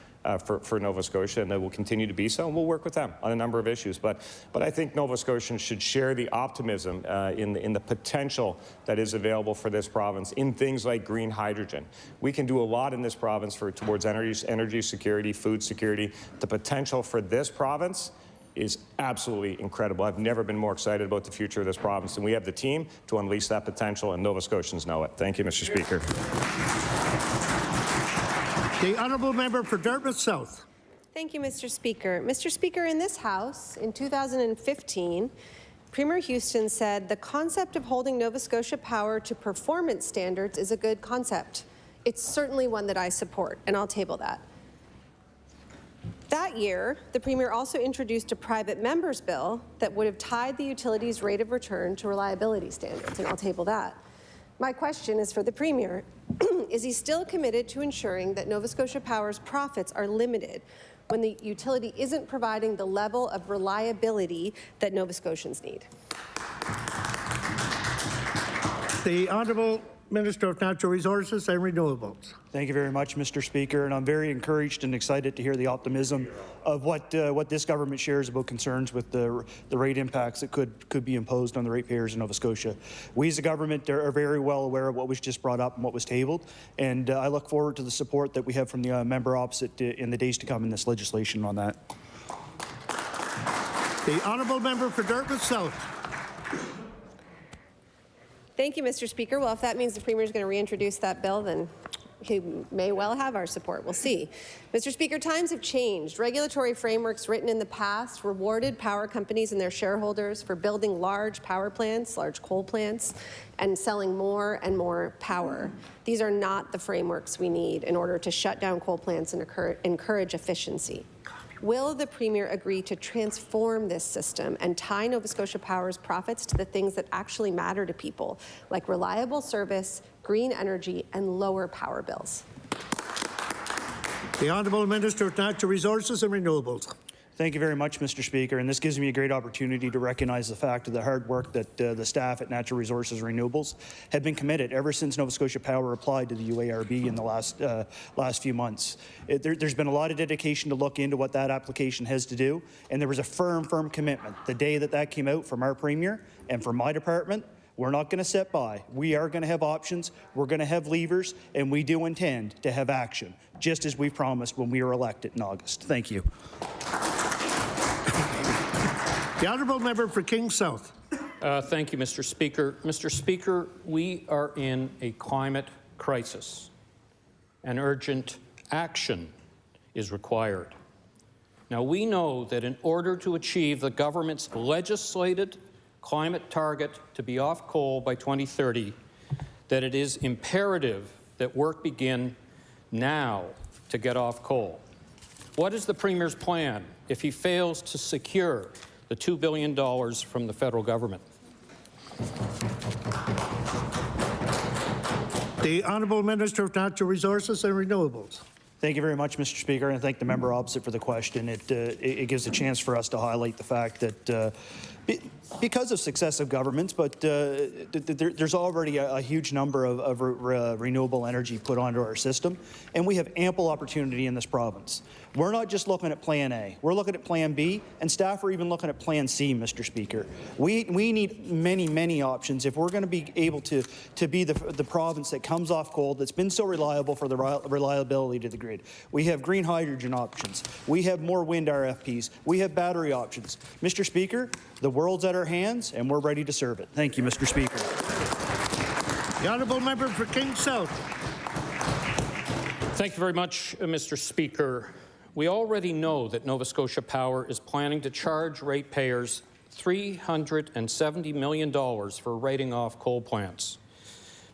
for Nova Scotia, and they will continue to be so, and we'll work with them on a number of issues. But I think Nova Scotians should share the optimism in the potential that is available for this province in things like green hydrogen. We can do a lot in this province towards energy security, food security. The potential for this province is absolutely incredible. I've never been more excited about the future of this province, and we have the team to unleash that potential, and Nova Scotians know it. Thank you, Mr. Speaker. The Honourable Member for Dartmouth South. Thank you, Mr. Speaker. Mr. Speaker, in this House, in 2015, Premier Houston said the concept of holding Nova Scotia Power to performance standards is a good concept. It's certainly one that I support, and I'll table that. That year, the Premier also introduced a private member's bill that would have tied the utilities' rate of return to reliability standards, and I'll table that. My question is for the Premier. Is he still committed to ensuring that Nova Scotia Power's profits are limited when the utility isn't providing the level of reliability that Nova Scotians need? The Honourable Minister of Natural Resources and Renewables. Thank you very much, Mr. Speaker, and I'm very encouraged and excited to hear the optimism of what this government shares about concerns with the rate impacts that could be imposed on the ratepayers in Nova Scotia. We as a government are very well aware of what was just brought up and what was tabled, and I look forward to the support that we have from the member opposite in the days to come in this legislation on that. The Honourable Member for Dartmouth South. Thank you, Mr. Speaker. Well, if that means the Premier is going to reintroduce that bill, then he may well have our support. We'll see. Mr. Speaker, times have changed. Regulatory frameworks written in the past rewarded power companies and their shareholders for building large power plants, large coal plants, and selling more and more power. These are not the frameworks we need in order to shut down coal plants and encourage efficiency. Will the Premier agree to transform this system and tie Nova Scotia Power's profits to the things that actually matter to people, like reliable service, green energy, and lower power bills? The Honourable Minister of Natural Resources and Renewables. Thank you very much, Mr. Speaker, and this gives me a great opportunity to recognize the fact of the hard work that the staff at Natural Resources and Renewables have been committed ever since Nova Scotia Power applied to the UARB in the last few months. There's been a lot of dedication to look into what that application has to do, and there was a firm commitment the day that came out from our Premier and from my department. We're not going to sit by. We are going to have options. We're going to have levers, and we do intend to have action, just as we promised when we were elected in August. Thank you. The Honourable Member for Kings South. Thank you, Mr. Speaker. Mr. Speaker, we are in a climate crisis, and urgent action is required. Now, we know that in order to achieve the government's legislated climate target to be off coal by 2030, that it is imperative that work begin now to get off coal. What is the Premier's plan if he fails to secure the $2 billion from the federal government? The Honourable Minister of Natural Resources and Renewables. Thank you very much, Mr. Speaker, and thank the member opposite for the question. It gives a chance for us to highlight the fact that because of successive governments, but there's already a huge number of renewable energy put onto our system, and we have ample opportunity in this province. We're not just looking at Plan A. We're looking at Plan B, and staff are even looking at Plan C, Mr. Speaker. We need many, many options if we're going to be able to be the province that comes off coal, that's been so reliable for the reliability to the grid. We have green hydrogen options. We have more wind RFPs. We have battery options. Mr. Speaker, the world's at our hands, and we're ready to serve it. Thank you, Mr. Speaker. The Honourable Member for King South. Thank you very much, Mr. Speaker. We already know that Nova Scotia Power is planning to charge ratepayers $370 million for writing off coal plants.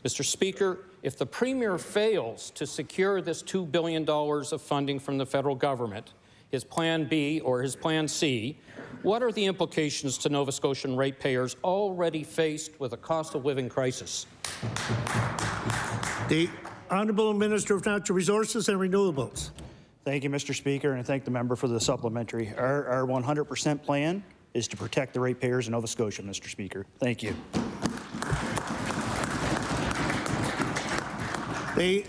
Mr. Speaker, if the Premier fails to secure this $2 billion of funding from the federal government, his Plan B or his Plan C, what are the implications to Nova Scotian ratepayers already faced with a cost of living crisis? The Honourable Minister of Natural Resources and Renewables. Thank you, Mr. Speaker, and I thank the member for the supplementary. Our 100% plan is to protect the ratepayers in Nova Scotia, Mr. Speaker. Thank you. The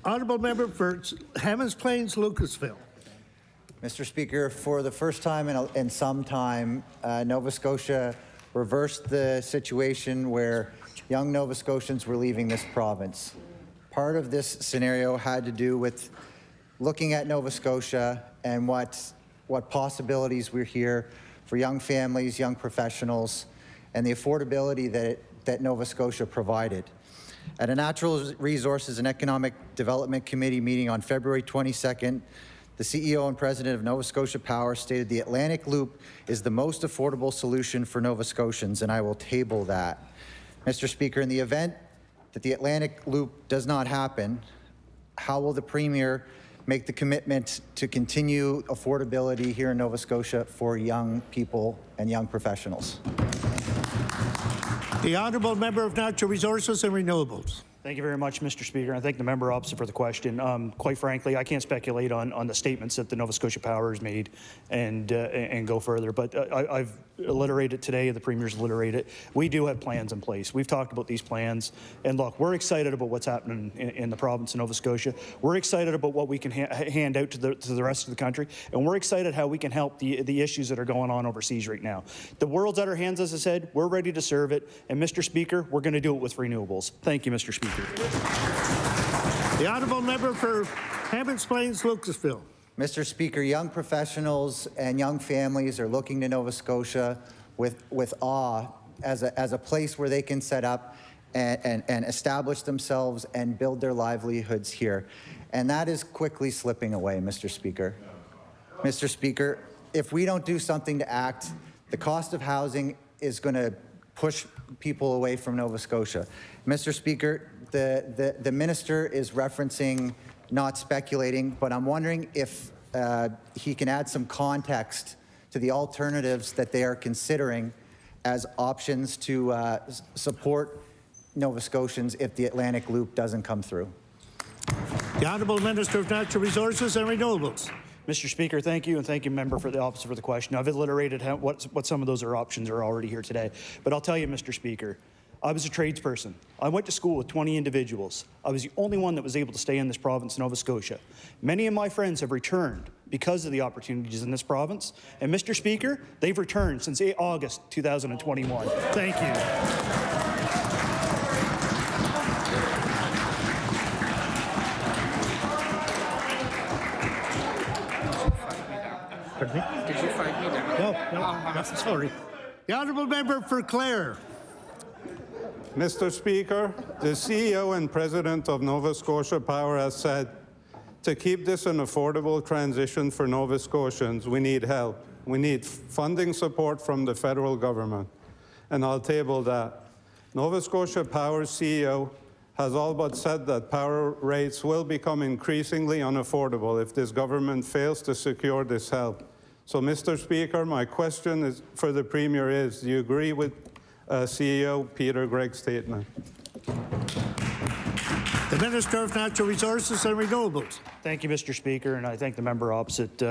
Honourable Member for Hammonds Plains, Lucasville. Mr. Speaker, for the first time in some time, Nova Scotia reversed the situation where young Nova Scotians were leaving this province. Part of this scenario had to do with looking at Nova Scotia and what possibilities were here for young families, young professionals, and the affordability that Nova Scotia provided. At a Natural Resources and Economic Development Committee meeting on February 22nd, the CEO and President of Nova Scotia Power stated the Atlantic Loop is the most affordable solution for Nova Scotians, and I will table that. Mr. Speaker, in the event that the Atlantic Loop does not happen, how will the Premier make the commitment to continue affordability here in Nova Scotia for young people and young professionals? The Honourable Member of Natural Resources and Renewables. Thank you very much, Mr. Speaker. I thank the member opposite for the question. Quite frankly, I can't speculate on the statements that the Nova Scotia Power has made and go further. But I've alliterated today, the Premier's alliterated. We do have plans in place. We've talked about these plans. And look, we're excited about what's happening in the province of Nova Scotia. We're excited about what we can hand out to the rest of the country. And we're excited how we can help the issues that are going on overseas right now. The world's at our hands, as I said. We're ready to serve it. And Mr. Speaker, we're going to do it with renewables. Thank you, Mr. Speaker. The Honourable Member for Hammonds Plains, Lucasville. Mr. Speaker, young professionals and young families are looking to Nova Scotia with awe as a place where they can set up and establish themselves and build their livelihoods here. And that is quickly slipping away, Mr. Speaker. Mr. Speaker, if we don't do something to act, the cost of housing is going to push people away from Nova Scotia. Mr. Speaker, the minister is referencing not speculating, but I'm wondering if he can add some context to the alternatives that they are considering as options to support Nova Scotians if the Atlantic Loop doesn't come through. The Honourable Minister of Natural Resources and Renewables. Mr. Speaker, thank you, and thank you, member, for the opposite for the question. I've alliterated what some of those options are already here today. But I'll tell you, Mr. Speaker, I was a tradesperson. I went to school with 20 individuals. I was the only one that was able to stay in this province, Nova Scotia. Many of my friends have returned because of the opportunities in this province. And Mr. Speaker, they've returned since August 2021. Thank you. Pardon me? Did you find me down? No, sorry. The Honourable Member for Clare. Mr. Speaker, the CEO and President of Nova Scotia Power has said, to keep this an affordable transition for Nova Scotians, we need help. We need funding support from the federal government. And I'll table that. Nova Scotia Power's CEO has all but said that power rates will become increasingly unaffordable if this government fails to secure this help. So, Mr. Speaker, my question for the Premier is, do you agree with CEO Peter Gregg's statement? The Minister of Natural Resources and Renewables. Thank you, Mr. Speaker, and I thank the member opposite.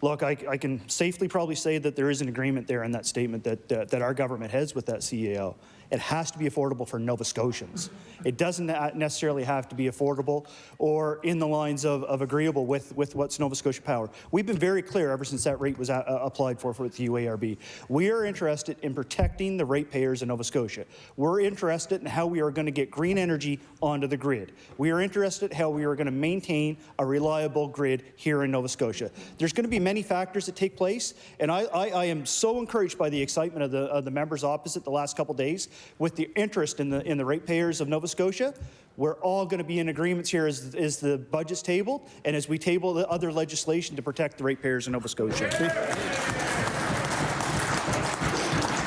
Look, I can safely probably say that there is an agreement there in that statement that our government has with that CAO. It has to be affordable for Nova Scotians. It doesn't necessarily have to be affordable or in the lines of agreeable with what's Nova Scotia Power. We've been very clear ever since that rate was applied for the UARB. We are interested in protecting the ratepayers in Nova Scotia. We're interested in how we are going to get green energy onto the grid. We are interested in how we are going to maintain a reliable grid here in Nova Scotia. There's going to be many factors that take place, and I am so encouraged by the excitement of the members opposite the last couple days with the interest in the ratepayers of Nova Scotia. We're all going to be in agreements here as the budget's tabled and as we table the other legislation to protect the ratepayers in Nova Scotia.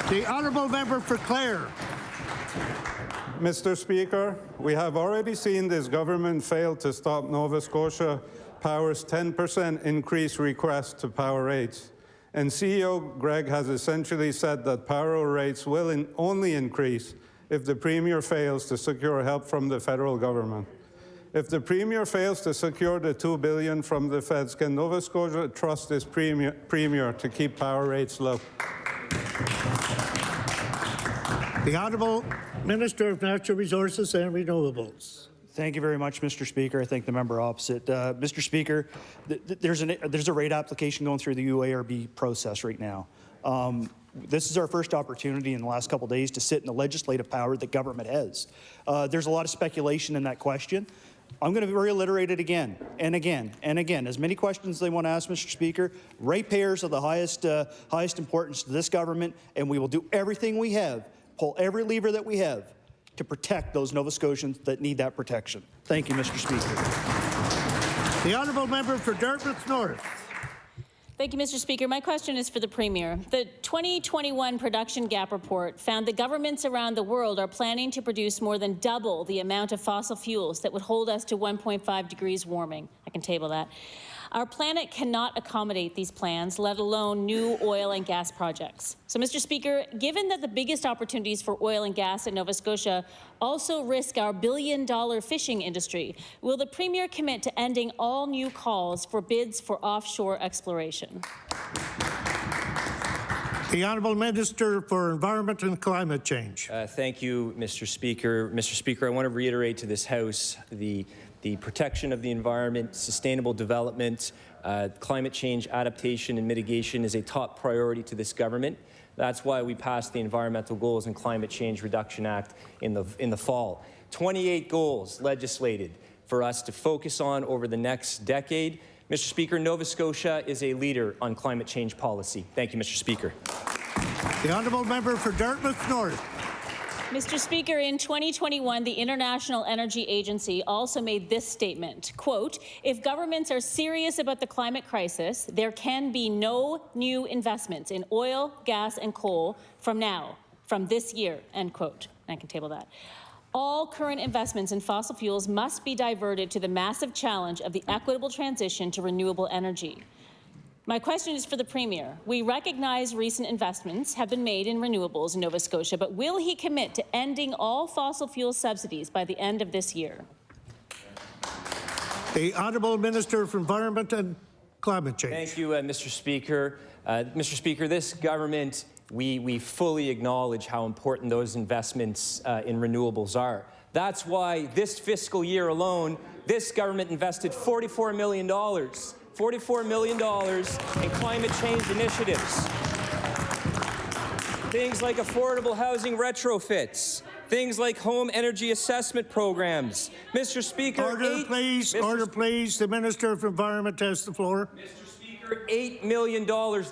The honourable member for Clare. Mr. Speaker, we have already seen this government fail to stop Nova Scotia Power's 10% increase request to power rates. And CEO Gregg has essentially said that power rates will only increase if the Premier fails to secure help from the federal government. If the Premier fails to secure the $2 billion from the feds, can Nova Scotia trust this Premier to keep power rates low? The Honourable Minister of Natural Resources and Renewables. Thank you very much, Mr. Speaker. I thank the member opposite. Mr. Speaker, there's a rate application going through the UARB process right now. This is our first opportunity in the last couple of days to sit in the legislative power that government has. There's a lot of speculation in that question. I'm going to reiterate it again and again and again. As many questions as they want to ask, Mr. Speaker, ratepayers are the highest importance to this government, and we will do everything we have, pull every lever that we have, to protect those Nova Scotians that need that protection. Thank you, Mr. Speaker. The honourable member for Dartmouth North. Thank you, Mr. Speaker. My question is for the Premier. The 2021 Production Gap Report found that governments around the world are planning to produce more than double the amount of fossil fuels that would hold us to 1.5 degrees warming. I can table that. Our planet cannot accommodate these plans, let alone new oil and gas projects. So, Mr. Speaker, given that the biggest opportunities for oil and gas in Nova Scotia also risk our billion-dollar fishing industry, will the Premier commit to ending all new calls for bids for offshore exploration? The Honourable Minister for Environment and Climate Change. Thank you, Mr. Speaker. Mr. Speaker, I want to reiterate to this House the protection of the environment, sustainable development, climate change adaptation and mitigation is a top priority to this government. That's why we passed the Environmental Goals and Climate Change Reduction Act in the fall. 28 goals legislated for us to focus on over the next decade. Mr. Speaker, Nova Scotia is a leader on climate change policy. Thank you, Mr. Speaker. The honourable member for Dartmouth North. Mr. Speaker, in 2021, the International Energy Agency also made this statement, quote, if governments are serious about the climate crisis, there can be no new investments in oil, gas, and coal from this year, end quote. I can table that. All current investments in fossil fuels must be diverted to the massive challenge of the equitable transition to renewable energy. My question is for the Premier. We recognize recent investments have been made in renewables in Nova Scotia, but will he commit to ending all fossil fuel subsidies by the end of this year? The Honourable Minister for Environment and Climate Change. Thank you, Mr. Speaker. Mr. Speaker, this government, we fully acknowledge how important those investments in renewables are. That's why this fiscal year alone, this government invested $44 million in climate change initiatives. Things like affordable housing retrofits, things like home energy assessment programs. Mr. Speaker, order, please. Order, please. The Minister for Environment has the floor. Mr. Speaker, $8 million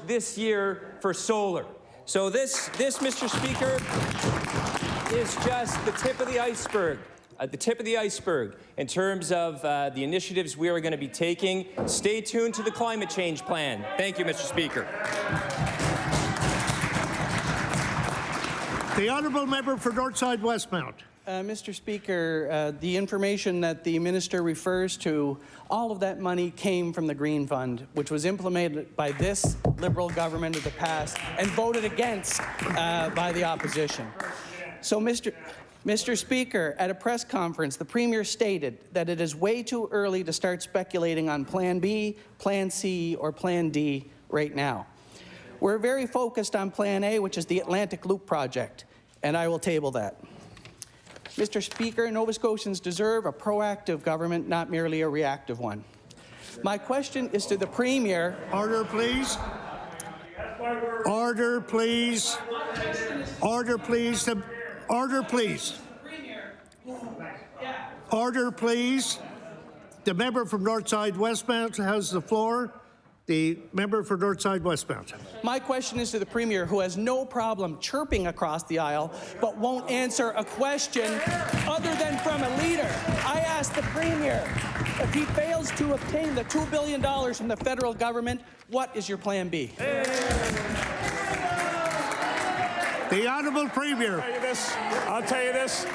this year for solar. So this, Mr. Speaker, is just the tip of the iceberg. In terms of the initiatives we are going to be taking. Stay tuned to the climate change plan. Thank you, Mr. Speaker. The honourable member for Northside Westmount. Mr. Speaker, the information that the minister refers to, all of that money came from the Green Fund, which was implemented by this Liberal government of the past and voted against by the opposition. So, Mr. Speaker, at a press conference, the Premier stated that it is way too early to start speculating on Plan B, Plan C, or Plan D right now. We're very focused on Plan A, which is the Atlantic Loop project, and I will table that. Mr. Speaker, Nova Scotians deserve a proactive government, not merely a reactive one. My question is to the Premier. Order, please. Order, please. Order, please. Order, please. Order, please. The member from Northside Westmount has the floor. The member for Northside Westmount. My question is to the Premier, who has no problem chirping across the aisle, but won't answer a question other than from a leader. I asked the Premier, if he fails to obtain the $2 billion from the federal government, what is your Plan B? The Honourable Premier. I'll tell you this,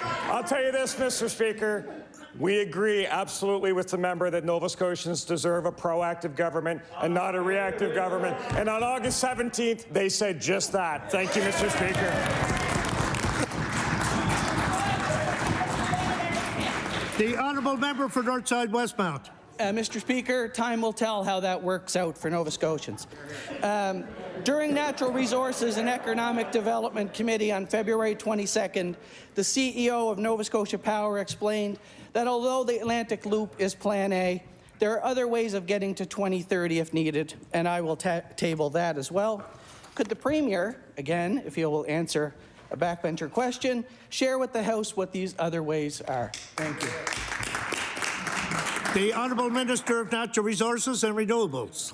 Mr. Speaker. We agree absolutely with the member that Nova Scotians deserve a proactive government and not a reactive government. And on August 17th, they said just that. Thank you, Mr. Speaker. The Honourable Member for Northside Westmount. Mr. Speaker, time will tell how that works out for Nova Scotians. During Natural Resources and Economic Development Committee on February 22nd, the CEO of Nova Scotia Power explained that although the Atlantic Loop is Plan A, there are other ways of getting to 2030 if needed, and I will table that as well. Could the Premier, again, if he will answer a backbencher question, share with the House what these other ways are? Thank you. The Honourable Minister of Natural Resources and Renewables.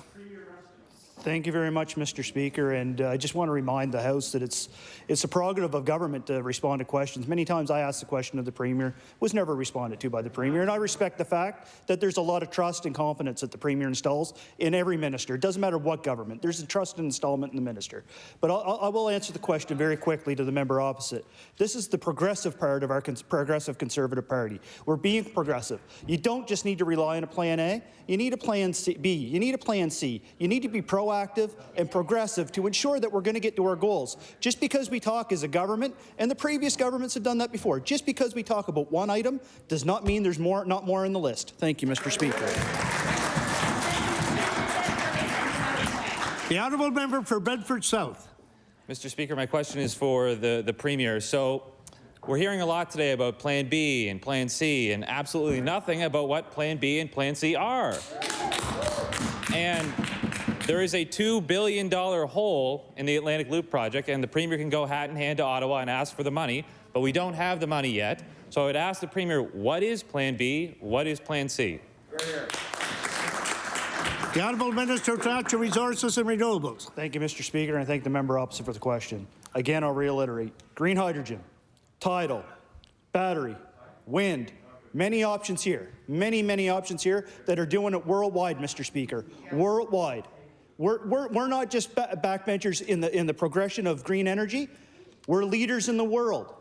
Thank you very much, Mr. Speaker, and I just want to remind the House that it's a prerogative of government to respond to questions. Many times I asked the question of the Premier, was never responded to by the Premier, and I respect the fact that there's a lot of trust and confidence that the Premier installs in every minister. It doesn't matter what government. There's a trust and installment in the minister. But I will answer the question very quickly to the member opposite. This is the progressive part of our progressive Conservative Party. We're being progressive. You don't just need to rely on a Plan A. You need a Plan B. You need a Plan C. You need to be proactive and progressive to ensure that we're going to get to our goals. Just because we talk as a government, and the previous governments have done that before, just because we talk about one item does not mean there's not more in the list. Thank you, Mr. Speaker. The Honourable Member for Bedford South. Mr. Speaker, my question is for the Premier. So we're hearing a lot today about Plan B and Plan C and absolutely nothing about what Plan B and Plan C are. And there is a $2 billion hole in the Atlantic Loop project, and the Premier can go hat in hand to Ottawa and ask for the money, but we don't have the money yet. So I would ask the Premier, what is Plan B? What is Plan C? The Honourable Minister of Natural Resources and Renewables. Thank you, Mr. Speaker, and I thank the member opposite for the question. Again, I'll reiterate. Green hydrogen, tidal, battery, wind, many options here. Many options here that are doing it worldwide, Mr. Speaker. Worldwide. We're not just backbenchers in the progression of green energy. We're leaders in the world.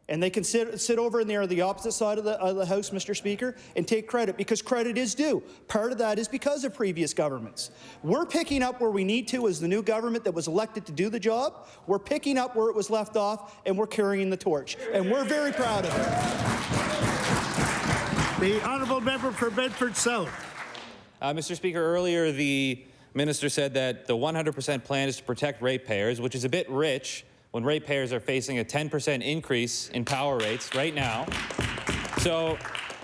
And they can sit over in there on the opposite side of the House, Mr. Speaker, and take credit, because credit is due. Part of that is because of previous governments. We're picking up where we need to as the new government that was elected to do the job. We're picking up where it was left off, and we're carrying the torch. And we're very proud of it. The Honourable Member for Bedford South. Mr. Speaker, earlier the Minister said that the 100% plan is to protect ratepayers, which is a bit rich when ratepayers are facing a 10% increase in power rates right now. So,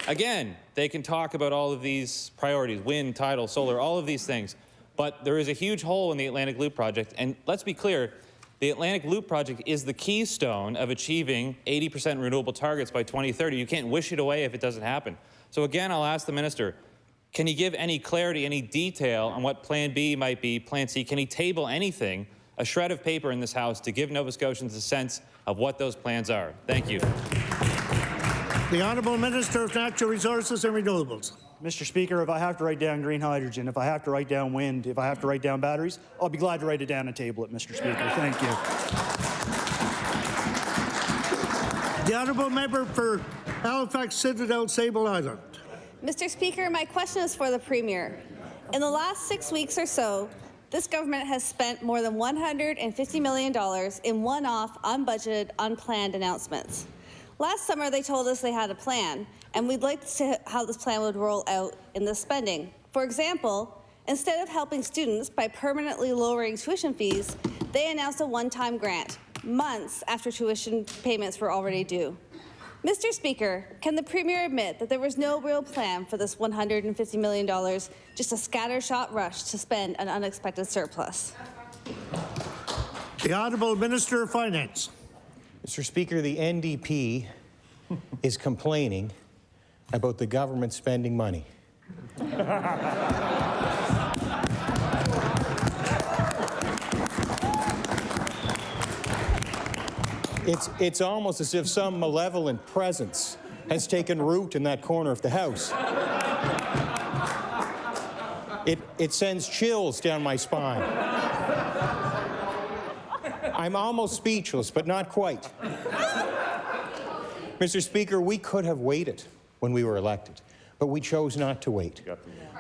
again, they can talk about all of these priorities, wind, tidal, solar, all of these things. But there is a huge hole in the Atlantic Loop project. And let's be clear, the Atlantic Loop project is the keystone of achieving 80% renewable targets by 2030. You can't wish it away if it doesn't happen. So again, I'll ask the Minister, can he give any clarity, any detail on what Plan B might be, Plan C? Can he table anything, a shred of paper in this House, to give Nova Scotians a sense of what those plans are? Thank you. The Honourable Minister of Natural Resources and Renewables. Mr. Speaker, if I have to write down green hydrogen, if I have to write down wind, if I have to write down batteries, I'll be glad to write it down and table it, Mr. Speaker. Thank you. The honourable member for Halifax Citadel Sable Island. Mr. Speaker, my question is for the Premier. In the last 6 weeks or so, this government has spent more than $150 million in one-off, unbudgeted, unplanned announcements. Last summer, they told us they had a plan, and we'd like to see how this plan would roll out in the spending. For example, instead of helping students by permanently lowering tuition fees, they announced a one-time grant, months after tuition payments were already due. Mr. Speaker, can the Premier admit that there was no real plan for this $150 million, just a scattershot rush to spend an unexpected surplus? The Honourable Minister of Finance. Mr. Speaker, the NDP is complaining about the government spending money. It's almost as if some malevolent presence has taken root in that corner of the House. It sends chills down my spine. I'm almost speechless, but not quite. Mr. Speaker, we could have waited when we were elected, but we chose not to wait.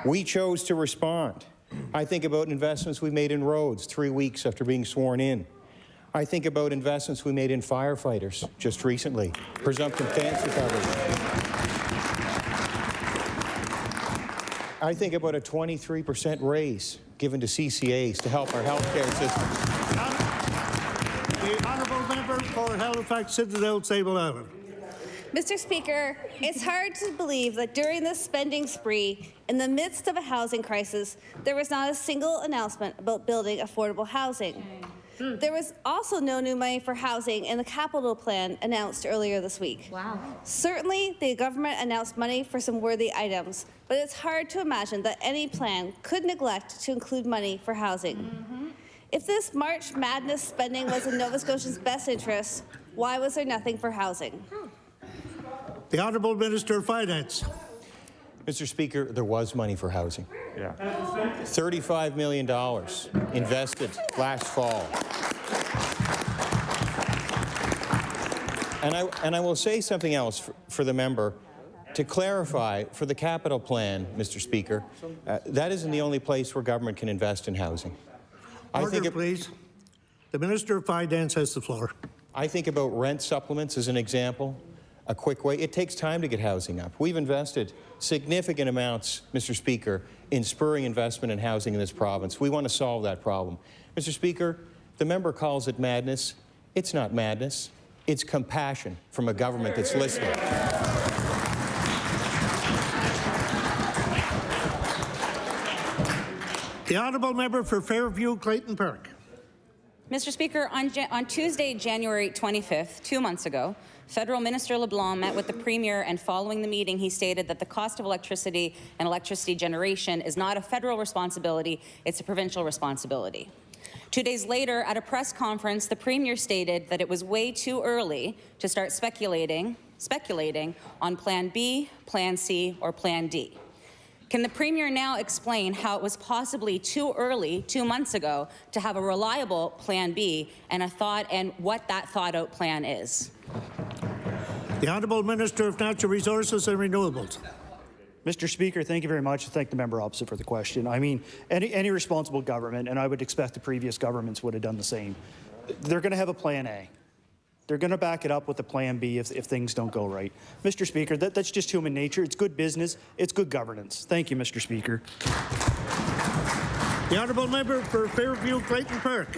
We chose to respond. I think about investments we made in roads 3 weeks after being sworn in. I think about investments we made in firefighters just recently, presumptive cancer coverage. I think about a 23% raise given to CCAs to help our healthcare system. The honourable member for Halifax Citadel Sable Island. Mr. Speaker, it's hard to believe that during this spending spree, in the midst of a housing crisis, there was not a single announcement about building affordable housing. There was also no new money for housing in the capital plan announced earlier this week. Wow. Certainly, the government announced money for some worthy items, but it's hard to imagine that any plan could neglect to include money for housing. If this March Madness spending was in Nova Scotia's best interest, why was there nothing for housing? The Honourable Minister of Finance. Mr. Speaker, there was money for housing. Yeah. $35 million invested last fall. And I will say something else for the member. To clarify, for the capital plan, Mr. Speaker, that isn't the only place where government can invest in housing. Order, please. The Minister of Finance has the floor. I think about rent supplements as an example. A quick way. It takes time to get housing up. We've invested significant amounts, Mr. Speaker, in spurring investment in housing in this province. We want to solve that problem. Mr. Speaker, the member calls it madness. It's not madness. It's compassion from a government that's listening. The honourable member for Fairview Clayton Park. Mr. Speaker, on Tuesday, January 25th, 2 months ago, Federal Minister LeBlanc met with the Premier, and following the meeting, he stated that the cost of electricity and electricity generation is not a federal responsibility, it's a provincial responsibility. 2 days later, at a press conference, the Premier stated that it was way too early to start speculating on Plan B, Plan C, or Plan D. Can the Premier now explain how it was possibly too early 2 months ago to have a reliable Plan B and what that thought-out plan is? The Honourable Minister of Natural Resources and Renewables. Mr. Speaker, thank you very much. I thank the member opposite for the question. I mean, any responsible government, and I would expect the previous governments would have done the same, they're going to have a Plan A. They're going to back it up with a Plan B if things don't go right. Mr. Speaker, that's just human nature. It's good business. It's good governance. Thank you, Mr. Speaker. The honourable member for Fairview Clayton Park.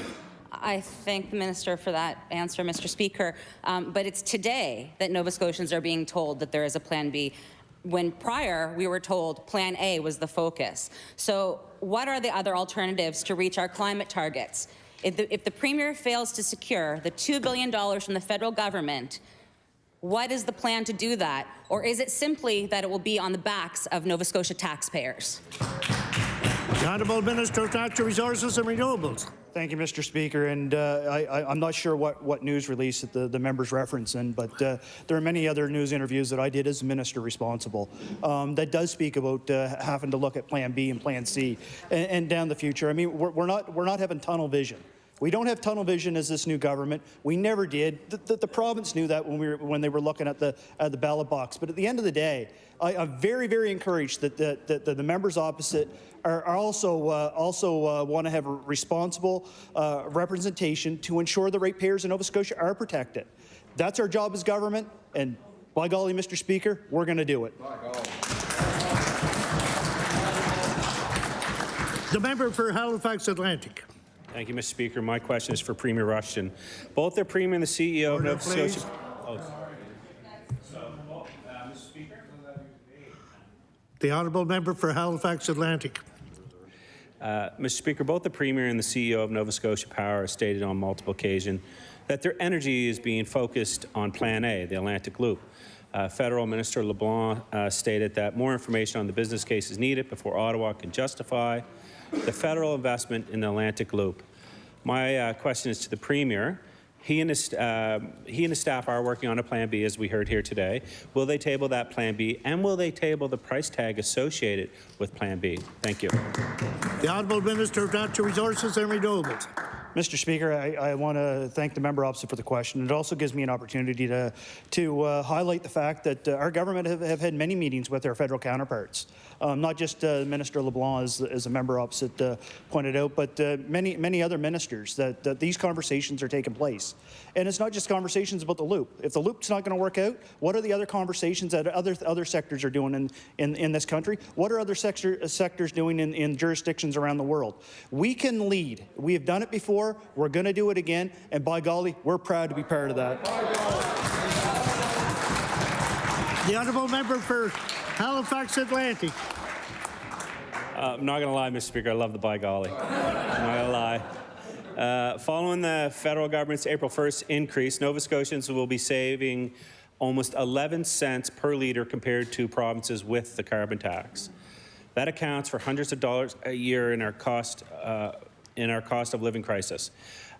I thank the minister for that answer, Mr. Speaker. But it's today that Nova Scotians are being told that there is a Plan B, when prior we were told Plan A was the focus. So what are the other alternatives to reach our climate targets? If the Premier fails to secure the $2 billion from the federal government, what is the plan to do that? Or is it simply that it will be on the backs of Nova Scotia taxpayers? The Honourable Minister of Natural Resources and Renewables. Thank you, Mr. Speaker. And I'm not sure what news release that the member's referencing, but there are many other news interviews that I did as minister responsible that does speak about having to look at Plan B and Plan C and down the future. I mean, we're not having tunnel vision. We don't have tunnel vision as this new government. We never did. The province knew that when they were looking at the ballot box. But at the end of the day, I'm very, very encouraged that the members opposite are also want to have a responsible representation to ensure the ratepayers in Nova Scotia are protected. That's our job as government, and by golly, Mr. Speaker, we're going to do it. The member for Halifax Atlantic. Thank you, Mr. Speaker. My question is for Premier Rushton. Both the Premier and the CEO of Nova Scotia. Mr. Speaker. The honourable member for Halifax Atlantic. Mr. Speaker, both the Premier and the CEO of Nova Scotia Power have stated on multiple occasions that their energy is being focused on Plan A, the Atlantic Loop. Federal Minister LeBlanc stated that more information on the business case is needed before Ottawa can justify the federal investment in the Atlantic Loop. My question is to the Premier. He and his staff are working on a Plan B, as we heard here today. Will they table that Plan B, and will they table the price tag associated with Plan B? Thank you. The Honourable Minister of Natural Resources and Renewables. Mr. Speaker, I want to thank the member opposite for the question. It also gives me an opportunity to highlight the fact that our government have had many meetings with our federal counterparts. Not just Minister LeBlanc, as a member opposite pointed out, but many other ministers, that these conversations are taking place. And it's not just conversations about the loop. If the loop's not going to work out, what are the other conversations that other sectors are doing in this country? What are other sectors doing in jurisdictions around the world? We can lead. We have done it before. We're going to do it again. And by golly, we're proud to be part of that. The honourable member for Halifax Atlantic. I'm not going to lie, Mr. Speaker, I love the by golly. I'm not going to lie. Following the federal government's April 1st increase, Nova Scotians will be saving almost 11 cents per litre compared to provinces with the carbon tax. That accounts for hundreds of dollars a year in our cost of living crisis.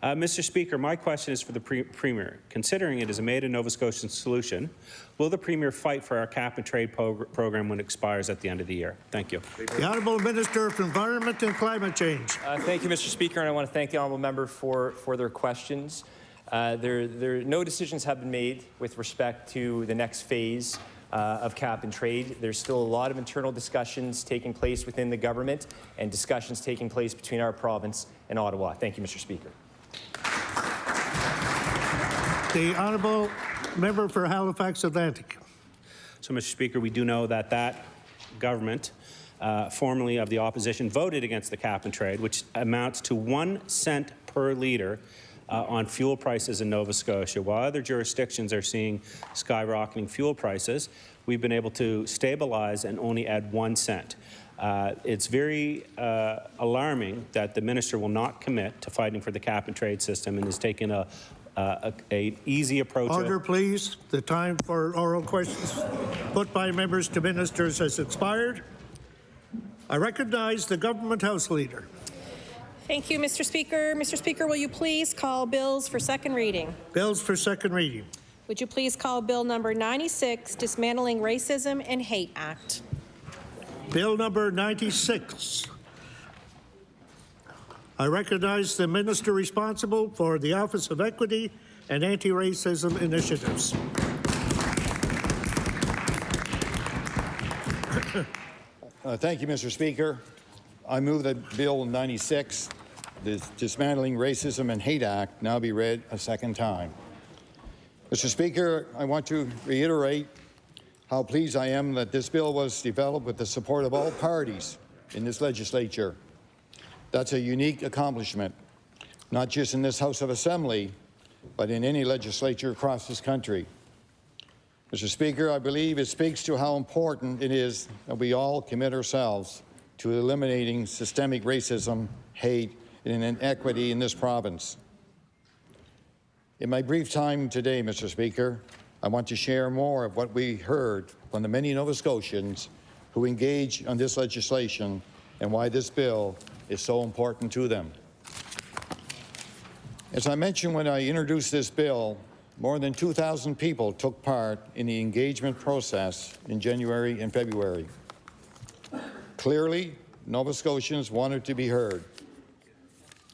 Mr. Speaker, my question is for the Premier. Considering it is a made-in-Nova Scotian solution, will the Premier fight for our cap-and-trade program when it expires at the end of the year? Thank you. The Honourable Minister of Environment and Climate Change. Thank you, Mr. Speaker, and I want to thank the honourable member for their questions. No decisions have been made with respect to the next phase of cap and trade. There's still a lot of internal discussions taking place within the government and discussions taking place between our province and Ottawa. Thank you, Mr. Speaker. The honourable member for Halifax Atlantic. So, Mr. Speaker, we do know that government, formerly of the opposition, voted against the cap and trade, which amounts to 1 cent per litre on fuel prices in Nova Scotia. While other jurisdictions are seeing skyrocketing fuel prices, we've been able to stabilize and only add 1 cent. It's very alarming that the minister will not commit to fighting for the cap and trade system and is taking an easy approach. Order, please. The time for oral questions put by members to ministers has expired. I recognize the Government House Leader. Thank you, Mr. Speaker. Mr. Speaker, will you please call bills for second reading? Bills for second reading. Would you please call Bill number 96, Dismantling Racism and Hate Act? Bill number 96. I recognize the minister responsible for the Office of Equity and Anti-Racism Initiatives. Thank you, Mr. Speaker. I move that Bill 96, the Dismantling Racism and Hate Act, now be read a second time. Mr. Speaker, I want to reiterate how pleased I am that this bill was developed with the support of all parties in this legislature. That's a unique accomplishment, not just in this House of Assembly, but in any legislature across this country. Mr. Speaker, I believe it speaks to how important it is that we all commit ourselves to eliminating systemic racism, hate, and inequity in this province. In my brief time today, Mr. Speaker, I want to share more of what we heard from the many Nova Scotians who engage on this legislation and why this bill is so important to them. As I mentioned when I introduced this bill, more than 2,000 people took part in the engagement process in January and February. Clearly, Nova Scotians wanted to be heard.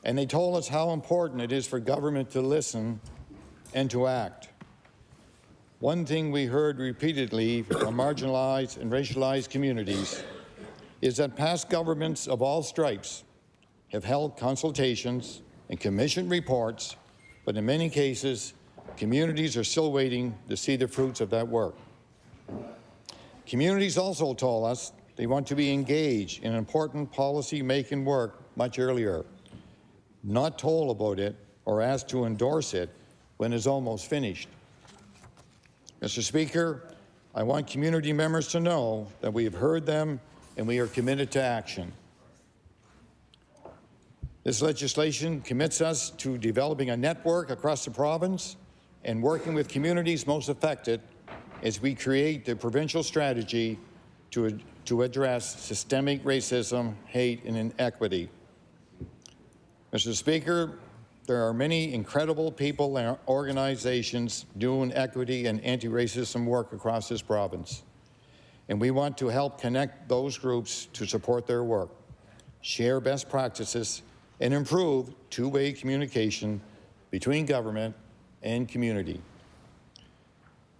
and they told us how important it is for government to listen and to act. One thing we heard repeatedly from marginalized and racialized communities is that past governments of all stripes have held consultations and commissioned reports, but in many cases, communities are still waiting to see the fruits of that work. Communities also told us they want to be engaged in important policy-making work much earlier, not told about it or asked to endorse it when it's almost finished. Mr. Speaker, I want community members to know that we have heard them and we are committed to action. This legislation commits us to developing a network across the province and working with communities most affected as we create the provincial strategy to address systemic racism, hate, and inequity. Mr. Speaker, there are many incredible people and organizations doing equity and anti-racism work across this province, and we want to help connect those groups to support their work, share best practices, and improve two-way communication between government and community.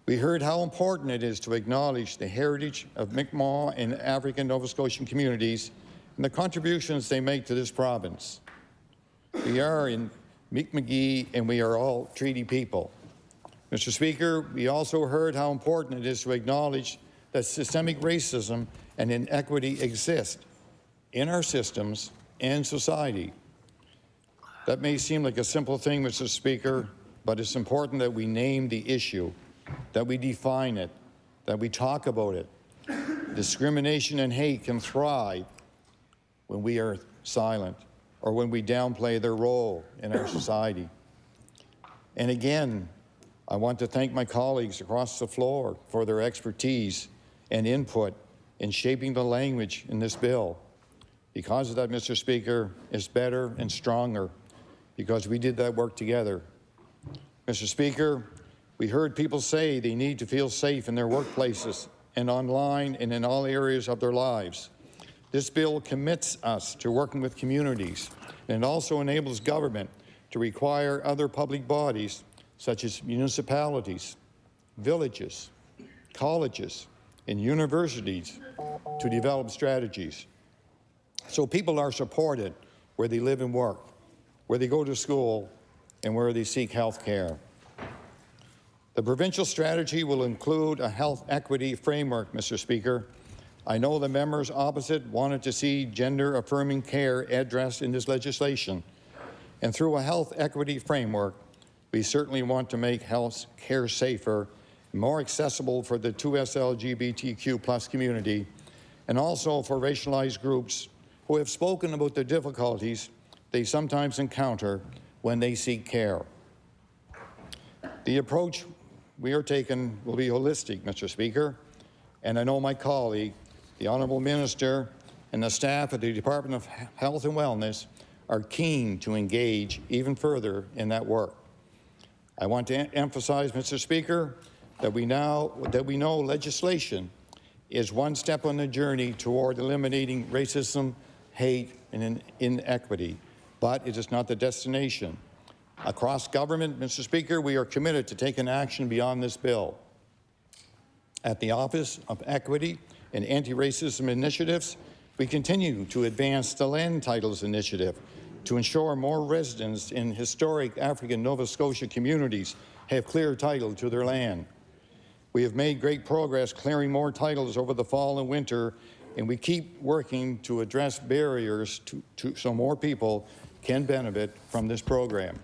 We heard how important it is to acknowledge the heritage of Mi'kmaq and African Nova Scotian communities and the contributions they make to this province. We are in Mi'kmaq and we are all treaty people. Mr. Speaker, we also heard how important it is to acknowledge that systemic racism and inequity exist in our systems and society. That may seem like a simple thing, Mr. Speaker, but it's important that we name the issue, that we define it, that we talk about it. Discrimination and hate can thrive when we are silent or when we downplay their role in our society. And again, I want to thank my colleagues across the floor for their expertise and input in shaping the language in this bill. Because of that, Mr. Speaker, it's better and stronger because we did that work together. Mr. Speaker, we heard people say they need to feel safe in their workplaces and online and in all areas of their lives. This bill commits us to working with communities, and it also enables government to require other public bodies, such as municipalities, villages, colleges, and universities, to develop strategies. So people are supported where they live and work, where they go to school, and where they seek health care. The provincial strategy will include a health equity framework, Mr. Speaker. I know the members opposite wanted to see gender-affirming care addressed in this legislation. And through a health equity framework, we certainly want to make health care safer, more accessible for the 2S LGBTQ+ community, and also for racialized groups who have spoken about the difficulties they sometimes encounter when they seek care. The approach we are taking will be holistic, Mr. Speaker, and I know my colleague, the Honourable Minister, and the staff at the Department of Health and Wellness are keen to engage even further in that work. I want to emphasize, Mr. Speaker, that we know legislation is one step on the journey toward eliminating racism, hate, and inequity, but it is not the destination. Across government, Mr. Speaker, we are committed to taking action beyond this bill. At the Office of Equity and Anti-Racism Initiatives, we continue to advance the Land Titles Initiative to ensure more residents in historic African Nova Scotia communities have clear title to their land. We have made great progress clearing more titles over the fall and winter, and we keep working to address barriers so more people can benefit from this program.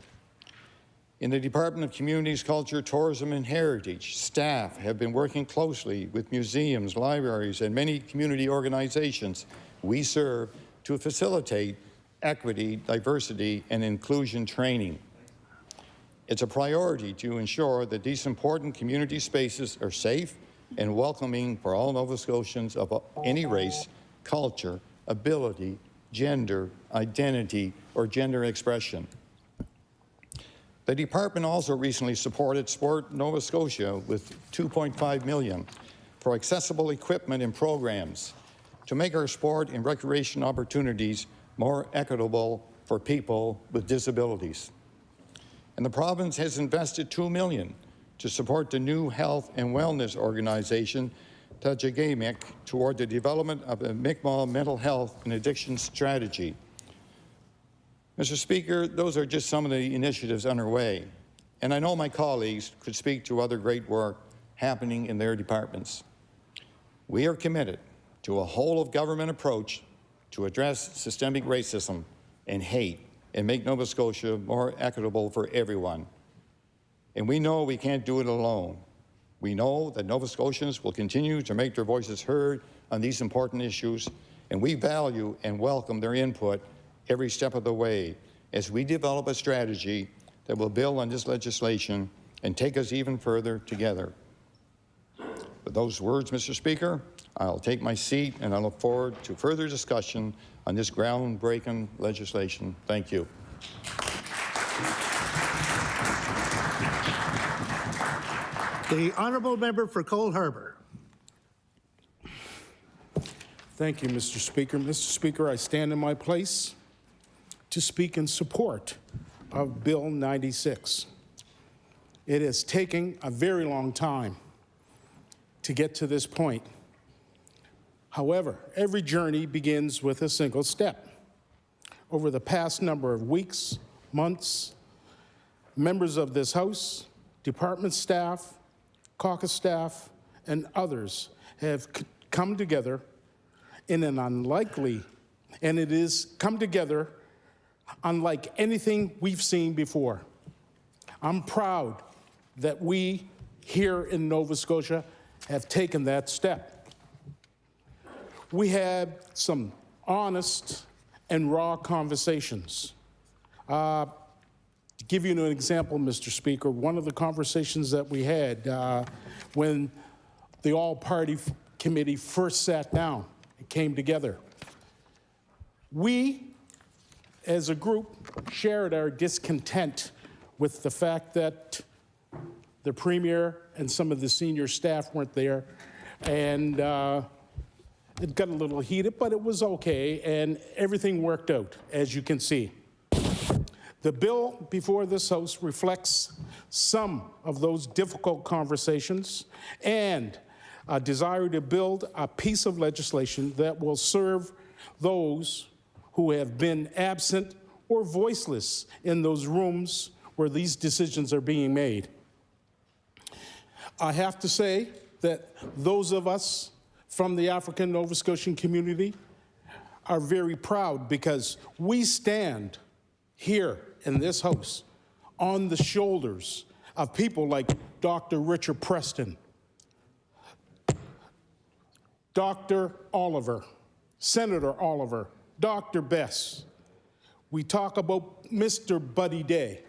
In the Department of Communities, Culture, Tourism and Heritage, staff have been working closely with museums, libraries, and many community organizations we serve to facilitate equity, diversity, and inclusion training. It's a priority to ensure that these important community spaces are safe and welcoming for all Nova Scotians of any race, culture, ability, gender, identity, or gender expression. The department also recently supported Sport Nova Scotia with $2.5 million for accessible equipment and programs to make our sport and recreation opportunities more equitable for people with disabilities. And the province has invested $2 million to support the new health and wellness organization, Tajagamic, toward the development of a Mi'kmaq mental health and addiction strategy. Mr. Speaker, those are just some of the initiatives underway, and I know my colleagues could speak to other great work happening in their departments. We are committed to a whole-of-government approach to address systemic racism and hate and make Nova Scotia more equitable for everyone. And we know we can't do it alone. We know that Nova Scotians will continue to make their voices heard on these important issues, and we value and welcome their input every step of the way as we develop a strategy that will build on this legislation and take us even further together. With those words, Mr. Speaker, I'll take my seat, and I look forward to further discussion on this groundbreaking legislation. Thank you. The honourable member for Cole Harbour. Thank you, Mr. Speaker. Mr. Speaker, I stand in my place to speak in support of Bill 96. It has taken a very long time to get to this point. However, every journey begins with a single step. Over the past number of weeks, months, members of this House, department staff, caucus staff, and others have come together in an unlikely, and it is come together unlike anything we've seen before. I'm proud that we here in Nova Scotia have taken that step. We had some honest and raw conversations. To give you an example, Mr. Speaker, one of the conversations that we had when the all-party committee first sat down and came together, we, as a group, shared our discontent with the fact that the Premier and some of the senior staff weren't there, and it got a little heated, but it was okay, and everything worked out, as you can see. The bill before this House reflects some of those difficult conversations and a desire to build a piece of legislation that will serve those who have been absent or voiceless in those rooms where these decisions are being made. I have to say that those of us from the African Nova Scotian community are very proud because we stand here in this House on the shoulders of people like Dr. Richard Preston, Dr. Oliver, Senator Oliver, Dr. Bess. We talk about Mr. Buddy Day.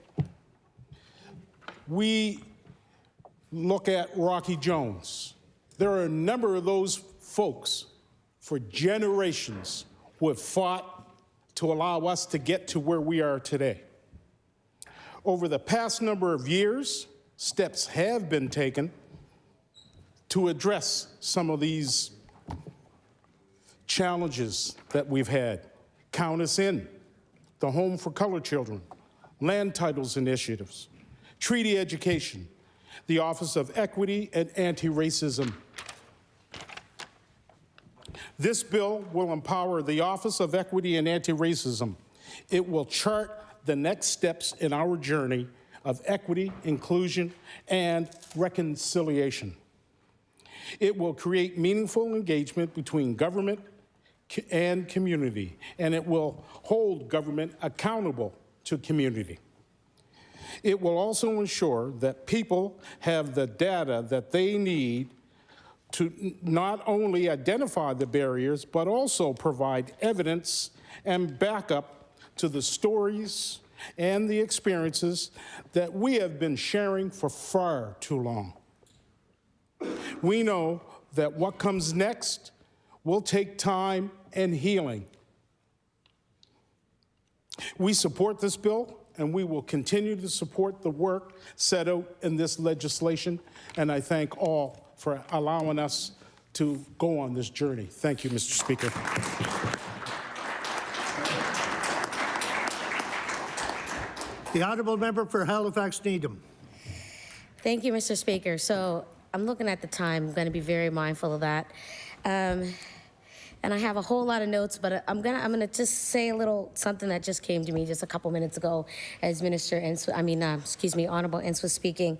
We look at Rocky Jones. There are a number of those folks for generations who have fought to allow us to get to where we are today. Over the past number of years, steps have been taken to address some of these challenges that we've had. Count us in. The Home for Colored Children, land titles initiatives, treaty education, the Office of Equity and Anti-Racism. This bill will empower the Office of Equity and Anti-Racism. It will chart the next steps in our journey of equity, inclusion, and reconciliation. It will create meaningful engagement between government and community, and it will hold government accountable to community. It will also ensure that people have the data that they need to not only identify the barriers, but also provide evidence and backup to the stories and the experiences that we have been sharing for far too long. We know that what comes next will take time and healing. We support this bill, and we will continue to support the work set out in this legislation, and I thank all for allowing us to go on this journey. Thank you, Mr. Speaker. The honourable member for Halifax Needham. Thank you, Mr. Speaker. So I'm looking at the time. I'm going to be very mindful of that. And I have a whole lot of notes, but I'm gonna just say a little something that just came to me just a couple minutes ago as Honorable Ince was speaking.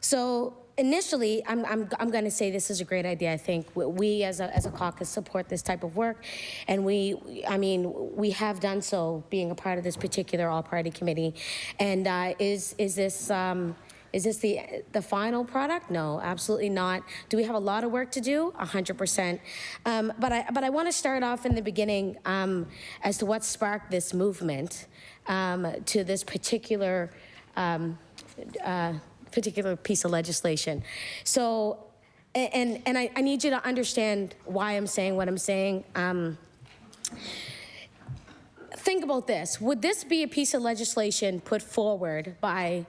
So initially, I'm going to say this is a great idea. I think we as a caucus support this type of work, and we have done so being a part of this particular all-party committee. And is this the final product? No, absolutely not. Do we have a lot of work to do? 100%. But I want to start off in the beginning as to what sparked this movement to this particular piece of legislation. So, and I need you to understand why I'm saying what I'm saying. Think about this. Would this be a piece of legislation put forward by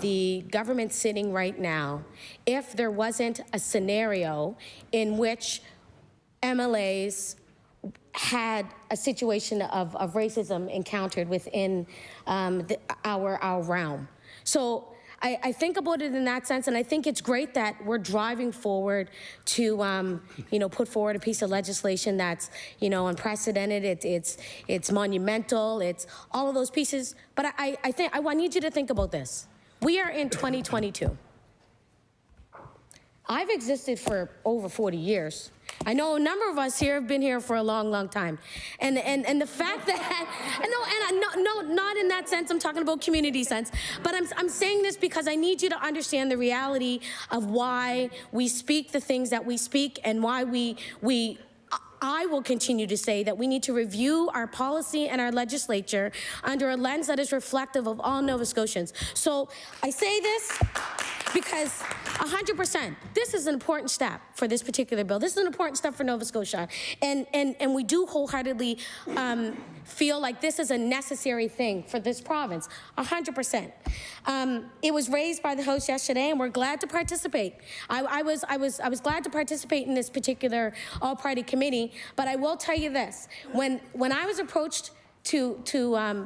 the government sitting right now if there wasn't a scenario in which MLAs had a situation of racism encountered within our realm? So I think about it in that sense, and I think it's great that we're driving forward to, put forward a piece of legislation that's, unprecedented. It's monumental. It's all of those pieces. But I need you to think about this. We are in 2022. I've existed for over 40 years. I know a number of us here have been here for a long, long time. And the fact that, not in that sense, I'm talking about community sense, but I'm saying this because I need you to understand the reality of why we speak the things that we speak and why I will continue to say that we need to review our policy and our legislature under a lens that is reflective of all Nova Scotians. So I say this because 100%, this is an important step for this particular bill. This is an important step for Nova Scotia. And we do wholeheartedly feel like this is a necessary thing for this province, 100%. It was raised by the House yesterday, and we're glad to participate. I was glad to participate in this particular all-party committee, but I will tell you this: when I was approached to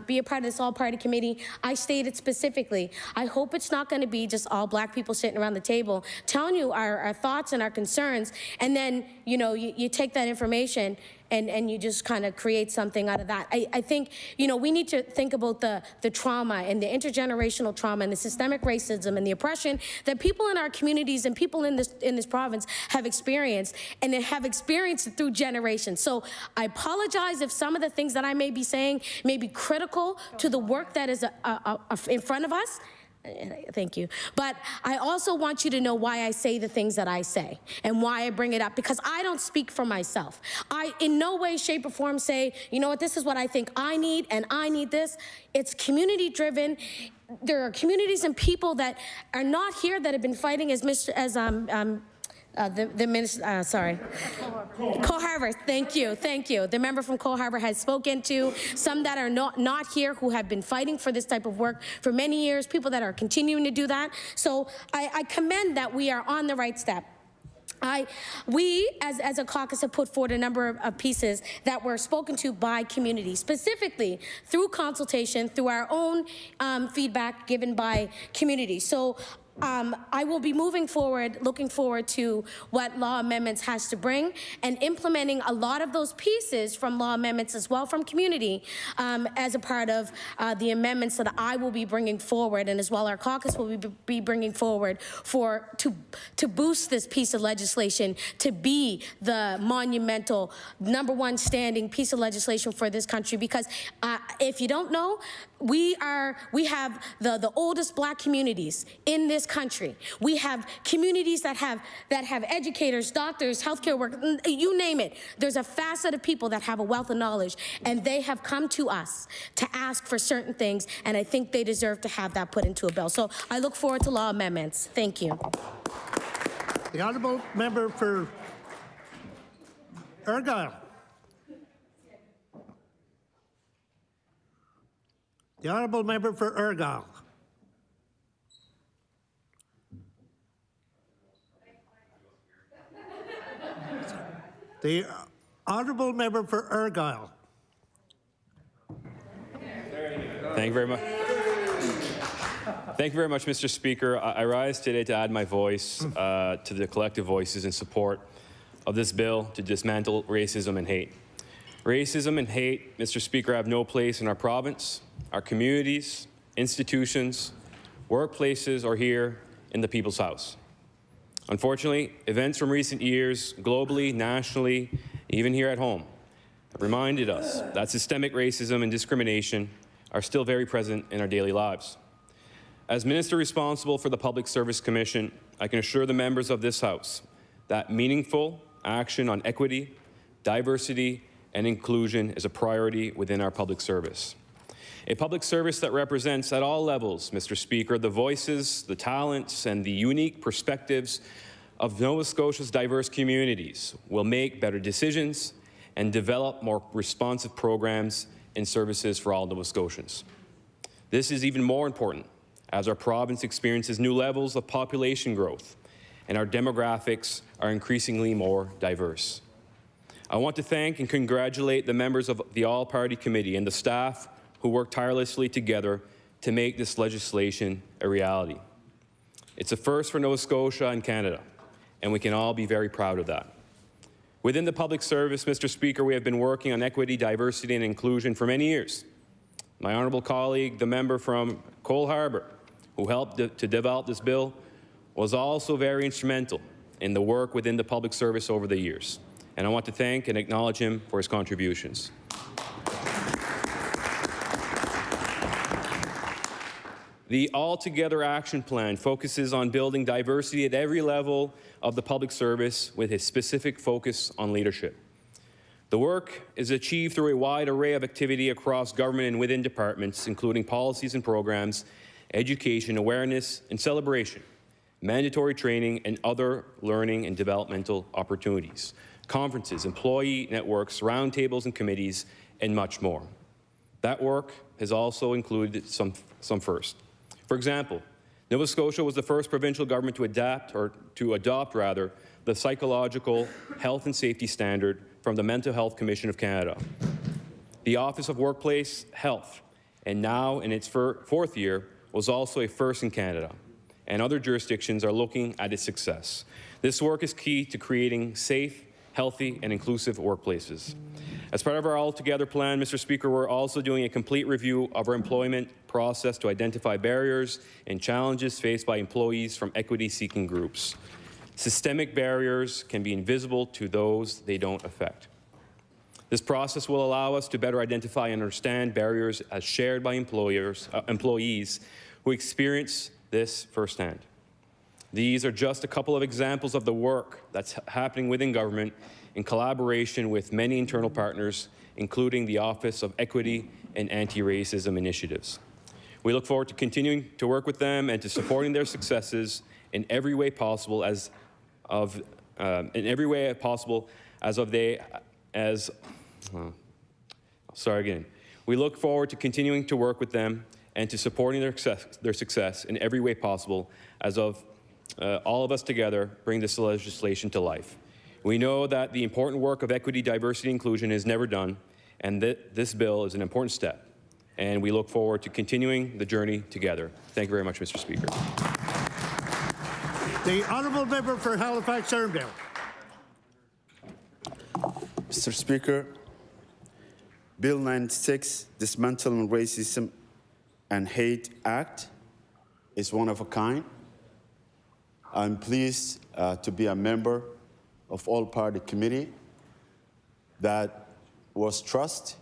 be a part of this all-party committee, I stated specifically, I hope it's not going to be just all black people sitting around the table telling you our thoughts and our concerns, and then you take that information and you just kind of create something out of that. I think we need to think about the trauma and the intergenerational trauma and the systemic racism and the oppression that people in our communities and people in this province have experienced, and they have experienced it through generations. So I apologize if some of the things that I may be saying may be critical to the work that is in front of us. Thank you. But I also want you to know why I say the things that I say and why I bring it up, because I don't speak for myself. I in no way, shape, or form say, you know what, this is what I think I need and I need this. It's community driven. There are communities and people that are not here that have been fighting Cole Harbour, thank you. The member from Cole Harbour has spoken to some that are not here who have been fighting for this type of work for many years, people that are continuing to do that. So I commend that we are on the right step. We, as a caucus, have put forward a number of pieces that were spoken to by community, specifically through consultation, through our own feedback given by community. So I will be moving forward, looking forward to what law amendments has to bring, and implementing a lot of those pieces from law amendments as well from community as a part of the amendments that I will be bringing forward, and as well our caucus will be bringing forward to boost this piece of legislation to be the monumental #1 standing piece of legislation for this country. Because if you don't know, we have the oldest black communities in this country. We have communities that have educators, doctors, healthcare workers, you name it. There's a facet of people that have a wealth of knowledge, and they have come to us to ask for certain things, and I think they deserve to have that put into a bill. So I look forward to law amendments. Thank you. The honourable member for Argyle. The honourable member for Argyle. The honourable member for Argyle. There you Thank you very much. Thank you very much, Mr. Speaker. I rise today to add my voice to the collective voices in support of this bill to dismantle racism and hate. Racism and hate, Mr. Speaker, have no place in our province, our communities, institutions, workplaces, or here in the People's House. Unfortunately, events from recent years, globally, nationally, even here at home, have reminded us that systemic racism and discrimination are still very present in our daily lives. As Minister responsible for the Public Service Commission, I can assure the members of this House that meaningful action on equity, diversity, and inclusion is a priority within our public service. A public service that represents at all levels, Mr. Speaker, the voices, the talents, and the unique perspectives of Nova Scotia's diverse communities will make better decisions and develop more responsive programs and services for all Nova Scotians. This is even more important as our province experiences new levels of population growth and our demographics are increasingly more diverse. I want to thank and congratulate the members of the All-Party Committee and the staff who worked tirelessly together to make this legislation a reality. It's a first for Nova Scotia and Canada, and we can all be very proud of that. Within the public service, Mr. Speaker, we have been working on equity, diversity, and inclusion for many years. My honourable colleague, the member from Cole Harbour, who helped to develop this bill, was also very instrumental in the work within the public service over the years. And I want to thank and acknowledge him for his contributions. The All-Together Action Plan focuses on building diversity at every level of the public service with a specific focus on leadership. The work is achieved through a wide array of activity across government and within departments, including policies and programs, education, awareness, and celebration, mandatory training, and other learning and developmental opportunities, conferences, employee networks, roundtables and committees, and much more. That work has also included some firsts. For example, Nova Scotia was the first provincial government to adopt the Psychological Health and Safety Standard from the Mental Health Commission of Canada. The Office of Workplace Health, and now in its fourth year, was also a first in Canada, and other jurisdictions are looking at its success. This work is key to creating safe, healthy, and inclusive workplaces. As part of our All-Together plan, Mr. Speaker, we're also doing a complete review of our employment process to identify barriers and challenges faced by employees from equity-seeking groups. Systemic barriers can be invisible to those they don't affect. This process will allow us to better identify and understand barriers as shared by employees who experience this firsthand. These are just a couple of examples of the work that's happening within government in collaboration with many internal partners, including the Office of Equity and Anti-Racism Initiatives. We look forward to continuing to work with them and to supporting their successes in every way possible We look forward to continuing to work with them and to supporting their success in every way possible as all of us together bring this legislation to life. We know that the important work of equity, diversity, and inclusion is never done, and that this bill is an important step. And we look forward to continuing the journey together. Thank you very much, Mr. Speaker. The honourable member for Halifax-Arndale. Mr. Speaker, Bill 96, Dismantling Racism and Hate Act, is one of a kind. I'm pleased to be a member of All-Party Committee that was trusted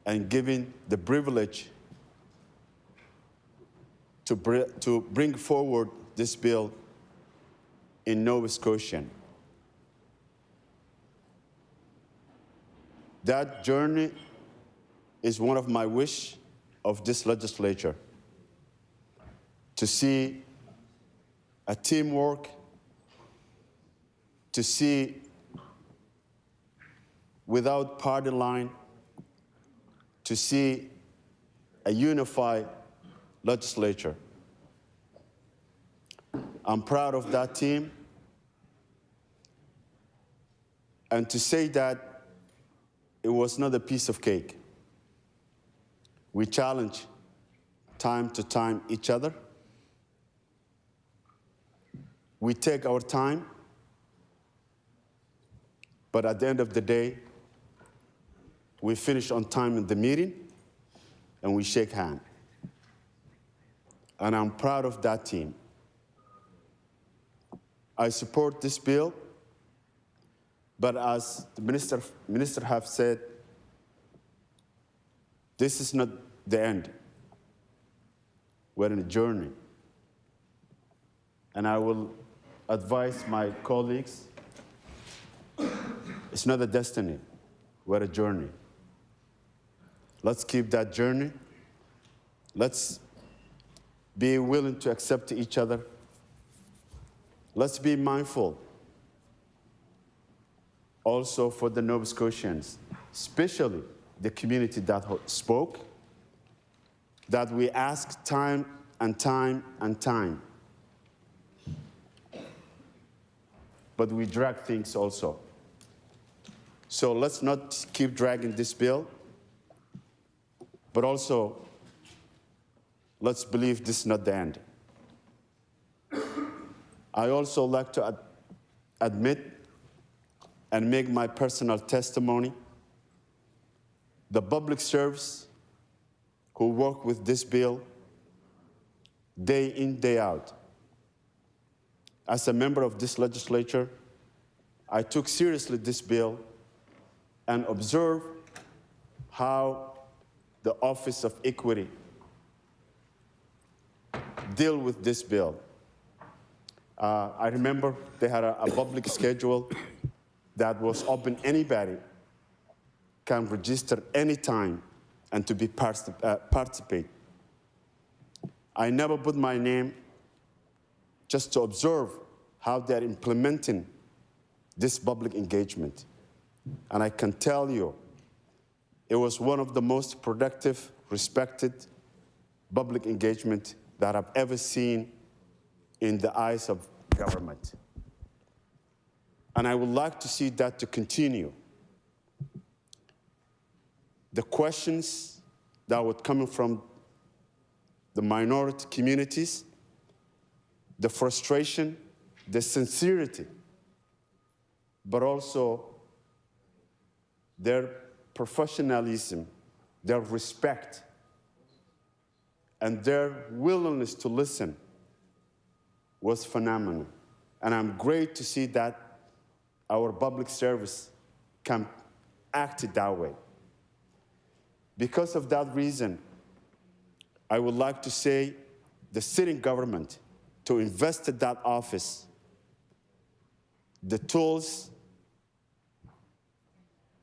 and given the privilege to bring forward this bill in Nova Scotia. That journey is one of my wish of this legislature, to see a teamwork, to see without party line, to see a unified legislature. I'm proud of that team, and to say that it was not a piece of cake. We challenge time to time each other. We take our time, but at the end of the day, we finish on time in the meeting and we shake hands. And I'm proud of that team. I support this bill, but as the minister have said, this is not the end. We're in a journey. And I will advise my colleagues, it's not a destiny, we're a journey. Let's keep that journey. Let's be willing to accept each other. Let's be mindful also for the Nova Scotians, especially the community that spoke, that we ask time and time and time. But we drag things also. So let's not keep dragging this bill, but also let's believe this is not the end. I also like to admit and make my personal testimony. The public servants who work with this bill day in, day out. As a member of this legislature, I took seriously this bill and observed how the Office of Equity deal with this bill. I remember they had a public schedule that was open. Anybody can register anytime and to be participate. I never put my name just to observe how they're implementing this public engagement. And I can tell you, it was one of the most productive, respected public engagement that I've ever seen in the eyes of government. And I would like to see that to continue. The questions that were coming from the minority communities, the frustration, the sincerity, but also their professionalism, their respect, and their willingness to listen was phenomenal. And I'm great to see that our public service can act that way. Because of that reason, I would like to say the sitting government to invest in that office the tools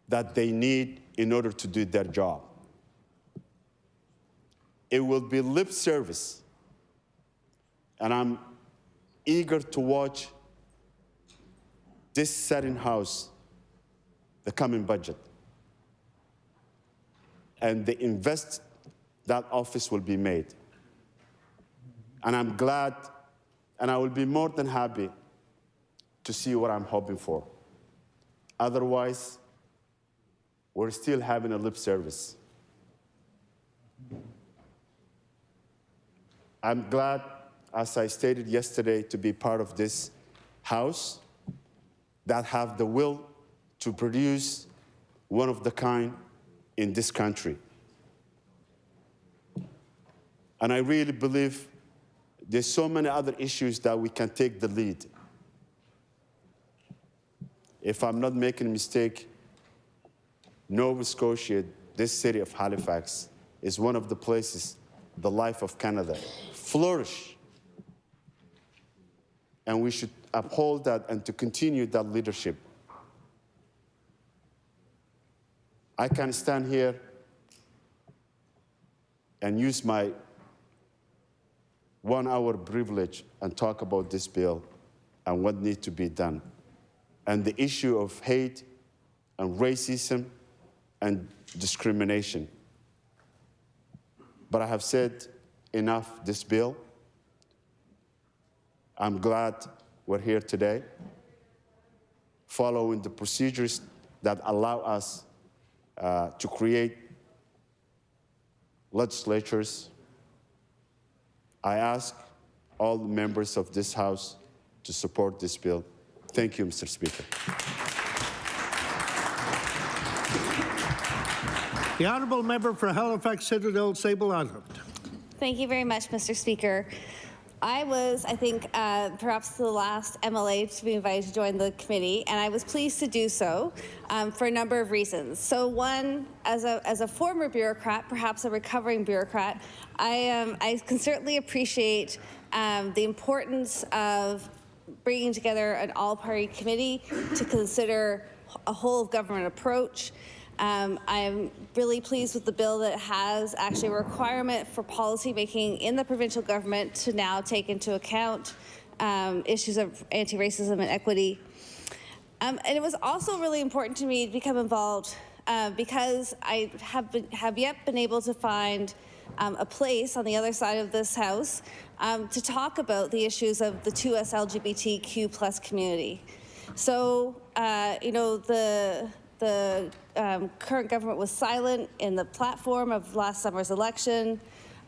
that they need in order to do their job. It will be lip service, and I'm eager to watch this setting house, the coming budget, and the invest that office will be made. And I'm glad, and I will be more than happy to see what I'm hoping for. Otherwise, we're still having a lip service. I'm glad, as I stated yesterday, to be part of this House that have the will to produce one of the kind in this country. And I really believe there's so many other issues that we can take the lead. If I'm not making a mistake, Nova Scotia, this city of Halifax, is one of the places the life of Canada flourish. And we should uphold that and to continue that leadership. I can stand here and use my 1 hour privilege and talk about this bill and what needs to be done. And the issue of hate and racism and discrimination. But I have said enough this bill. I'm glad we're here today, following the procedures that allow us to create legislatures, I ask all members of this House to support this bill. Thank you, Mr. Speaker. The honourable member for Halifax Citadel Sable Island. Thank you very much, Mr. Speaker. I was, I think, perhaps the last MLA to be invited to join the committee, and I was pleased to do so for a number of reasons. So one, as a former bureaucrat, perhaps a recovering bureaucrat, I can certainly appreciate the importance of bringing together an all-party committee to consider a whole-of-government approach. I'm really pleased with the bill that has actually a requirement for policy making in the provincial government to now take into account issues of anti-racism and equity. And it was also really important to me to become involved because I have yet been able to find a place on the other side of this House to talk about the issues of the 2S LGBTQ+ community. So, you know, the current government was silent in the platform of last summer's election.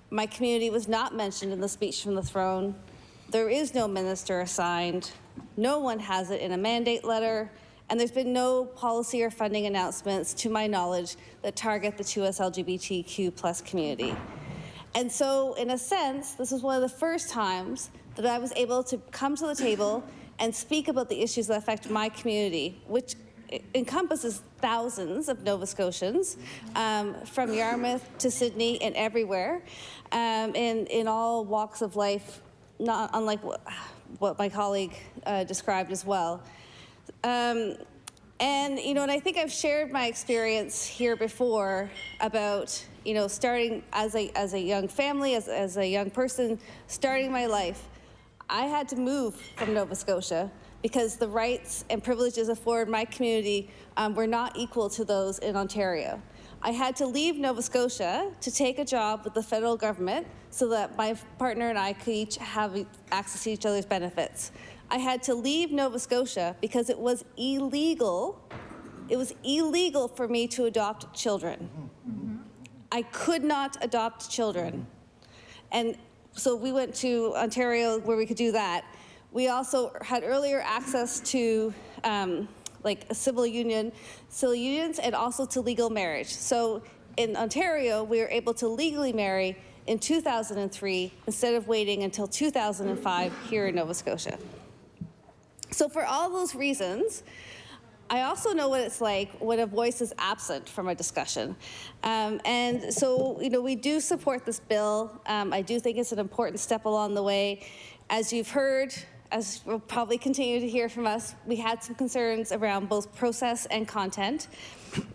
My community was not mentioned in the speech from the throne. There is no minister assigned. No one has it in a mandate letter. And there's been no policy or funding announcements, to my knowledge, that target the 2S LGBTQ+ community. And so, in a sense, this was one of the first times that I was able to come to the table and speak about the issues that affect my community, which encompasses thousands of Nova Scotians, from Yarmouth to Sydney and everywhere, in all walks of life, not unlike what my colleague described as well. And you know, and I think I've shared my experience here before about, you know, starting as a young family, as a young person, starting my life. I had to move from Nova Scotia because the rights and privileges afforded my community were not equal to those in Ontario. I had to leave Nova Scotia to take a job with the federal government so that my partner and I could each have access to each other's benefits. I had to leave Nova Scotia because it was illegal. It was illegal for me to adopt children. I could not adopt children. And so we went to Ontario where we could do that. We also had earlier access to like civil unions and also to legal marriage. So in Ontario, we were able to legally marry in 2003 instead of waiting until 2005 here in Nova Scotia. So for all those reasons, I also know what it's like when a voice is absent from a discussion. And so, you know, we do support this bill. I do think it's an important step along the way. As you've heard, as we'll probably continue to hear from us, we had some concerns around both process and content.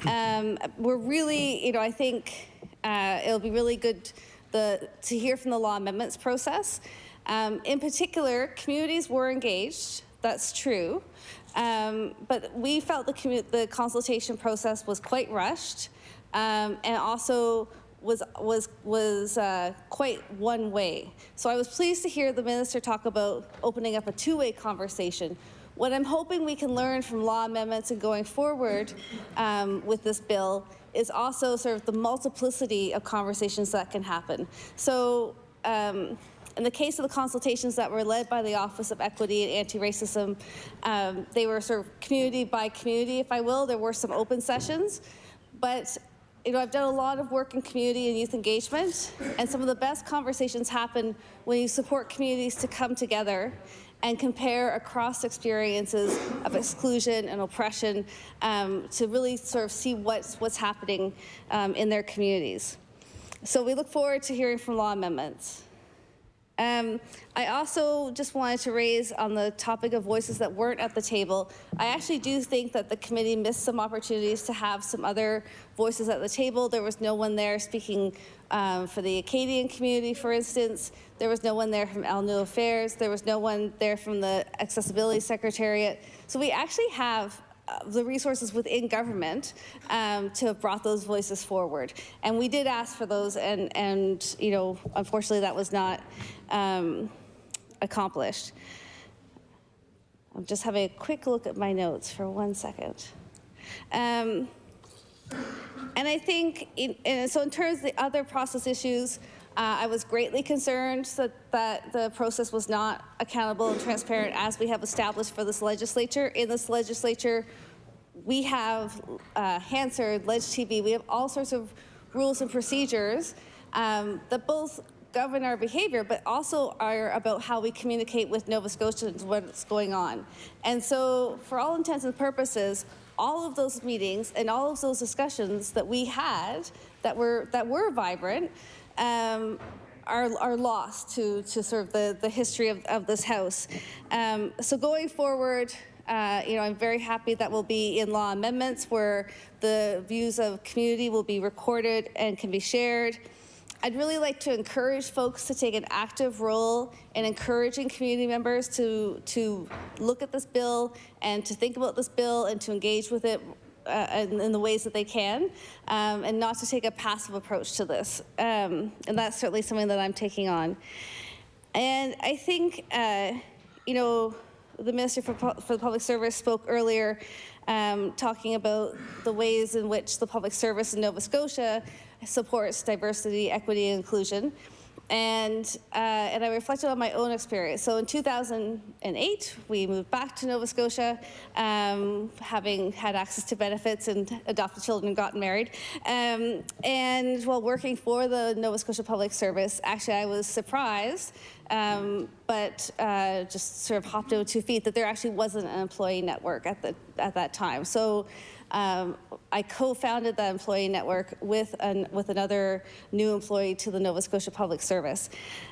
We're really, you know, I think it'll be really good to hear from the law amendments process. In particular, communities were engaged. That's true. But we felt the consultation process was quite rushed and also was quite one way. So I was pleased to hear the minister talk about opening up a two-way conversation. What I'm hoping we can learn from law amendments and going forward with this bill is also sort of the multiplicity of conversations that can happen. So in the case of the consultations that were led by the Office of Equity and Anti-Racism, they were sort of community by community, if I will. There were some open sessions, but you know, I've done a lot of work in community and youth engagement, and some of the best conversations happen when you support communities to come together and compare across experiences of exclusion and oppression to really sort of see what's happening in their communities. So we look forward to hearing from law amendments. I also just wanted to raise on the topic of voices that weren't at the table. I actually do think that the committee missed some opportunities to have some other voices at the table. There was no one there speaking for the Acadian community, for instance. There was no one there from New Affairs. There was no one there from the Accessibility Secretariat. So we actually have the resources within government to have brought those voices forward. And we did ask for those, and you know, unfortunately that was not accomplished. I'm just having a quick look at my notes for 1 second. And I think, so in terms of the other process issues, I was greatly concerned that the process was not accountable and transparent as we have established for this legislature. In this legislature, we have Hansard, Ledge TV, we have all sorts of rules and procedures that both govern our behavior, but also are about how we communicate with Nova Scotians what's going on. And so, for all intents and purposes, all of those meetings and all of those discussions that we had that were vibrant are lost to sort of the history of this House. So going forward, I'm very happy that will be in law amendments where the views of community will be recorded and can be shared. I'd really like to encourage folks to take an active role in encouraging community members to look at this bill and to think about this bill and to engage with it in the ways that they can, and not to take a passive approach to this. And that's certainly something that I'm taking on. And I think, the Minister for the Public Service spoke earlier talking about the ways in which the public service in Nova Scotia supports diversity, equity, and inclusion. And I reflected on my own experience. So in 2008, we moved back to Nova Scotia, having had access to benefits and adopted children and gotten married. And while working for the Nova Scotia Public Service, actually I was surprised, but just sort of hopped out 2 feet, that there actually wasn't an employee network at that time. So I co-founded that employee network with another new employee to the Nova Scotia Public Service.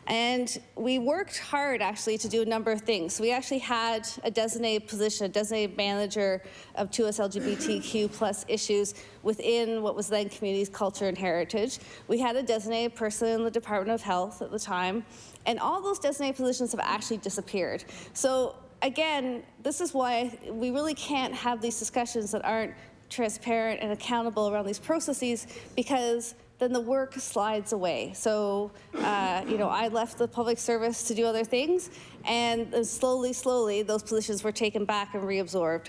And we worked hard actually to do a number of things. So we actually had a designated position, a designated manager of 2S LGBTQ plus issues within what was then Communities, Culture and Heritage. We had a designated person in the Department of Health at the time. And all those designated positions have actually disappeared. So again, this is why we really can't have these discussions that aren't transparent and accountable around these processes, because then the work slides away. So, I left the public service to do other things, and slowly, those positions were taken back and reabsorbed.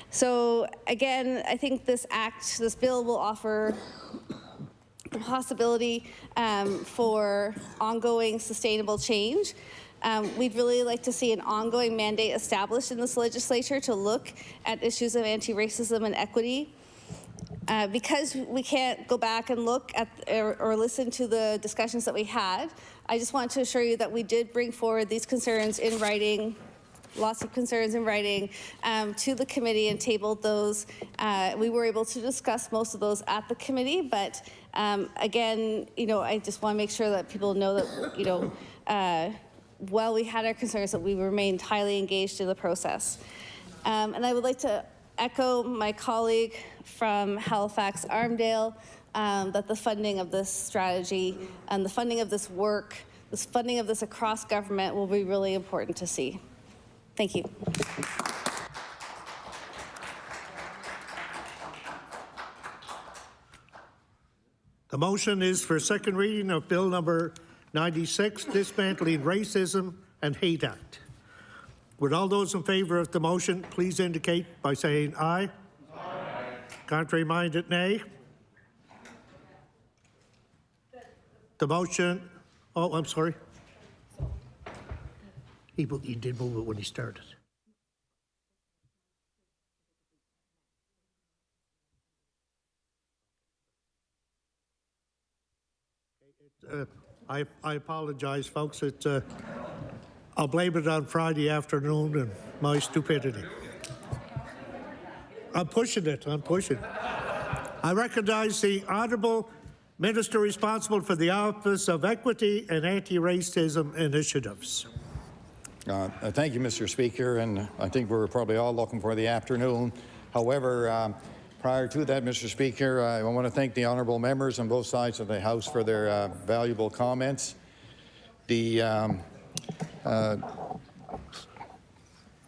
So again, I think this bill will offer the possibility for ongoing sustainable change. We'd really like to see an ongoing mandate established in this legislature to look at issues of anti-racism and equity. Because we can't go back and look at or listen to the discussions that we had, I just want to assure you that we did bring forward these concerns in writing, lots of concerns in writing, to the committee and tabled those. We were able to discuss most of those at the committee, but again, I just want to make sure that people know that, while we had our concerns, that we remained highly engaged in the process. And I would like to echo my colleague from Halifax Armdale that the funding of this strategy and the funding of this work, this funding of this across government will be really important to see. Thank you. The motion is for second reading of Bill number 96, Dismantling Racism and Hate Act. Would all those in favor of the motion please indicate by saying aye? Aye. Contrary-minded, nay. The motion, oh, I'm sorry. He did move it when he started. I apologize, folks. I'll blame it on Friday afternoon and my stupidity. I'm pushing it. I recognize the Honourable Minister responsible for the Office of Equity and Anti-Racism Initiatives. Thank you, Mr. Speaker, and I think we're probably all looking for the afternoon. However, prior to that, Mr. Speaker, I want to thank the honourable members on both sides of the House for their valuable comments.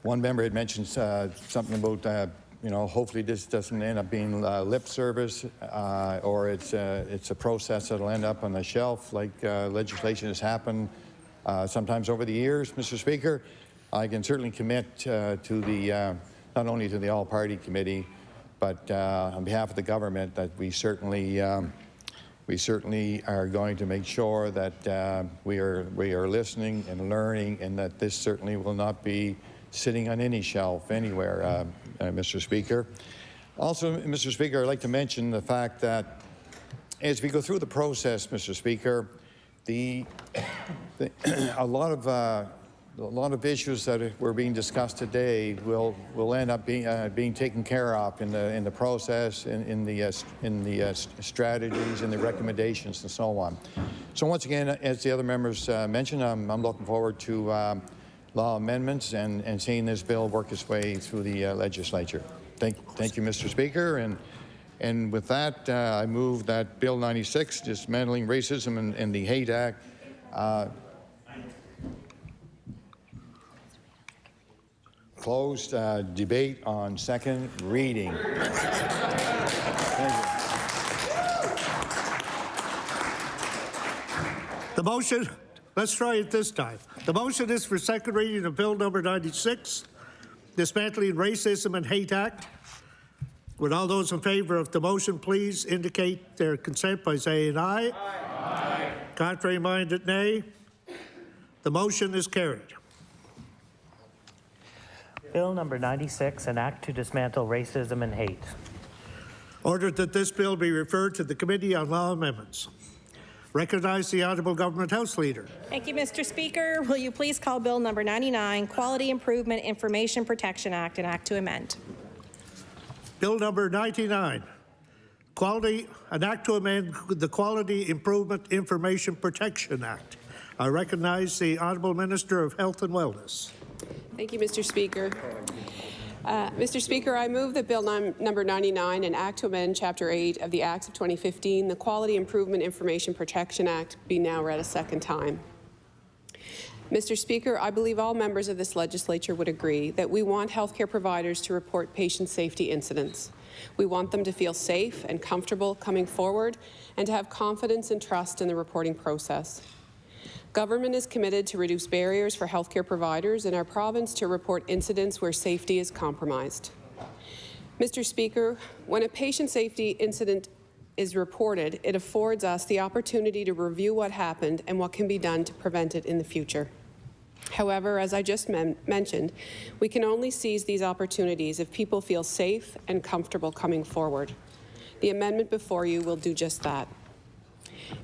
One member had mentioned something about, hopefully this doesn't end up being lip service, or it's a process that'll end up on the shelf like legislation has happened sometimes over the years. Mr. Speaker, I can certainly commit to the not only to the all-party committee, but on behalf of the government, that we certainly are going to make sure that we are listening and learning, and that this certainly will not be sitting on any shelf anywhere, Mr. Speaker. Also, Mr. Speaker, I'd like to mention the fact that as we go through the process, Mr. Speaker, a lot of issues that were being discussed today will end up being taken care of in the process, in the strategies, and the recommendations, and so on. So once again, as the other members mentioned, I'm looking forward to law amendments and seeing this bill work its way through the legislature. Thank you, Mr. Speaker. And with that, I move that Bill 96, Dismantling Racism and the Hate Act, closed debate on second reading. Thank you. The motion, let's try it this time. The motion is for second reading of Bill number 96, Dismantling Racism and Hate Act. Would all those in favor of the motion please indicate their consent by saying aye. Aye. Contrary minded, nay. The motion is carried. Bill number 96, an act to dismantle racism and hate. Ordered that this bill be referred to the Committee on Law Amendments. Recognize the Honourable Government House Leader. Thank you, Mr. Speaker. Will you please call Bill number 99, Quality Improvement Information Protection Act, an act to amend? Bill number 99, an act to amend the Quality Improvement Information Protection Act. I recognize the Honourable Minister of Health and Wellness. Thank you, Mr. Speaker. Mr. Speaker, I move that Bill number 99, an act to amend Chapter 8 of the Acts of 2015, the Quality Improvement Information Protection Act, be now read a second time. Mr. Speaker, I believe all members of this legislature would agree that we want healthcare providers to report patient safety incidents. We want them to feel safe and comfortable coming forward and to have confidence and trust in the reporting process. Government is committed to reduce barriers for healthcare providers in our province to report incidents where safety is compromised. Mr. Speaker, when a patient safety incident is reported, it affords us the opportunity to review what happened and what can be done to prevent it in the future. However, as I just mentioned, we can only seize these opportunities if people feel safe and comfortable coming forward. The amendment before you will do just that.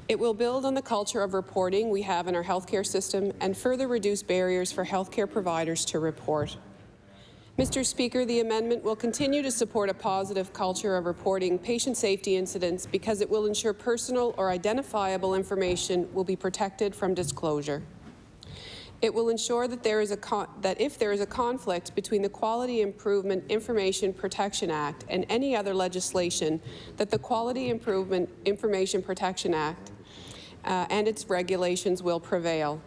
It will build on the culture of reporting we have in our healthcare system and further reduce barriers for healthcare providers to report. Mr. Speaker, the amendment will continue to support a positive culture of reporting patient safety incidents because it will ensure personal or identifiable information will be protected from disclosure. It will ensure that if there is a conflict between the Quality Improvement Information Protection Act and any other legislation, that the Quality Improvement Information Protection Act and its regulations will prevail.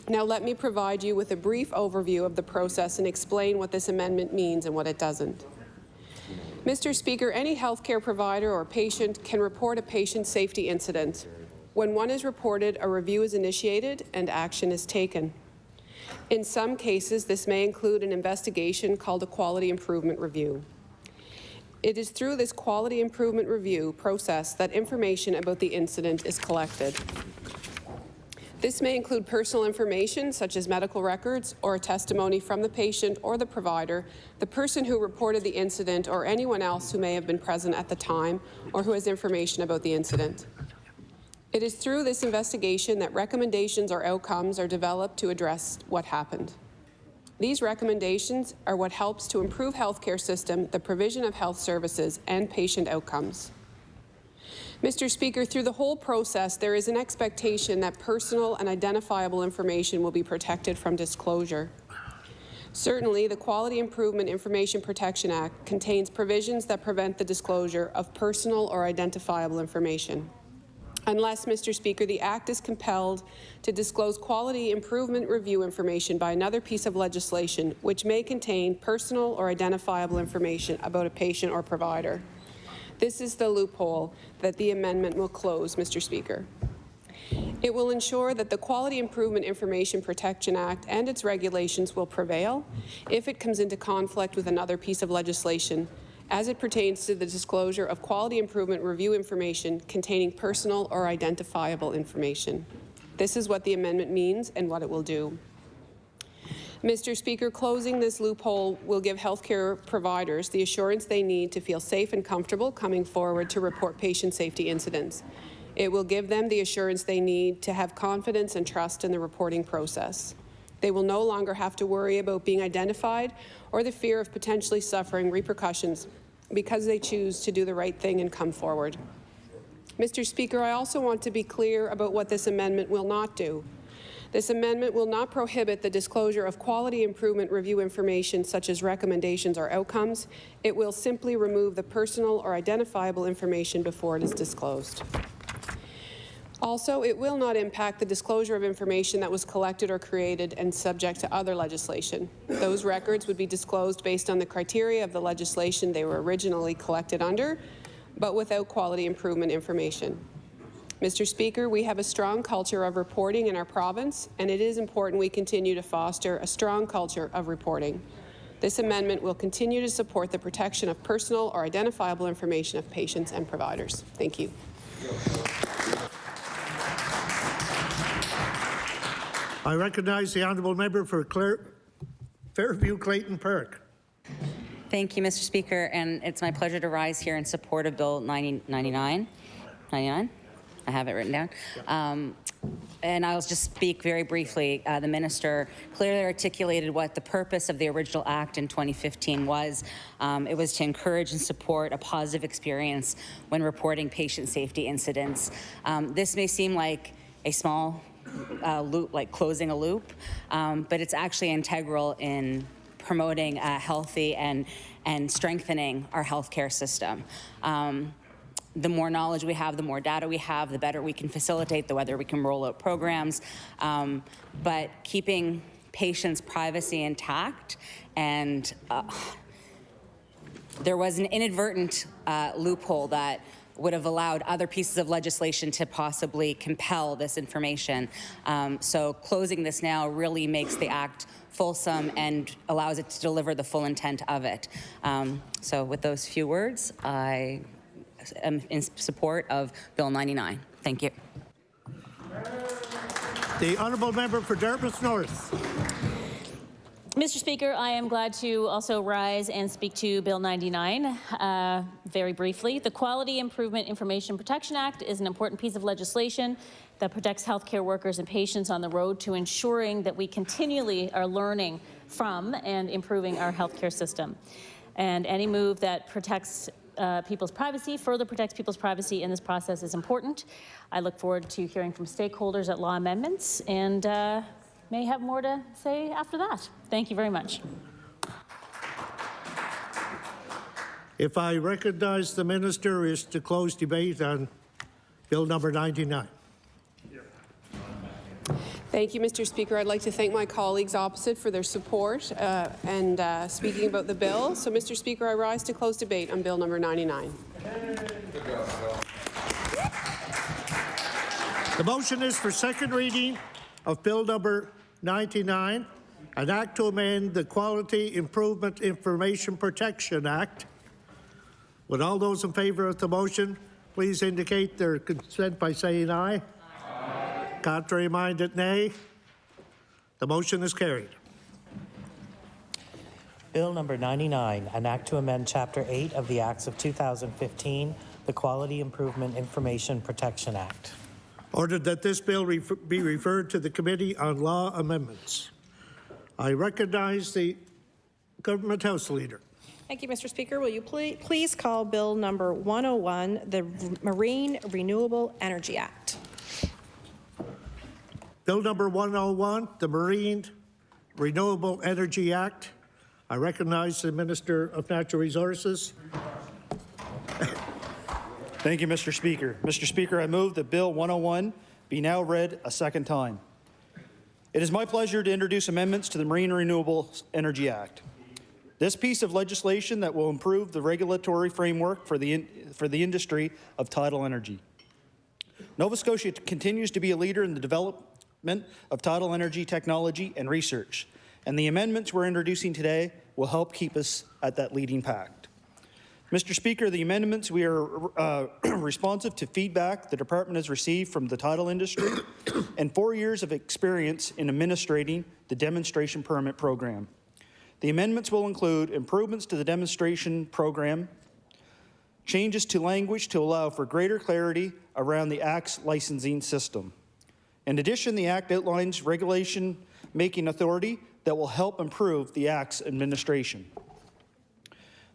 Now let me provide you with a brief overview of the process and explain what this amendment means and what it doesn't. Mr. Speaker, any healthcare provider or patient can report a patient safety incident. When one is reported, a review is initiated and action is taken. In some cases, this may include an investigation called a quality improvement review. It is through this quality improvement review process that information about the incident is collected. This may include personal information such as medical records or a testimony from the patient or the provider, the person who reported the incident, or anyone else who may have been present at the time or who has information about the incident. It is through this investigation that recommendations or outcomes are developed to address what happened. These recommendations are what helps to improve healthcare system, the provision of health services, and patient outcomes. Mr. Speaker, through the whole process, there is an expectation that personal and identifiable information will be protected from disclosure. Certainly, the Quality Improvement Information Protection Act contains provisions that prevent the disclosure of personal or identifiable information. Unless, Mr. Speaker, the Act is compelled to disclose quality improvement review information by another piece of legislation which may contain personal or identifiable information about a patient or provider. This is the loophole that the amendment will close, Mr. Speaker. It will ensure that the Quality Improvement Information Protection Act and its regulations will prevail if it comes into conflict with another piece of legislation, as it pertains to the disclosure of quality improvement review information containing personal or identifiable information. This is what the amendment means and what it will do. Mr. Speaker, closing this loophole will give healthcare providers the assurance they need to feel safe and comfortable coming forward to report patient safety incidents. It will give them the assurance they need to have confidence and trust in the reporting process. They will no longer have to worry about being identified or the fear of potentially suffering repercussions because they choose to do the right thing and come forward. Mr. Speaker, I also want to be clear about what this amendment will not do. This amendment will not prohibit the disclosure of quality improvement review information such as recommendations or outcomes. It will simply remove the personal or identifiable information before it is disclosed. Also, it will not impact the disclosure of information that was collected or created and subject to other legislation. Those records would be disclosed based on the criteria of the legislation they were originally collected under, but without quality improvement information. Mr. Speaker, we have a strong culture of reporting in our province, and it is important we continue to foster a strong culture of reporting. This amendment will continue to support the protection of personal or identifiable information of patients and providers. Thank you. I recognize the honourable member for Fairview Clayton Park. Thank you, Mr. Speaker, and it's my pleasure to rise here in support of Bill 99. I have it written down. And I'll just speak very briefly. The minister clearly articulated what the purpose of the original act in 2015 was. It was to encourage and support a positive experience when reporting patient safety incidents. This may seem like a small loop, like closing a loop, but it's actually integral in promoting a healthy and strengthening our healthcare system. The more knowledge we have, the more data we have, the better we can facilitate, the better we can roll out programs. But keeping patients' privacy intact, and there was an inadvertent loophole that would have allowed other pieces of legislation to possibly compel this information. So closing this now really makes the act fulsome and allows it to deliver the full intent of it. So with those few words, I am in support of Bill 99. Thank you. The honourable member for Dartmouth North. Mr. Speaker, I am glad to also rise and speak to Bill 99 very briefly. The Quality Improvement Information Protection Act is an important piece of legislation that protects healthcare workers and patients on the road to ensuring that we continually are learning from and improving our healthcare system. And any move that protects people's privacy, further protects people's privacy in this process is important. I look forward to hearing from stakeholders at law amendments and may have more to say after that. Thank you very much. If I recognize the minister is to close debate on Bill number 99. Thank you, Mr. Speaker. I'd like to thank my colleagues opposite for their support and speaking about the bill. So, Mr. Speaker, I rise to close debate on Bill number 99. The motion is for second reading of Bill number 99, an act to amend the Quality Improvement Information Protection Act. Would all those in favour of the motion please indicate their consent by saying aye? Aye. Contrary minded, nay. The motion is carried. Bill number 99, an act to amend Chapter 8 of the Acts of 2015, the Quality Improvement Information Protection Act. Ordered that this bill be referred to the Committee on Law Amendments. I recognize the Government House Leader. Thank you, Mr. Speaker. Will you please call Bill number 101, the Marine Renewable Energy Act? Bill number 101, the Marine Renewable Energy Act. I recognize the Minister of Natural Resources. Thank you, Mr. Speaker. Mr. Speaker, I move that Bill 101 be now read a second time. It is my pleasure to introduce amendments to the Marine Renewable Energy Act. This piece of legislation that will improve the regulatory framework for the industry of tidal energy. Nova Scotia continues to be a leader in the development of tidal energy technology and research, and the amendments we're introducing today will help keep us at that leading pact. Mr. Speaker, the amendments, we are responsive to feedback the department has received from the title industry and 4 years of experience in administrating the demonstration permit program. The amendments will include improvements to the demonstration program, changes to language to allow for greater clarity around the Act's licensing system. In addition, the Act outlines regulation-making authority that will help improve the Act's administration.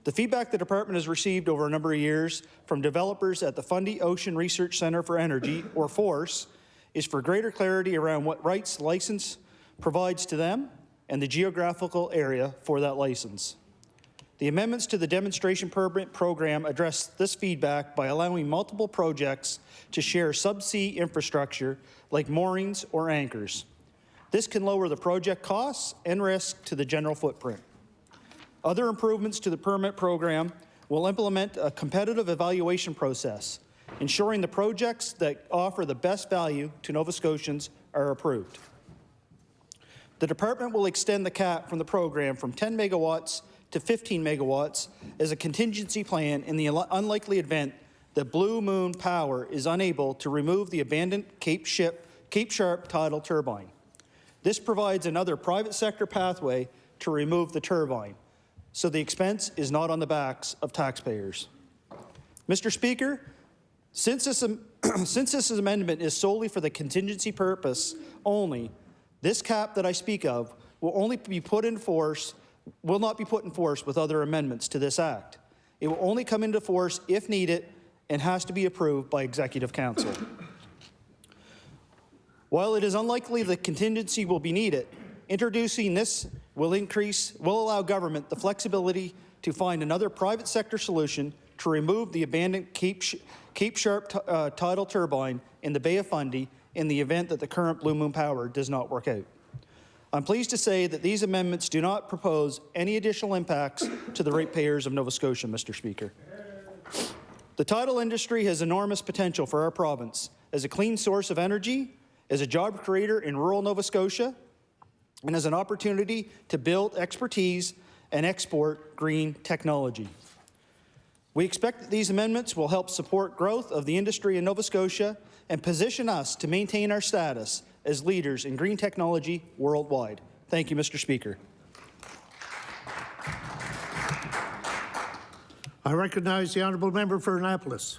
The feedback the department has received over a number of years from developers at the Fundy Ocean Research Centre for Energy, or FORCE, is for greater clarity around what rights the license provides to them and the geographical area for that license. The amendments to the demonstration permit program address this feedback by allowing multiple projects to share subsea infrastructure like moorings or anchors. This can lower the project costs and risk to the general footprint. Other improvements to the permit program will implement a competitive evaluation process, ensuring the projects that offer the best value to Nova Scotians are approved. The department will extend the cap from the program from 10 megawatts to 15 megawatts as a contingency plan in the unlikely event that Blue Moon Power is unable to remove the abandoned Cape Sharp tidal turbine. This provides another private sector pathway to remove the turbine, so the expense is not on the backs of taxpayers. Mr. Speaker, since this amendment is solely for the contingency purpose only, this cap that I speak of will only be put in force, will not be put in force with other amendments to this Act. It will only come into force if needed and has to be approved by Executive Council. While it is unlikely the contingency will be needed, introducing this will allow government the flexibility to find another private sector solution to remove the abandoned Cape Sharp tidal turbine in the Bay of Fundy in the event that the current Blue Moon Power does not work out. I'm pleased to say that these amendments do not propose any additional impacts to the ratepayers of Nova Scotia, Mr. Speaker. The tidal industry has enormous potential for our province as a clean source of energy, as a job creator in rural Nova Scotia, and as an opportunity to build expertise and export green technology. We expect that these amendments will help support growth of the industry in Nova Scotia and position us to maintain our status as leaders in green technology worldwide. Thank you, Mr. Speaker. I recognize the honourable member for Annapolis.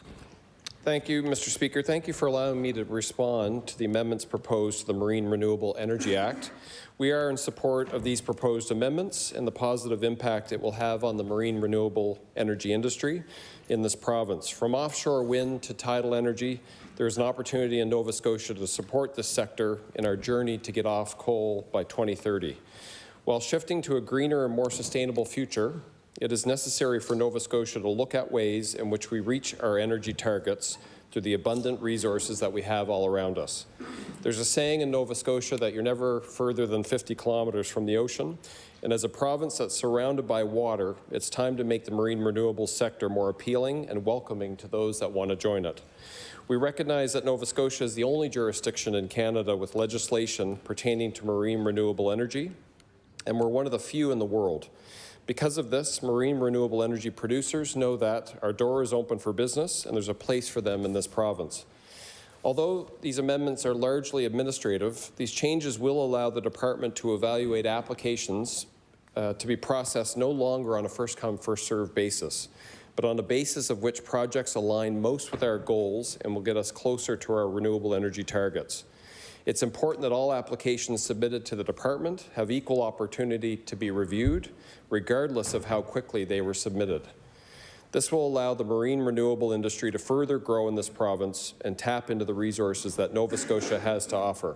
Thank you, Mr. Speaker. Thank you for allowing me to respond to the amendments proposed to the Marine Renewable Energy Act. We are in support of these proposed amendments and the positive impact it will have on the marine renewable energy industry in this province. From offshore wind to tidal energy, there is an opportunity in Nova Scotia to support this sector in our journey to get off coal by 2030. While shifting to a greener and more sustainable future, it is necessary for Nova Scotia to look at ways in which we reach our energy targets through the abundant resources that we have all around us. There's a saying in Nova Scotia that you're never further than 50 kilometers from the ocean, and as a province that's surrounded by water, it's time to make the marine renewables sector more appealing and welcoming to those that want to join it. We recognize that Nova Scotia is the only jurisdiction in Canada with legislation pertaining to marine renewable energy, and we're one of the few in the world. Because of this, marine renewable energy producers know that our door is open for business and there's a place for them in this province. Although these amendments are largely administrative, these changes will allow the department to evaluate applications to be processed no longer on a first-come, first-served basis, but on a basis of which projects align most with our goals and will get us closer to our renewable energy targets. It's important that all applications submitted to the department have equal opportunity to be reviewed, regardless of how quickly they were submitted. This will allow the marine renewable industry to further grow in this province and tap into the resources that Nova Scotia has to offer.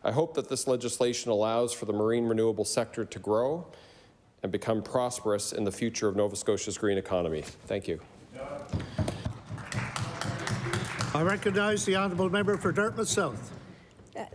I hope that this legislation allows for the marine renewable sector to grow and become prosperous in the future of Nova Scotia's green economy. Thank you. I recognize the honourable member for Dartmouth South.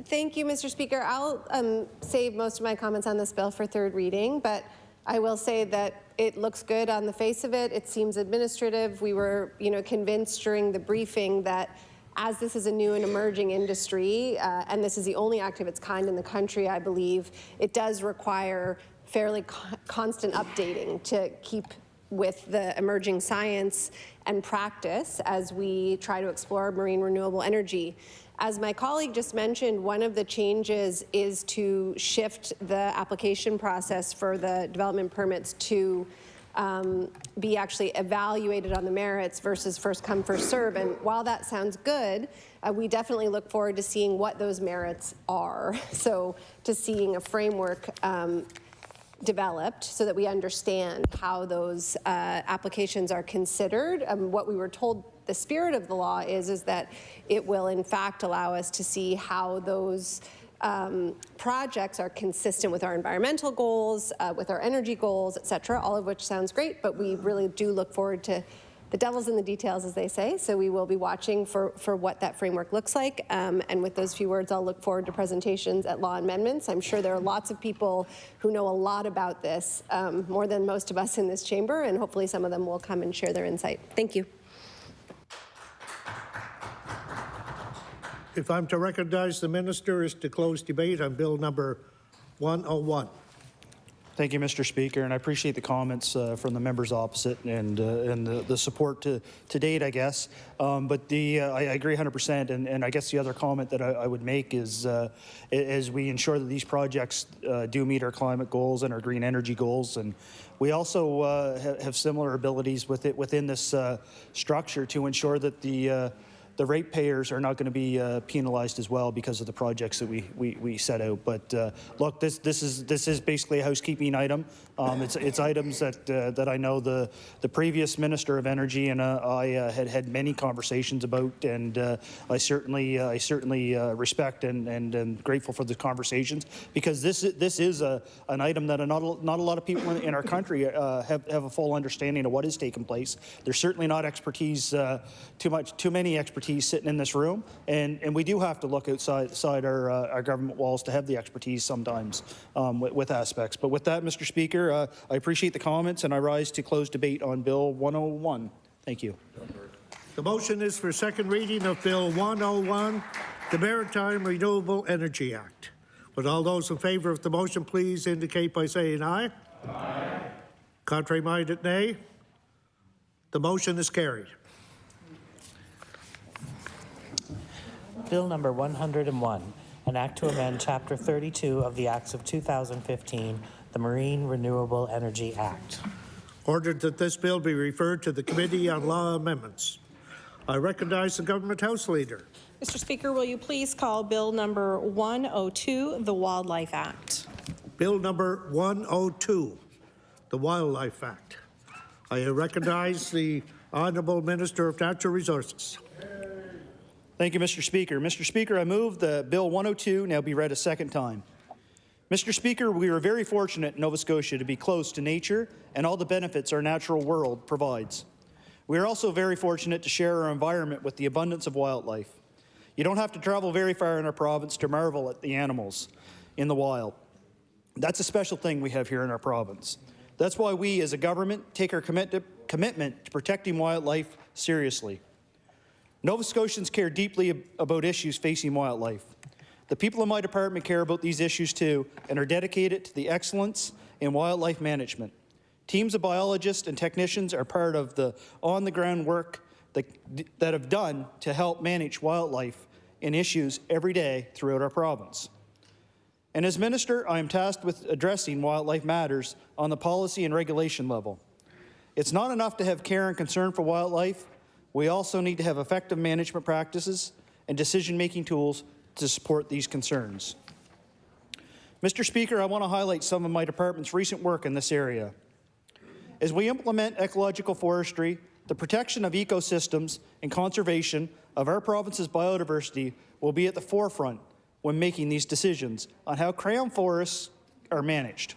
Thank you, Mr. Speaker. I'll save most of my comments on this bill for third reading, but I will say that it looks good on the face of it. It seems administrative. We were, convinced during the briefing that as this is a new and emerging industry, and this is the only act of its kind in the country, I believe, it does require fairly constant updating to keep with the emerging science and practice as we try to explore marine renewable energy. As my colleague just mentioned, one of the changes is to shift the application process for the development permits to be actually evaluated on the merits versus first come, first serve. And while that sounds good, we definitely look forward to seeing what those merits are. So to seeing a framework developed so that we understand how those applications are considered. What we were told the spirit of the law is that it will in fact allow us to see how those projects are consistent with our environmental goals, with our energy goals, et cetera, all of which sounds great, but we really do look forward to the devil's in the details, as they say, so we will be watching for what that framework looks like. And with those few words, I'll look forward to presentations at Law Amendments. I'm sure there are lots of people who know a lot about this, more than most of us in this chamber, and hopefully some of them will come and share their insight. Thank you. If I'm to recognize the minister, is to close debate on Bill number 101. Thank you, Mr. Speaker, and I appreciate the comments from the members opposite and the support to date, I guess. But I agree 100%, and I guess the other comment that I would make is as we ensure that these projects do meet our climate goals and our green energy goals, and we also have similar abilities within this structure to ensure that the ratepayers are not going to be penalized as well because of the projects that we set out. But look, this is basically a housekeeping item. It's items that I know the previous Minister of Energy and I had many conversations about, and I certainly respect and am grateful for the conversations, because this is an item that not a lot of people in our country have a full understanding of what is taking place. There's certainly not expertise, too many expertise sitting in this room, and we do have to look outside our government walls to have the expertise sometimes with aspects. But with that, Mr. Speaker, I appreciate the comments, and I rise to close debate on Bill 101. Thank you. The motion is for second reading of Bill 101, the Maritime Renewable Energy Act. Would all those in favor of the motion please indicate by saying aye? Aye. Contrary-minded, nay. The motion is carried. Bill number 101, an act to amend Chapter 32 of the Acts of 2015, the Marine Renewable Energy Act. Ordered that this bill be referred to the Committee on Law Amendments. I recognize the Government House Leader. Mr. Speaker, will you please call Bill number 102, the Wildlife Act? Bill number 102, the Wildlife Act. I recognize the Honourable Minister of Natural Resources. Thank you, Mr. Speaker. Mr. Speaker, I move that Bill 102 now be read a second time. Mr. Speaker, we are very fortunate in Nova Scotia to be close to nature and all the benefits our natural world provides. We are also very fortunate to share our environment with the abundance of wildlife. You don't have to travel very far in our province to marvel at the animals in the wild. That's a special thing we have here in our province. That's why we, as a government, take our commitment to protecting wildlife seriously. Nova Scotians care deeply about issues facing wildlife. The people in my department care about these issues too and are dedicated to the excellence in wildlife management. Teams of biologists and technicians are part of the on-the-ground work that have done to help manage wildlife and issues every day throughout our province. And as Minister, I am tasked with addressing wildlife matters on the policy and regulation level. It's not enough to have care and concern for wildlife. We also need to have effective management practices and decision-making tools to support these concerns. Mr. Speaker, I want to highlight some of my department's recent work in this area. As we implement ecological forestry, the protection of ecosystems and conservation of our province's biodiversity will be at the forefront when making these decisions on how Crown forests are managed.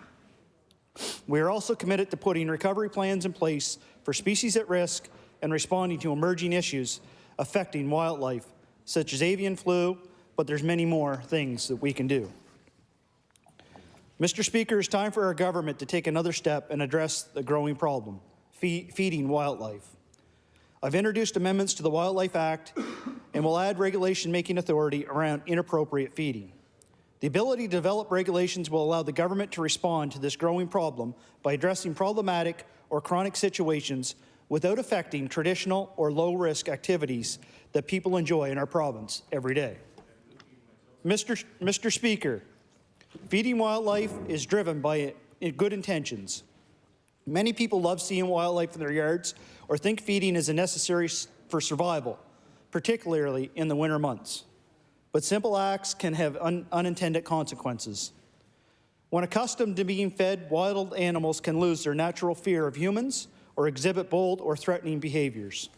We are also committed to putting recovery plans in place for species at risk and responding to emerging issues affecting wildlife, such as avian flu, but there's many more things that we can do. Mr. Speaker, it's time for our government to take another step and address the growing problem, feeding wildlife. I've introduced amendments to the Wildlife Act and will add regulation-making authority around inappropriate feeding. The ability to develop regulations will allow the government to respond to this growing problem by addressing problematic or chronic situations without affecting traditional or low-risk activities that people enjoy in our province every day. Mr. Speaker, feeding wildlife is driven by good intentions. Many people love seeing wildlife in their yards or think feeding is a necessary for survival, particularly in the winter months. But simple acts can have unintended consequences. When accustomed to being fed, wild animals can lose their natural fear of humans or exhibit bold or threatening behaviors.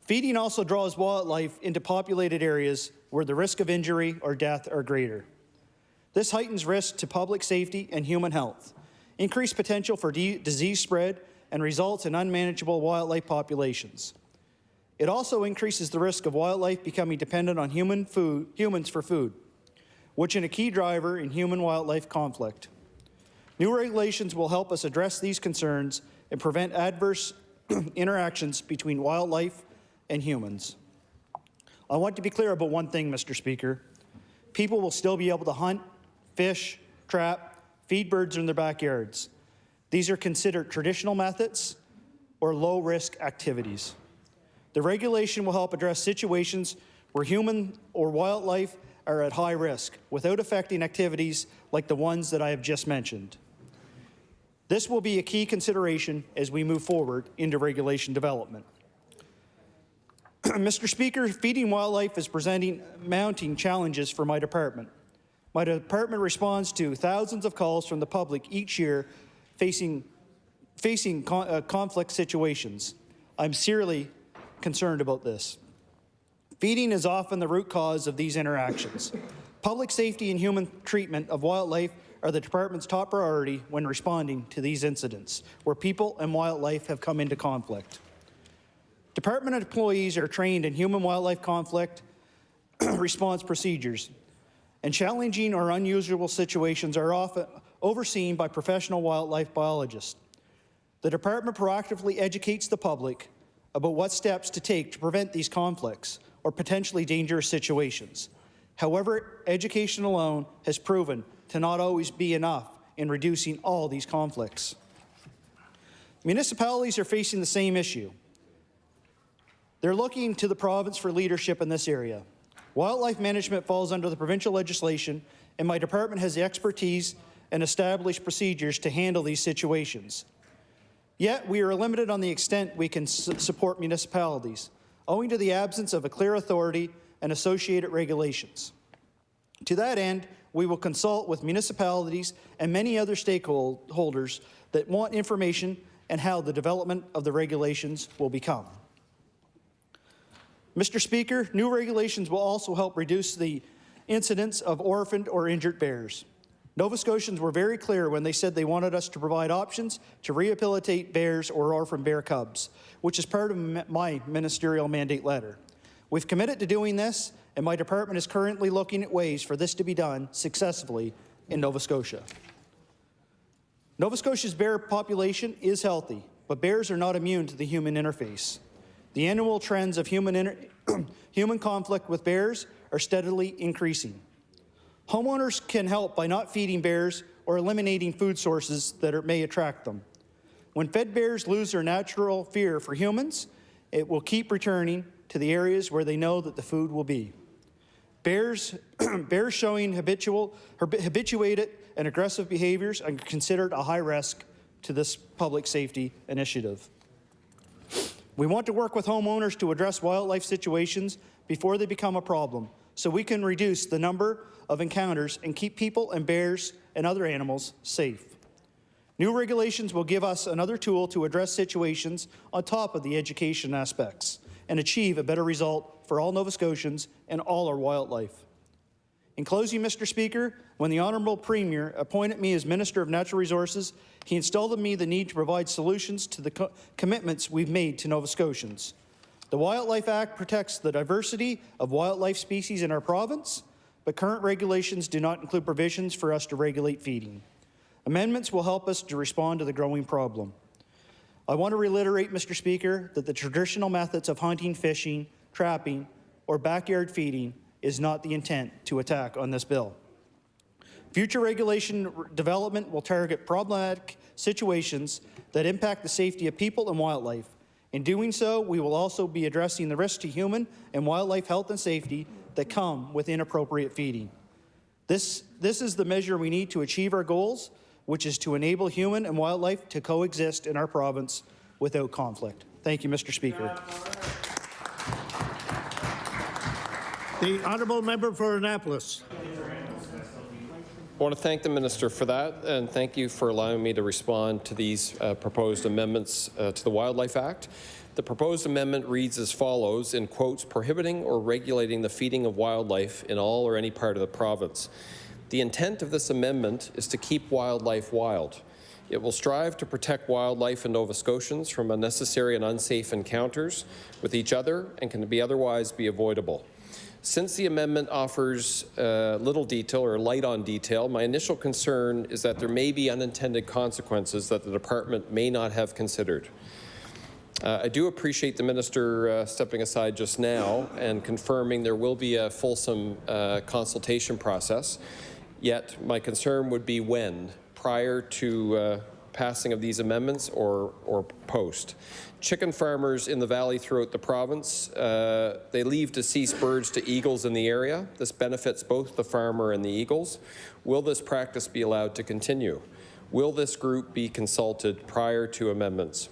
Feeding also draws wildlife into populated areas where the risk of injury or death are greater. This heightens risk to public safety and human health, increased potential for disease spread, and results in unmanageable wildlife populations. It also increases the risk of wildlife becoming dependent on humans for food, which is a key driver in human-wildlife conflict. New regulations will help us address these concerns and prevent adverse interactions between wildlife and humans. I want to be clear about one thing, Mr. Speaker. People will still be able to hunt, fish, trap, feed birds in their backyards. These are considered traditional methods or low-risk activities. The regulation will help address situations where human or wildlife are at high risk without affecting activities like the ones that I have just mentioned. This will be a key consideration as we move forward into regulation development. Mr. Speaker, feeding wildlife is presenting mounting challenges for my department. My department responds to thousands of calls from the public each year facing conflict situations. I'm seriously concerned about this. Feeding is often the root cause of these interactions. Public safety and human treatment of wildlife are the department's top priority when responding to these incidents where people and wildlife have come into conflict. Department employees are trained in human-wildlife conflict response procedures, and challenging or unusual situations are often overseen by professional wildlife biologists. The department proactively educates the public about what steps to take to prevent these conflicts or potentially dangerous situations. However, education alone has proven to not always be enough in reducing all these conflicts. Municipalities are facing the same issue. They're looking to the province for leadership in this area. Wildlife management falls under the provincial legislation, and my department has the expertise and established procedures to handle these situations. Yet, we are limited on the extent we can support municipalities, owing to the absence of a clear authority and associated regulations. To that end, we will consult with municipalities and many other stakeholders that want information and how the development of the regulations will become. Mr. Speaker, new regulations will also help reduce the incidence of orphaned or injured bears. Nova Scotians were very clear when they said they wanted us to provide options to rehabilitate bears or orphaned bear cubs, which is part of my ministerial mandate letter. We've committed to doing this, and my department is currently looking at ways for this to be done successfully in Nova Scotia. Nova Scotia's bear population is healthy, but bears are not immune to the human interface. The annual trends of human conflict with bears are steadily increasing. Homeowners can help by not feeding bears or eliminating food sources that may attract them. When fed bears lose their natural fear for humans, it will keep returning to the areas where they know that the food will be. Bears showing habituated and aggressive behaviors are considered a high risk to this public safety initiative. We want to work with homeowners to address wildlife situations before they become a problem, so we can reduce the number of encounters and keep people and bears and other animals safe. New regulations will give us another tool to address situations on top of the education aspects and achieve a better result for all Nova Scotians and all our wildlife. In closing, Mr. Speaker, when the Honourable Premier appointed me as Minister of Natural Resources, he instilled in me the need to provide solutions to the commitments we've made to Nova Scotians. The Wildlife Act protects the diversity of wildlife species in our province, but current regulations do not include provisions for us to regulate feeding. Amendments will help us to respond to the growing problem. I want to reiterate, Mr. Speaker, that the traditional methods of hunting, fishing, trapping, or backyard feeding is not the intent to attack on this bill. Future regulation development will target problematic situations that impact the safety of people and wildlife. In doing so, we will also be addressing the risks to human and wildlife health and safety that come with inappropriate feeding. This is the measure we need to achieve our goals, which is to enable human and wildlife to coexist in our province without conflict. Thank you, Mr. Speaker. The honourable member for Annapolis. I want to thank the Minister for that, and thank you for allowing me to respond to these proposed amendments to the Wildlife Act. The proposed amendment reads as follows, in quotes, prohibiting or regulating the feeding of wildlife in all or any part of the province. The intent of this amendment is to keep wildlife wild. It will strive to protect wildlife in Nova Scotians from unnecessary and unsafe encounters with each other and can otherwise be avoidable. Since the amendment offers little detail or light on detail, my initial concern is that there may be unintended consequences that the department may not have considered. I do appreciate the Minister stepping aside just now and confirming there will be a fulsome consultation process, yet my concern would be when, prior to passing of these amendments or post. Chicken farmers in the valley throughout the province, they leave deceased birds to eagles in the area. This benefits both the farmer and the eagles. Will this practice be allowed to continue? Will this group be consulted prior to amendments?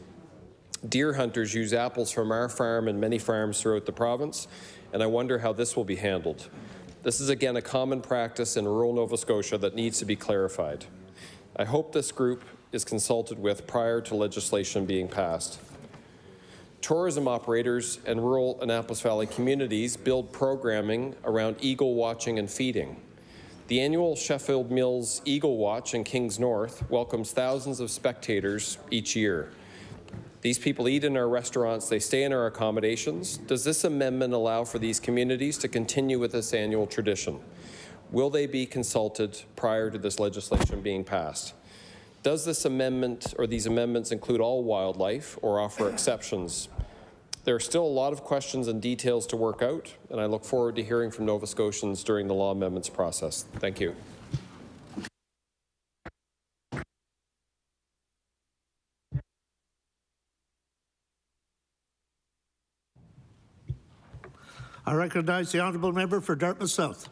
Deer hunters use apples from our farm and many farms throughout the province, and I wonder how this will be handled. This is again a common practice in rural Nova Scotia that needs to be clarified. I hope this group is consulted with prior to legislation being passed. Tourism operators and rural Annapolis Valley communities build programming around eagle watching and feeding. The annual Sheffield Mills Eagle Watch in Kings North welcomes thousands of spectators each year. These people eat in our restaurants, they stay in our accommodations. Does this amendment allow for these communities to continue with this annual tradition? Will they be consulted prior to this legislation being passed? Does this amendment or these amendments include all wildlife or offer exceptions? There are still a lot of questions and details to work out, and I look forward to hearing from Nova Scotians during the law amendments process. Thank you. I recognize the honourable member for Dartmouth South.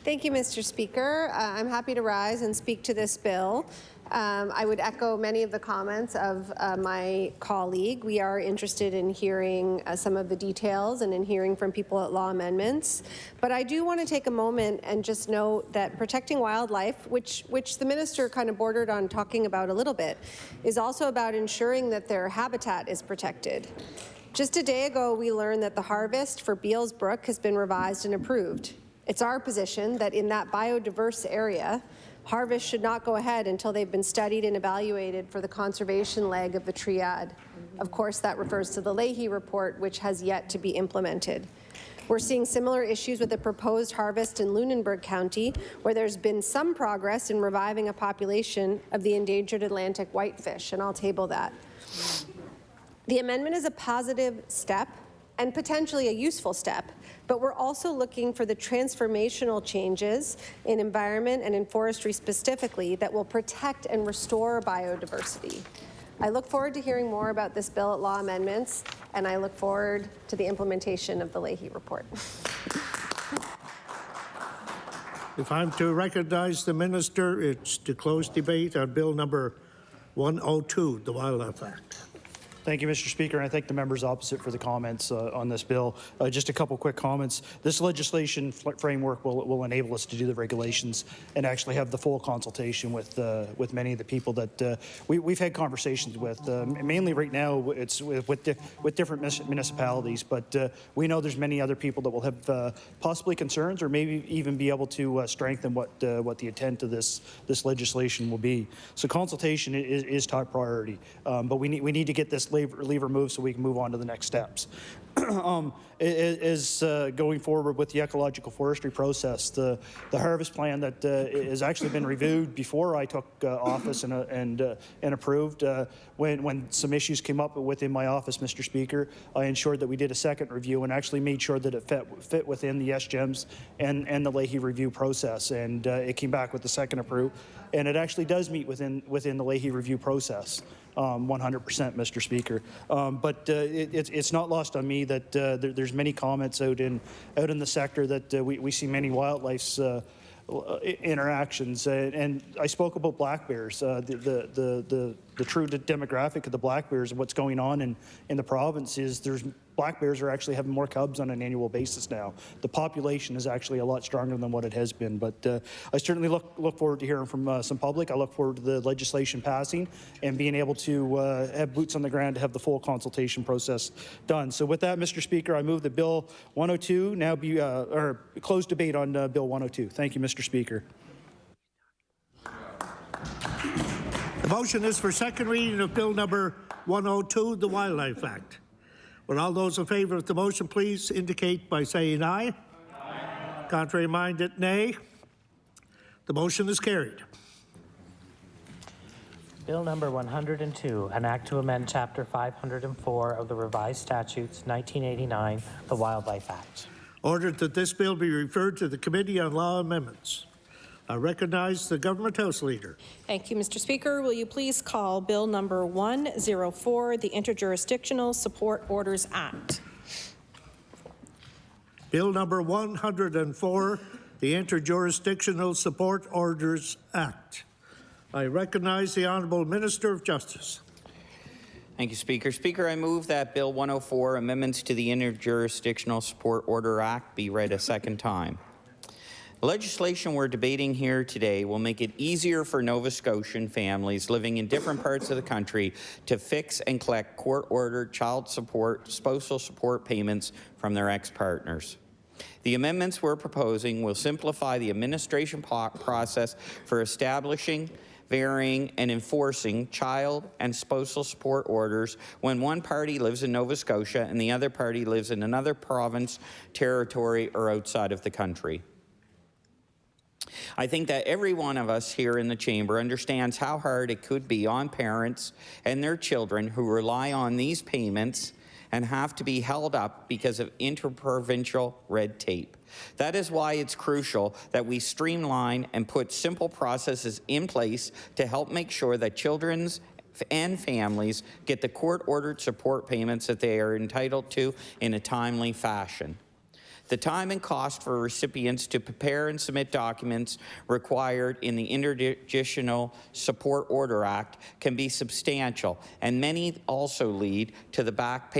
Thank you, Mr. Speaker. I'm happy to rise and speak to this bill. I would echo many of the comments of my colleague. We are interested in hearing some of the details and in hearing from people at law amendments. But I do want to take a moment and just note that protecting wildlife, which the minister kind of bordered on talking about a little bit, is also about ensuring that their habitat is protected. Just a day ago, we learned that the harvest for Beals Brook has been revised and approved. It's our position that in that biodiverse area, harvest should not go ahead until they've been studied and evaluated for the conservation leg of the triad. Of course, that refers to the Leahy report, which has yet to be implemented. We're seeing similar issues with the proposed harvest in Lunenburg County, where there's been some progress in reviving a population of the endangered Atlantic whitefish, and I'll table that. The amendment is a positive step and potentially a useful step, but we're also looking for the transformational changes in environment and in forestry specifically that will protect and restore biodiversity. I look forward to hearing more about this bill at law amendments, and I look forward to the implementation of the Leahy report. If I'm to recognize the minister, it's to close debate on bill number 102, the Wildlife Act. Thank you, Mr. Speaker, and I thank the members opposite for the comments on this bill. Just a couple quick comments. This legislation framework will enable us to do the regulations and actually have the full consultation with many of the people that we've had conversations with. Mainly right now, it's with different municipalities, but we know there's many other people that will have possibly concerns or maybe even be able to strengthen what the intent of this legislation will be. So consultation is top priority, but we need to get this leave removed so we can move on to the next steps. Is going forward with the ecological forestry process. The harvest plan that has actually been reviewed before I took office and approved. When some issues came up within my office, Mr. Speaker, I ensured that we did a second review and actually made sure that it fit within the SGEMS and the Leahy review process. And it came back with the second approve, and it actually does meet within the Leahy review process. 100%, Mr. Speaker. But it's not lost on me that there's many comments out in the sector that we see many wildlife's interactions. And I spoke about black bears, the true demographic of the black bears and what's going on in the province is black bears are actually having more cubs on an annual basis now. The population is actually a lot stronger than what it has been. But I certainly look forward to hearing from some public. I look forward to the legislation passing and being able to have boots on the ground to have the full consultation process done. So with that, Mr. Speaker, I move that Bill 102 now be, or close debate on Bill 102. Thank you, Mr. Speaker. The motion is for second reading of Bill number 102, the Wildlife Act. Will all those in favor of the motion please indicate by saying aye. Aye. Contrary minded, nay. The motion is carried. Bill number 102, an act to amend Chapter 504 of the Revised Statutes 1989, the Wildlife Act. Ordered that this bill be referred to the Committee on Law Amendments. I recognize the Government House Leader. Thank you, Mr. Speaker. Will you please call Bill number 104, the Interjurisdictional Support Orders Act? Bill number 104, the Interjurisdictional Support Orders Act. I recognize the Honourable Minister of Justice. Thank you, Speaker. Speaker, I move that Bill 104, Amendments to the Interjurisdictional Support Order Act, be read a second time. The legislation we're debating here today will make it easier for Nova Scotian families living in different parts of the country to fix and collect court-ordered child support, spousal support payments from their ex-partners. The amendments we're proposing will simplify the administration process for establishing, varying, and enforcing child and spousal support orders when one party lives in Nova Scotia and the other party lives in another province, territory, or outside of the country. I think that every one of us here in the chamber understands how hard it could be on parents and their children who rely on these payments and have to be held up because of interprovincial red tape. That is why it's crucial that we streamline and put simple processes in place to help make sure that children and families get the court-ordered support payments that they are entitled to in a timely fashion. The time and cost for recipients to prepare and submit documents required in the Interjurisdictional Support Order Act can be substantial, and may also lead to the back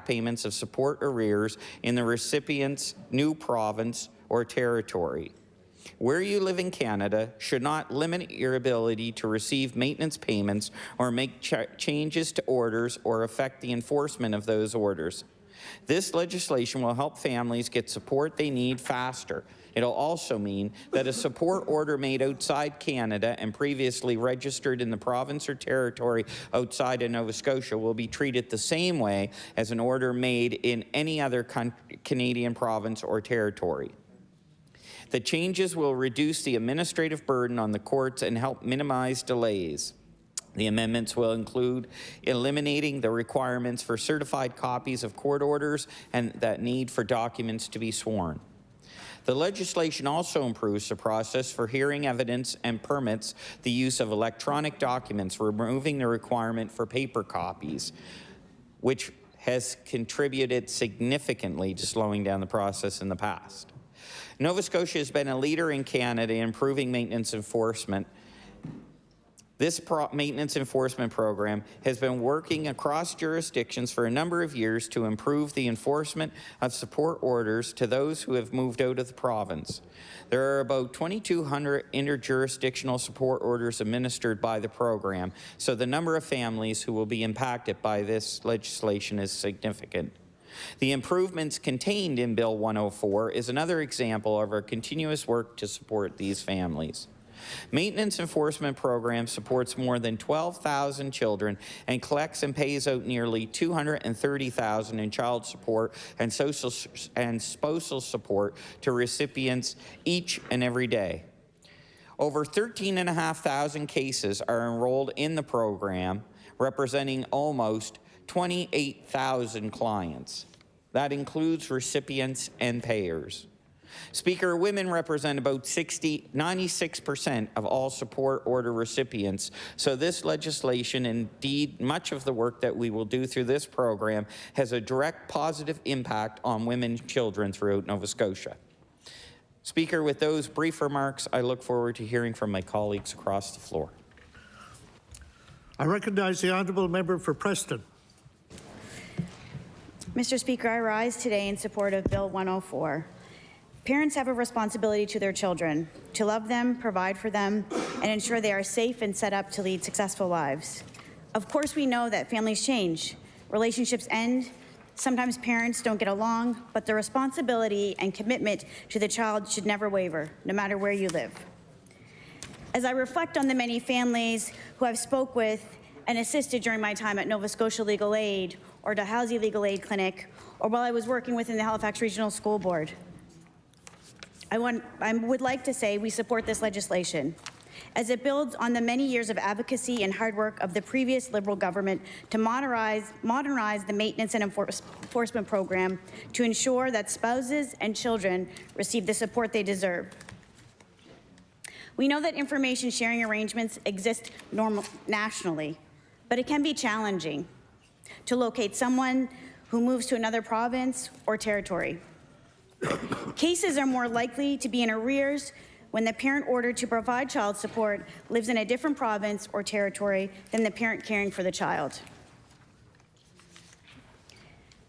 payments of support arrears in the recipient's new province or territory. Where you live in Canada should not limit your ability to receive maintenance payments or make changes to orders or affect the enforcement of those orders. This legislation will help families get support they need faster. It'll also mean that a support order made outside Canada and previously registered in the province or territory outside of Nova Scotia will be treated the same way as an order made in any other Canadian province or territory. The changes will reduce the administrative burden on the courts and help minimize delays. The amendments will include eliminating the requirements for certified copies of court orders and that need for documents to be sworn. The legislation also improves the process for hearing evidence and permits the use of electronic documents, removing the requirement for paper copies, which has contributed significantly to slowing down the process in the past. Nova Scotia has been a leader in Canada in improving maintenance enforcement. This maintenance enforcement program has been working across jurisdictions for a number of years to improve the enforcement of support orders to those who have moved out of the province. There are about 2,200 interjurisdictional support orders administered by the program, so the number of families who will be impacted by this legislation is significant. The improvements contained in Bill 104 is another example of our continuous work to support these families. Maintenance enforcement program supports more than 12,000 children and collects and pays out nearly $230,000 in child support and social and spousal support to recipients each and every day. Over 13,500 cases are enrolled in the program, representing almost 28,000 clients. That includes recipients and payers. Speaker, women represent about 96% of all support order recipients, so this legislation, indeed much of the work that we will do through this program, has a direct positive impact on women and children throughout Nova Scotia. Speaker, with those brief remarks, I look forward to hearing from my colleagues across the floor. I recognize the honourable member for Preston. Mr. Speaker, I rise today in support of Bill 104. Parents have a responsibility to their children, to love them, provide for them, and ensure they are safe and set up to lead successful lives. Of course, we know that families change, relationships end, sometimes parents don't get along, but the responsibility and commitment to the child should never waver, no matter where you live. As I reflect on the many families who I've spoke with and assisted during my time at Nova Scotia Legal Aid or Dalhousie Legal Aid Clinic, or while I was working within the Halifax Regional School Board, I would like to say we support this legislation, as it builds on the many years of advocacy and hard work of the previous Liberal government to modernize the maintenance and enforcement program to ensure that spouses and children receive the support they deserve. We know that information sharing arrangements exist nationally, but it can be challenging to locate someone who moves to another province or territory. Cases are more likely to be in arrears when the parent ordered to provide child support lives in a different province or territory than the parent caring for the child.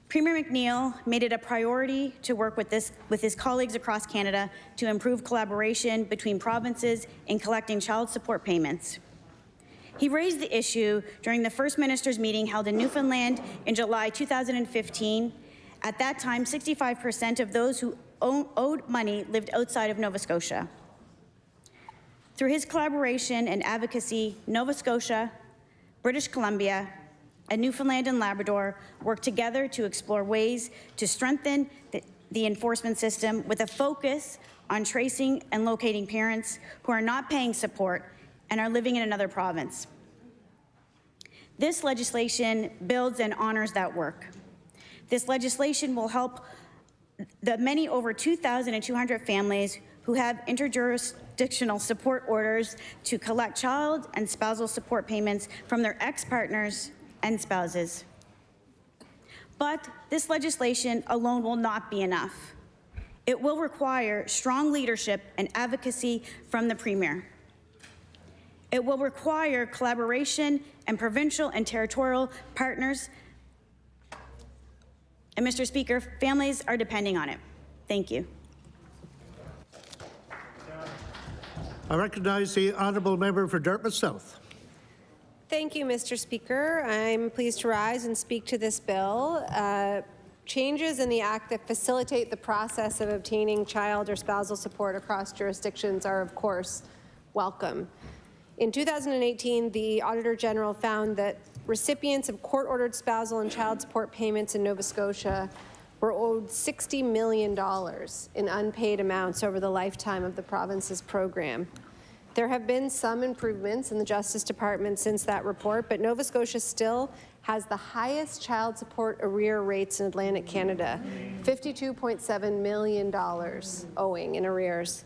Premier McNeil made it a priority to work with his colleagues across Canada to improve collaboration between provinces in collecting child support payments. He raised the issue during the First Minister's meeting held in Newfoundland in July 2015. At that time, 65% of those who owed money lived outside of Nova Scotia. Through his collaboration and advocacy, Nova Scotia, British Columbia, and Newfoundland and Labrador work together to explore ways to strengthen the enforcement system with a focus on tracing and locating parents who are not paying support and are living in another province. This legislation builds and honors that work. This legislation will help the many over 2,200 families who have interjurisdictional support orders to collect child and spousal support payments from their ex-partners and spouses. But this legislation alone will not be enough. It will require strong leadership and advocacy from the Premier. It will require collaboration and provincial and territorial partners. And Mr. Speaker, families are depending on it. Thank you. I recognize the honourable member for Dartmouth South. Thank you, Mr. Speaker. I'm pleased to rise and speak to this bill. Changes in the Act that facilitate the process of obtaining child or spousal support across jurisdictions are, of course, welcome. In 2018, the Auditor General found that recipients of court-ordered spousal and child support payments in Nova Scotia were owed $60 million in unpaid amounts over the lifetime of the province's program. There have been some improvements in the Justice Department since that report, but Nova Scotia still has the highest child support arrear rates in Atlantic Canada, $52.7 million owing in arrears.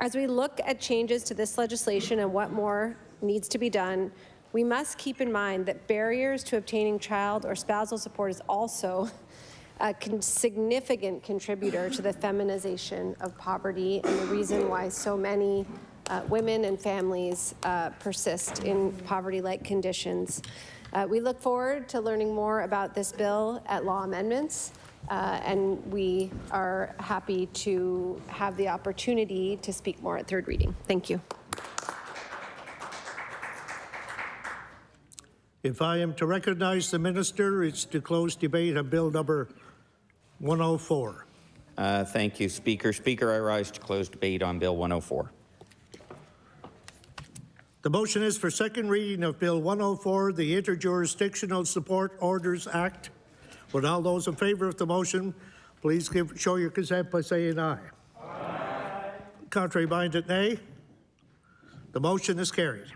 As we look at changes to this legislation and what more needs to be done, we must keep in mind that barriers to obtaining child or spousal support is also a significant contributor to the feminization of poverty and the reason why so many women and families persist in poverty-like conditions. We look forward to learning more about this bill at Law Amendments, and we are happy to have the opportunity to speak more at third reading. Thank you. If I am to recognize the minister, it's to close debate on Bill number 104. Thank you, Speaker. Speaker, I rise to close debate on Bill 104. The motion is for second reading of Bill 104, the Interjurisdictional Support Orders Act. Would all those in favor of the motion please show your consent by saying aye. Aye. Contrary minded, nay. The motion is carried.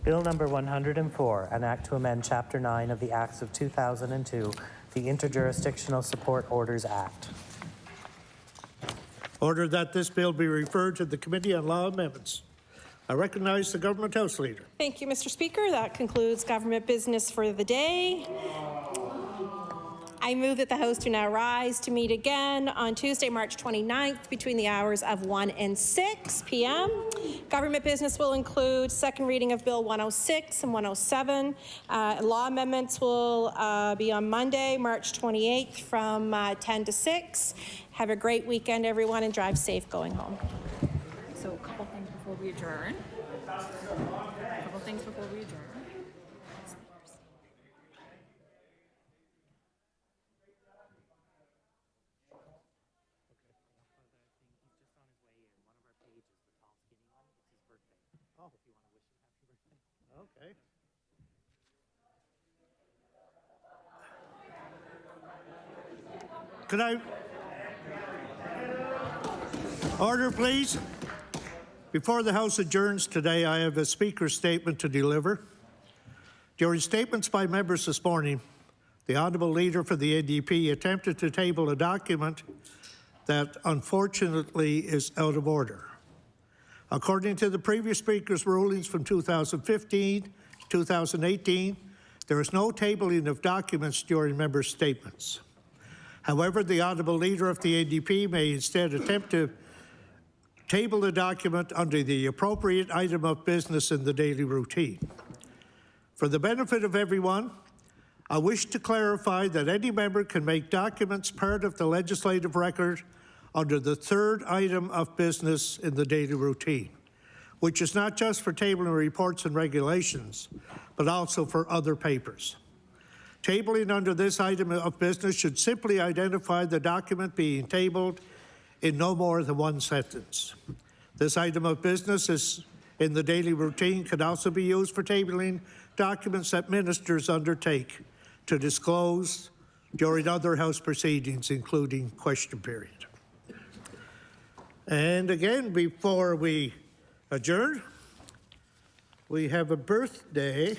Bill number 104, an act to amend Chapter 9 of the Acts of 2002, the Interjurisdictional Support Orders Act. Order that this bill be referred to the Committee on Law Amendments. I recognize the Government House Leader. Thank you, Mr. Speaker. That concludes government business for the day. I move that the House do now rise to meet again on Tuesday, March 29th, between the hours of 1 and 6 p.m. Government business will include second reading of Bill 106 and 107. Law amendments will be on Monday, March 28th from 10 to 6. Have a great weekend, everyone, and drive safe going home. So a couple things before we adjourn. Okay. Could I? Order, please. Before the House adjourns today, I have a speaker's statement to deliver. During statements by members this morning, the Honourable Leader for the NDP attempted to table a document that unfortunately is out of order. According to the previous speaker's rulings from 2015 to 2018, there is no tabling of documents during member statements. However, the Honourable Leader of the NDP may instead attempt to table the document under the appropriate item of business in the daily routine. For the benefit of everyone, I wish to clarify that any member can make documents part of the legislative record under the third item of business in the daily routine, which is not just for tabling reports and regulations, but also for other papers. Tabling under this item of business should simply identify the document being tabled in no more than one sentence. This item of business is in the daily routine can also be used for tabling documents that ministers undertake to disclose during other House proceedings, including question period. And again, before we adjourn, we have a birthday,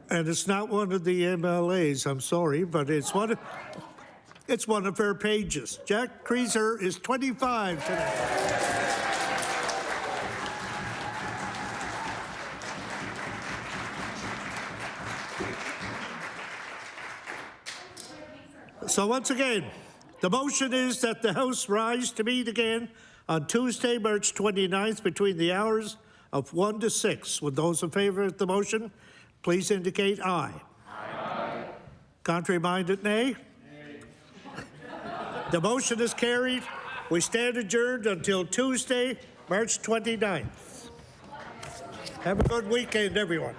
and it's not one of the MLAs, I'm sorry, but it's one of her pages. Jack Creaser is 25 today. So once again, the motion is that the House rise to meet again on Tuesday, March 29th, between the hours of 1 to 6. Would those in favor of the motion please indicate aye. Aye. Contrary minded, nay. The motion is carried. We stand adjourned until Tuesday, March 29th. Have a good weekend, everyone.